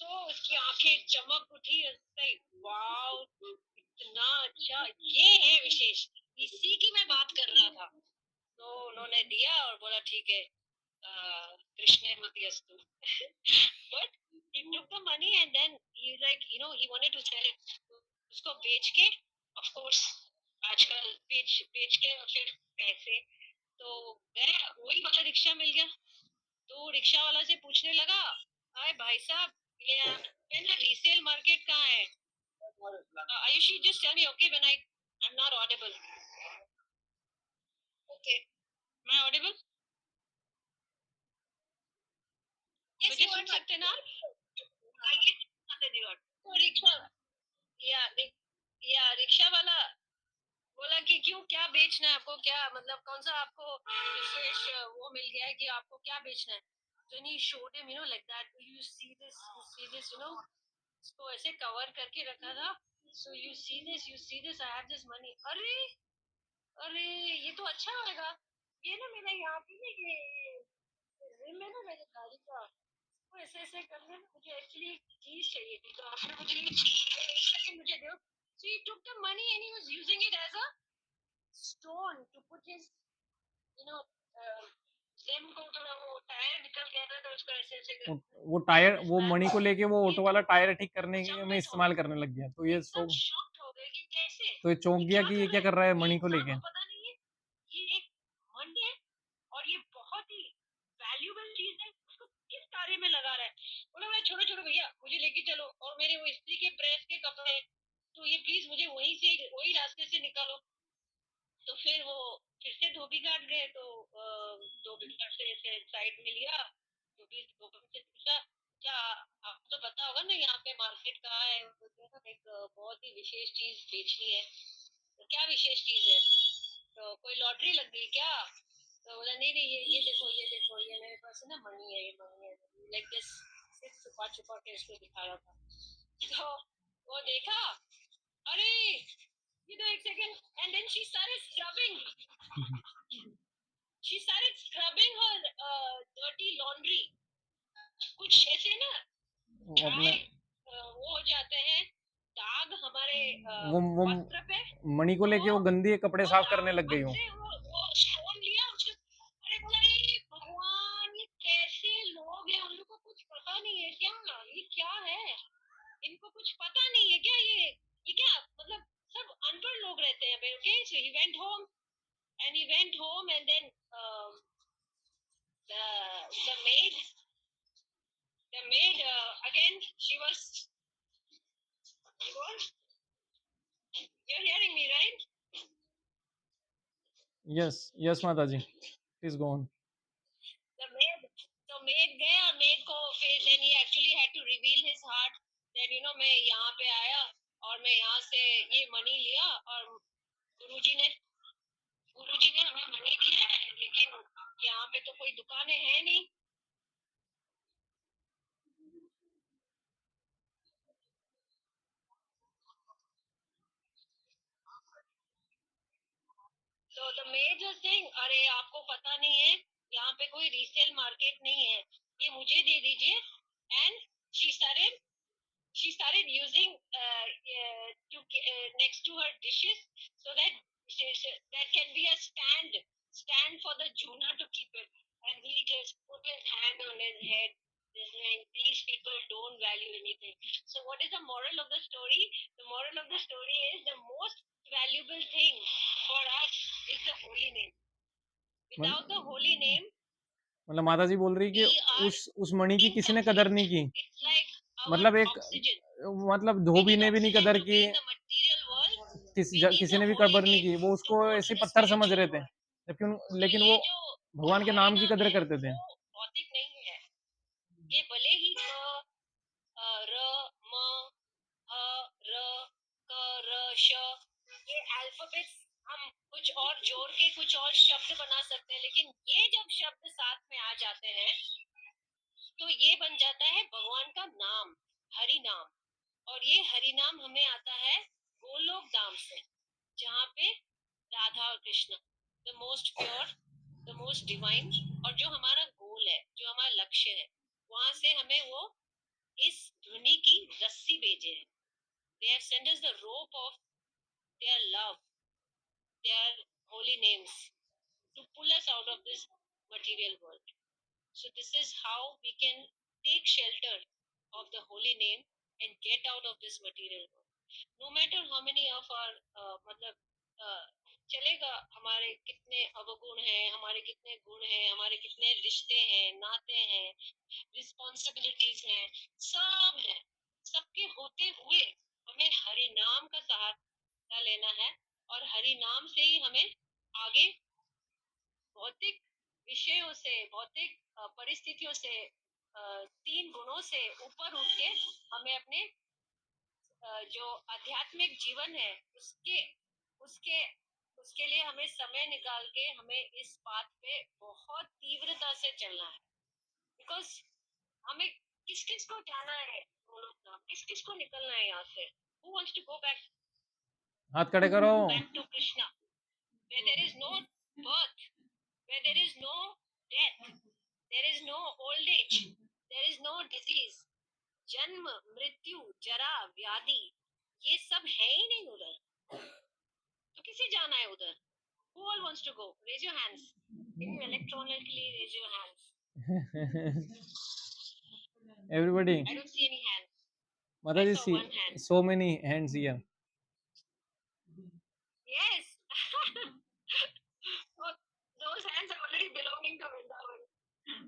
तो उसकी आंखें चमक उठी, वाओ इतना अच्छा, ये है विशेष, इसी की मैं बात कर रहा था। तो उन्होंने दिया और बोला ठीक है, कृष्ण मतियस्तु। But he took the money and then he like you know he wanted to sell it, उसको बेच के, of course आजकल बेच बेच के और फिर पैसे, तो गए, वही वाला रिक्शा मिल गया। तो रिक्शा वाला से पूछने लगा, अरे भाई साहब ये यहाँ पे ना रीसेल मार्केट कहाँ है? Ayushi just tell me, okay, when I'm not audible, okay, am I audible? मुझे सुन सकते ना? आगे आते दिवार। तो रिक्शा, या रिक्शा वाला बोला कि क्यों, क्या बेचना है आपको, क्या मतलब कौन सा आपको विशेष वो मिल गया है कि आपको क्या बेचना है? तो नहीं showed him, you know, like that, you see this, you know, इसको ऐसे कवर करके रखा था। So you see this, I have this money। अरे अरे ये तो अच्छा होगा, ये ना मेरा यहाँ पे ना ये रिम है ना मेरे गाड़ी का, वो ऐसे ऐसे करने में मुझे एक्चुअली चीज चाहिए थी, तो आपने मुझे ये चीज मुझे दो। So he took the money and he was using it as a stone to put his, you know, rim को थोड़ा वो टायर निकल गया था, तो उसको ऐसे ऐसे
वो टायर, वो मणि को लेके वो ऑटो वाला टायर ठीक करने के में इस्तेमाल करने लग गया। तो ये
एकदम शॉक्ड हो गए कि कैसे,
तो ये चौंक गया कि ये क्या कर रहा है मणि को लेके।
पता नहीं है, ये एक मणि है और ये बहुत ही वैल्यूबल चीज है, उसको किस कार्य में लगा रहा है? बोला भाई छोड़ो छोड़ो भैया, मुझे लेके चलो, और मेरे वो स्त्री के प्रेस के कपड़े, तो ये प्लीज मुझे वहीं से वही रास्ते से निकालो। तो फिर वो फिर से धोबी घाट गए, तो धोबी घाट से साइड में लिया, धोबी धोबी से पूछा, अच्छा आपको तो पता होगा ना यहाँ पे मार्केट कहाँ है? एक बहुत ही विशेष चीज बेचनी है। तो क्या विशेष चीज है? तो कोई लॉटरी लग गई क्या? तो बोला नहीं नहीं, ये देखो ये देखो, ये मेरे पास है ना मनी है, ये मनी है, लाइक दिस, सिर्फ छुपा छुपा के इसको दिखा रहा था। तो वो देखा, अरे you know, एक second, and then she started scrubbing her dirty laundry। कुछ ऐसे ना
अपने
वो हो जाते हैं दाग हमारे
वो
वस्त्र पे,
मणि को
तो
लेके वो गंदी कपड़े साफ करने लग गई हूँ।
वो स्टोन लिया उसने। अरे बोला ये भगवान, ये कैसे लोग हैं, उनको कुछ पता नहीं है क्या, ये क्या है, इनको कुछ पता नहीं है क्या, ये क्या मतलब, सब अनपढ़ लोग रहते हैं। Okay, so he went home and then the maid again, you're hearing me right?
Yes माता जी, प्लीज गो ऑन।
तो मेड गए और मेड को फिर then he actually had to reveal his heart that you know मैं यहाँ पे आया और मैं यहाँ से ये मनी लिया, और गुरुजी ने हमें मनी दिया है, लेकिन यहाँ पे तो कोई दुकानें हैं नहीं। मेजर थिंग, अरे आपको पता नहीं है यहाँ पे कोई रीसेल मार्केट नहीं है, ये मुझे दे दीजिए. And she started using next to her dishes, so that that can be a stand for the Juna to keep it. And he just put his hand on his head, saying, these people don't value anything. So what is the moral of the story? The moral of the story is the most valuable thing for us is the holy name. Without the holy name,
मतलब माता जी बोल रही कि
we are
उस मणि की किसी ने कदर नहीं की.
it's like our
मतलब एक
oxygen.
मतलब
We
धोबी
need
ने भी नहीं
oxygen
कदर
to
की,
be in the material world. We need
किसी
the
ने भी
holy
कदर नहीं
name
की, वो
to
उसको
go
ऐसे
to
ही
the
पत्थर समझ
spiritual
रहे थे.
world.
लेकिन
तो
लेकिन
ये
वो
जो
भगवान के
हरि
नाम की
नाम
कदर
है
करते थे.
वो भौतिक नहीं है. ये भले ही र म ह र क र श, ये अल्फाबेट्स हम कुछ और जोड़ के कुछ और शब्द बना सकते हैं, लेकिन ये जब शब्द साथ में आ जाते हैं तो ये बन जाता है भगवान का नाम, हरि नाम. और ये हरि नाम हमें आता है गोलोक धाम से, जहाँ पे राधा और Krishna, the most pure, the most divine, और जो हमारा गोल है, जो हमारा लक्ष्य है, वहां से हमें वो इस ध्वनि की रस्सी भेजे है. They have sent us the rope of their love, their holy names, to pull us out of this material world. So this is how we can take shelter of the holy name and get out of this material world. No matter how many of our मतलब चलेगा हमारे कितने अवगुण हैं, हमारे कितने गुण हैं, हमारे कितने रिश्ते हैं, नाते हैं, रिस्पॉन्सिबिलिटीज हैं, सब है. सबके होते हुए हमें हरि नाम का सहारा लेना है, और हरि नाम से ही हमें आगे भौतिक विषयों से, भौतिक परिस्थितियों से, तीन गुणों से ऊपर उठ के हमें अपने जो आध्यात्मिक जीवन है उसके उसके उसके लिए हमें समय निकाल के हमें इस पाथ पे बहुत तीव्रता से चलना है. बिकॉज हमें किस किस को जाना है, किस किस को निकलना है यहाँ से. Who wants to go back?
हाथ खड़े करो.
Back to Krishna, where there is no birth, where there is no death, there is no old age, there is no disease. जन्म, मृत्यु, जरा, व्याधि, ये सब है ही नहीं उधर. तो किसे जाना है उधर? Who all wants to go? Raise your hands. Can you electronically raise your hands?
Everybody.
I don't see any hands.
माता
I
ji,
saw
see
one hand.
so many hands here.
Yes. Oh, those hands are already belonging to Vrindavan.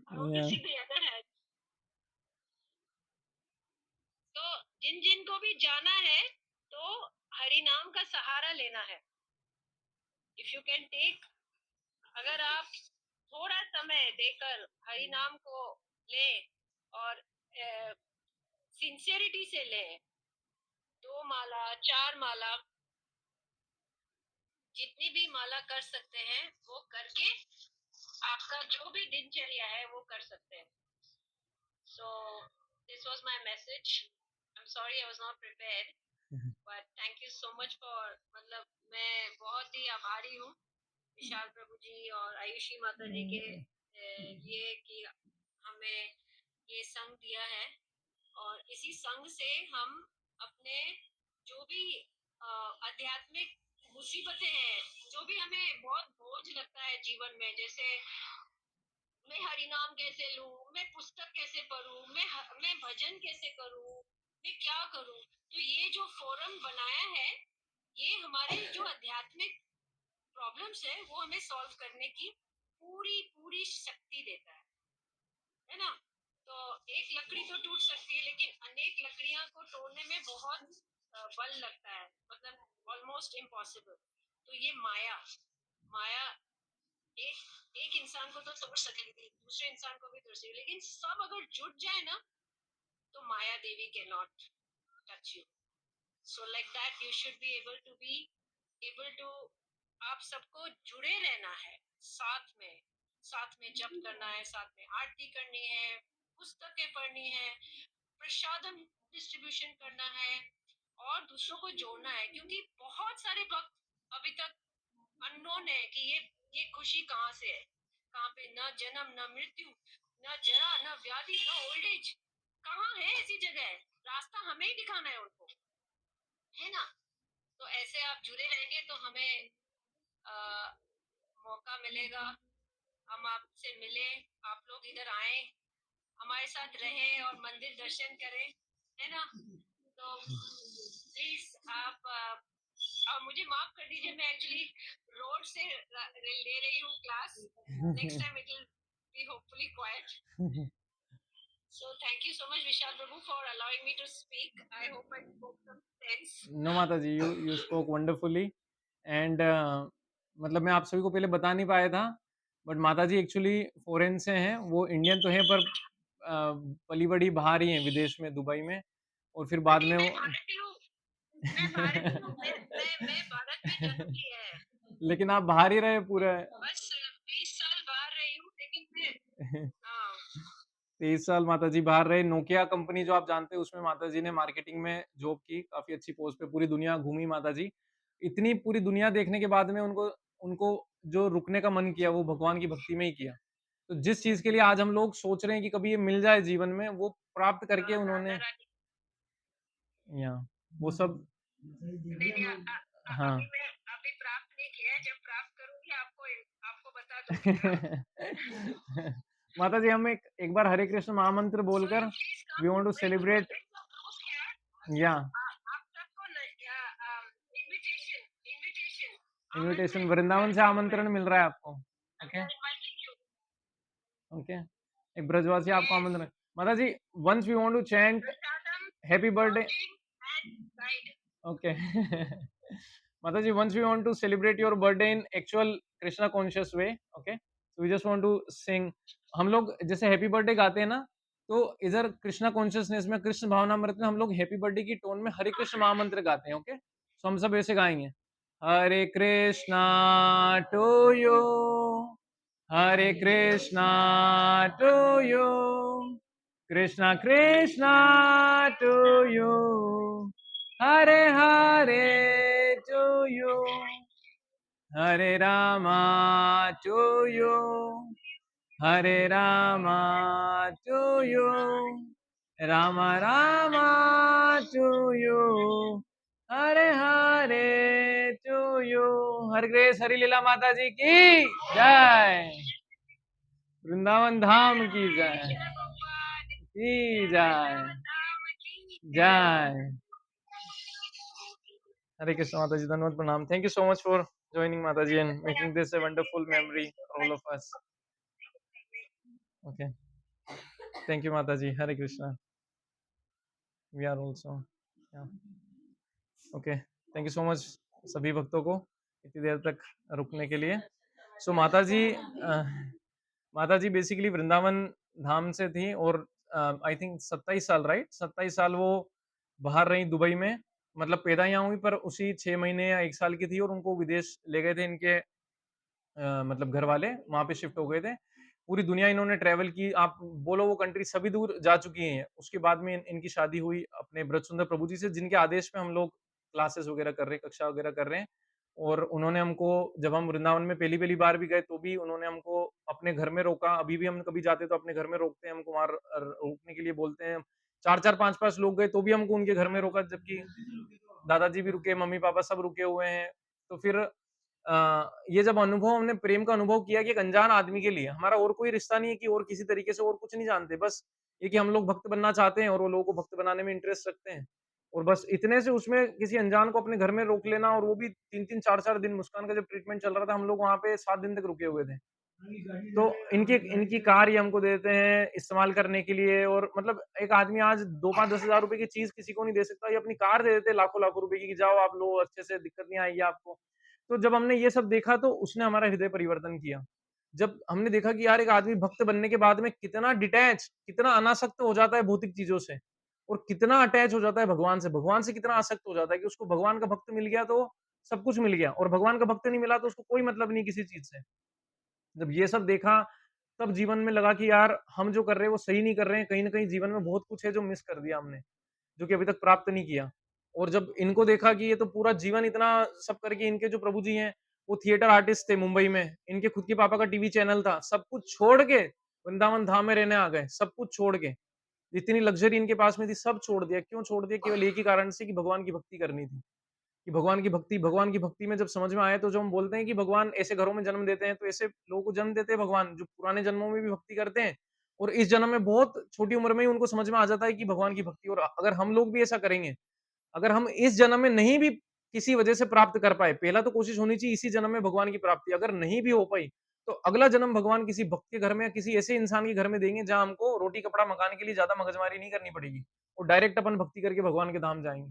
I want to
Yeah.
see the other hand. तो जिन जिन को भी जाना है तो हरि नाम का सहारा लेना है. If you can take, अगर आप थोड़ा समय देकर हरि नाम को ले और सिंसियरिटी से ले, 2 माला, 4 माला, जितनी भी माला कर सकते हैं वो करके आपका जो भी दिनचर्या है वो कर सकते हैं. So this was my message. I'm sorry I was not prepared, but thank you so much for, मतलब मैं बहुत ही आभारी हूँ विशाल प्रभु जी और आयुषी माता जी के लिए कि हमें ये संग दिया है, और इसी संग से हम अपने जो भी आध्यात्मिक मुसीबतें हैं, जो भी हमें बहुत बोझ लगता है जीवन में, जैसे मैं हरि नाम कैसे लूं, मैं पुस्तक कैसे पढूं, मैं भजन कैसे करूं, मैं क्या करूं, तो ये जो फोरम बनाया है ये हमारे जो आध्यात्मिक प्रॉब्लम्स है वो हमें सॉल्व करने की पूरी पूरी शक्ति देता है ना. तो एक लकड़ी तो टूट सकती है, लेकिन अनेक लकड़ियां को तोड़ने में बहुत बल लगता है, मतलब ऑलमोस्ट इम्पॉसिबल. तो ये माया माया एक इंसान को तो तोड़ सकेगी, दूसरे इंसान को भी तोड़ सकेगी, लेकिन सब अगर जुट जाए ना तो Maya Devi can not touch you. So like that you should be able to आप सबको जुड़े रहना है, साथ में जप करना है, साथ में आरती करनी है, पुस्तकें पढ़नी है, प्रसादम डिस्ट्रीब्यूशन करना है और दूसरों को जोड़ना है. क्योंकि बहुत सारे भक्त अभी तक अननोन है कि ये ये खुशी कहाँ से है? कहाँ पे न जन्म न मृत्यु न जरा न व्याधि न ओल्ड एज, कहाँ है ऐसी जगह? रास्ता हमें ही दिखाना है उनको, है ना? तो ऐसे आप जुड़े रहेंगे तो हमें मौका मिलेगा, हम आपसे मिले, आप लोग इधर आए, हमारे साथ रहे और मंदिर दर्शन करें, है ना? तो प्लीज आप मुझे माफ कर दीजिए, मैं एक्चुअली रोड से ले रही हूँ class. Next time it will be hopefully quite. So thank you so much, Vishal Prabhu, for allowing me to speak. I hope I spoke some sense.
No माता जी, यू स्पोक वंडरफुली एंड मतलब मैं आप सभी को पहले बता नहीं पाया था, बट माता जी एक्चुअली फॉरेन से हैं। वो इंडियन तो हैं पर पली बड़ी बाहर ही हैं, विदेश में, दुबई में। और फिर बाद
नहीं,
में
मैं
वो
भारत की हूँ, मैं भारत की हूँ, मैं भारत में जन्म लिया है,
लेकिन आप बाहर ही रहे पूरे
बस 20 साल बाहर रही हूँ, लेकिन मैं हाँ
23 साल माता जी बाहर रहे। नोकिया कंपनी जो आप जानते हैं, उसमें माता जी ने मार्केटिंग में जॉब की, काफ़ी अच्छी पोस्ट पे पूरी दुनिया घूमी माता जी। इतनी पूरी दुनिया देखने के बाद में उनको उनको जो रुकने का मन किया, वो भगवान की भक्ति में ही किया। तो जिस चीज़ के लिए आज हम लोग सोच रहे हैं कि कभी ये मिल जाए जीवन में, वो प्राप्त करके
राधा
उन्होंने
रानी,
या वो सब
नहीं नहीं
हाँ।
अभी प्राप्त नहीं किया है, जब प्राप्त करूंगी आपको आपको बता दूंगी, हाँ?
माता जी, हम एक बार हरे कृष्ण महामंत्र
So
बोलकर
you please
we
come,
want to
bring
celebrate
your group here.
या
आप सबको इनविटेशन इनविटेशन
इनविटेशन
आमंत्रण
वृंदावन से
करती हूँ मैं,
आमंत्रण मिल रहा है आपको। Okay,
inviting you.
ओके। एक ब्रजवासी आपको
यस,
आमंत्रण। माता जी, once we want to chant
prasadam
happy birthday.
Launching and guide.
Okay. माता जी, once we want to celebrate your birthday in actual Krishna conscious way, okay, so we just want to sing. हम लोग जैसे हैप्पी बर्थडे गाते हैं ना, तो इधर कृष्णा कॉन्शियसनेस में, कृष्ण भावनामृत में हम लोग हैप्पी बर्थडे की टोन में हरे कृष्ण महामंत्र गाते हैं। ओके, सो हम सब ऐसे गाएंगे, Hare Krishna to you, Hare Krishna to you, Krishna Krishna to you, Hare Hare to you, Hare Rama to you, Hare Rama to you, Ram Ram to you, Hare Hare to you. Hare Krishna Hari Leela Mata ji की जय, वृंदावन धाम की जय,
शिला गोपाल
की जय,
वृंदावन धाम की जय.
जय। हरे कृष्ण माता जी, धन्यवाद, प्रणाम। Thank you so much for joining माता जी and making this a wonderful
Thank you
memory
so
for all
much.
of us. Okay, thank you माता जी। हरे Krishna. We are also yeah. Okay, thank you so much सभी भक्तों को इतनी देर तक रुकने के लिए। सो माता जी माता जी बेसिकली वृंदावन धाम से थी और आई थिंक 27 साल, राइट, 27 साल वो बाहर रही दुबई में। मतलब पैदा यहाँ हुई पर उसी 6 महीने या 1 साल की थी और उनको विदेश ले गए थे इनके मतलब घर वाले, वहाँ पे शिफ्ट हो गए थे। पूरी दुनिया इन्होंने ट्रैवल की, आप बोलो वो कंट्री सभी दूर जा चुकी हैं। उसके बाद में इनकी शादी हुई अपने ब्रजसुंदर प्रभु जी से, जिनके आदेश पे हम लोग क्लासेस वगैरह कर रहे हैं, कक्षा वगैरह कर रहे हैं। और उन्होंने हमको, जब हम वृंदावन में पहली-पहली बार भी गए, तो भी उन्होंने हमको अपने घर में रोका। अभी भी हम कभी जाते हैं तो अपने घर में रोकते हैं, हमको वहाँ रुकने के लिए बोलते हैं। 4-4 5-5 लोग गए तो भी हमको उनके घर में रोका, जबकि दादाजी भी रुके, मम्मी-पापा सब रुके हुए हैं। तो फिर ये जब अनुभव, हमने प्रेम का अनुभव किया कि एक अनजान आदमी के लिए, हमारा और कोई रिश्ता नहीं है कि और किसी तरीके से और कुछ नहीं जानते, बस ये कि हम लोग भक्त बनना चाहते हैं और वो लोगों को भक्त बनाने में इंटरेस्ट रखते हैं। और बस इतने से उसमें किसी अनजान को अपने घर में रोक लेना, और वो भी 3-3 4-4 दिन, मुस्कान का जब ट्रीटमेंट चल रहा था, हम लोग वहाँ पे 7 दिन तक रुके हुए थे। तो इनकी इनकी कार ये हमको देते हैं इस्तेमाल करने के लिए। और मतलब एक आदमी आज 2-5-10,000 रुपए की चीज़ किसी को नहीं दे सकता, ये अपनी कार दे देते हैं लाखों-लाखों रुपए की कि जाओ आप लो अच्छे से, दिक्कत नहीं आएगी आपको। तो जब हमने ये सब देखा तो उसने हमारा हृदय परिवर्तन किया। जब हमने देखा कि यार एक आदमी भक्त बनने के बाद में कितना डिटैच, कितना अनासक्त हो जाता है भौतिक चीज़ों से, और कितना अटैच हो जाता है भगवान से कितना आसक्त हो जाता है कि उसको भगवान का भक्त मिल गया तो सब कुछ मिल गया, और भगवान का भक्त नहीं मिला तो उसको कोई मतलब नहीं किसी चीज़ से। जब ये सब देखा, तब जीवन में लगा कि यार हम जो कर रहे हैं वो सही नहीं कर रहे हैं, कहीं न कहीं जीवन में बहुत कुछ है जो मिस कर दिया हमने, जो कि अभी तक प्राप्त नहीं किया। और जब इनको देखा कि ये तो पूरा जीवन इतना सब करके, इनके जो प्रभु जी हैं, वो थिएटर आर्टिस्ट थे मुंबई में, इनके खुद के पापा का टीवी चैनल था, सब कुछ छोड़ के वृंदावन धाम में रहने आ गए, सब कुछ छोड़ के। जितनी लग्ज़री इनके पास में थी सब छोड़ दिया, क्यों छोड़ दिया? केवल एक ही कारण से कि भगवान की भक्ति करनी थी। कि भगवान की भक्ति में जब समझ में आया तो जो हम बोलते हैं कि भगवान ऐसे घरों में जन्म देते हैं, तो ऐसे लोगों को जन्म देते हैं भगवान, जो पुराने जन्मों में भी भक्ति करते हैं और इस जन्म में बहुत छोटी उम्र में ही उनको समझ में आ जाता है कि भगवान की भक्ति। और अगर हम लोग भी ऐसा करेंगे, अगर हम इस जन्म में नहीं भी किसी वजह से प्राप्त कर पाए, पहला तो कोशिश होनी चाहिए इसी जन्म में भगवान की प्राप्ति। अगर नहीं भी हो पाई, तो अगला जन्म भगवान किसी भक्त के घर में या किसी ऐसे इंसान के घर में देंगे जहाँ हमको रोटी कपड़ा मकान के लिए ज्यादा मगजमारी नहीं करनी पड़ेगी और डायरेक्ट अपन भक्ति करके भगवान के धाम जाएंगे।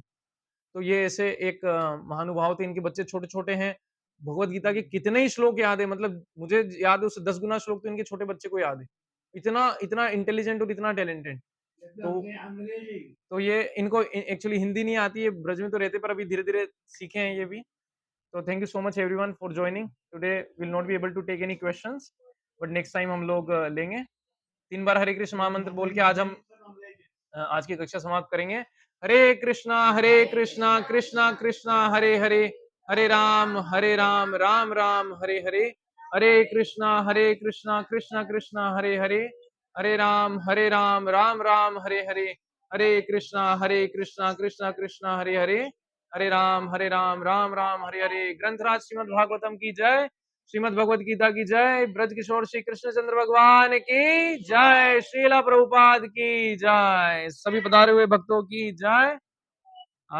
तो ये ऐसे एक महानुभाव थे, इनके बच्चे छोटे-छोटे हैं। भगवत गीता के कितने ही श्लोक याद है, मतलब मुझे याद है उससे 10 गुना श्लोक तो इनके छोटे बच्चे को याद है। इतना इतना इंटेलिजेंट और इतना टैलेंटेड। तो तो ये इनको एक्चुअली हिंदी नहीं आती है, ब्रज में तो रहते पर अभी धीरे-धीरे सीखे हैं ये भी। तो thank you so much everyone for joining. Today will not be able to take any questions, but next time हम लोग लेंगे। 3 बार हरे कृष्ण महामंत्र बोल के आज हम आज की कक्षा समाप्त करेंगे। हरे कृष्णा कृष्णा कृष्णा हरे हरे, हरे राम राम राम हरे हरे। हरे कृष्णा कृष्णा कृष्णा हरे हरे, हरे राम राम राम हरे हरे। हरे कृष्णा कृष्णा कृष्णा हरे हरे, हरे राम राम राम हरे हरे। ग्रंथराज श्रीमद् भागवतम की जय, श्रीमद् भगवद गीता की जय, ब्रज किशोर श्री कृष्ण चंद्र भगवान की जय, श्रीला प्रभुपाद की जय, सभी पधारे हुए भक्तों की जय।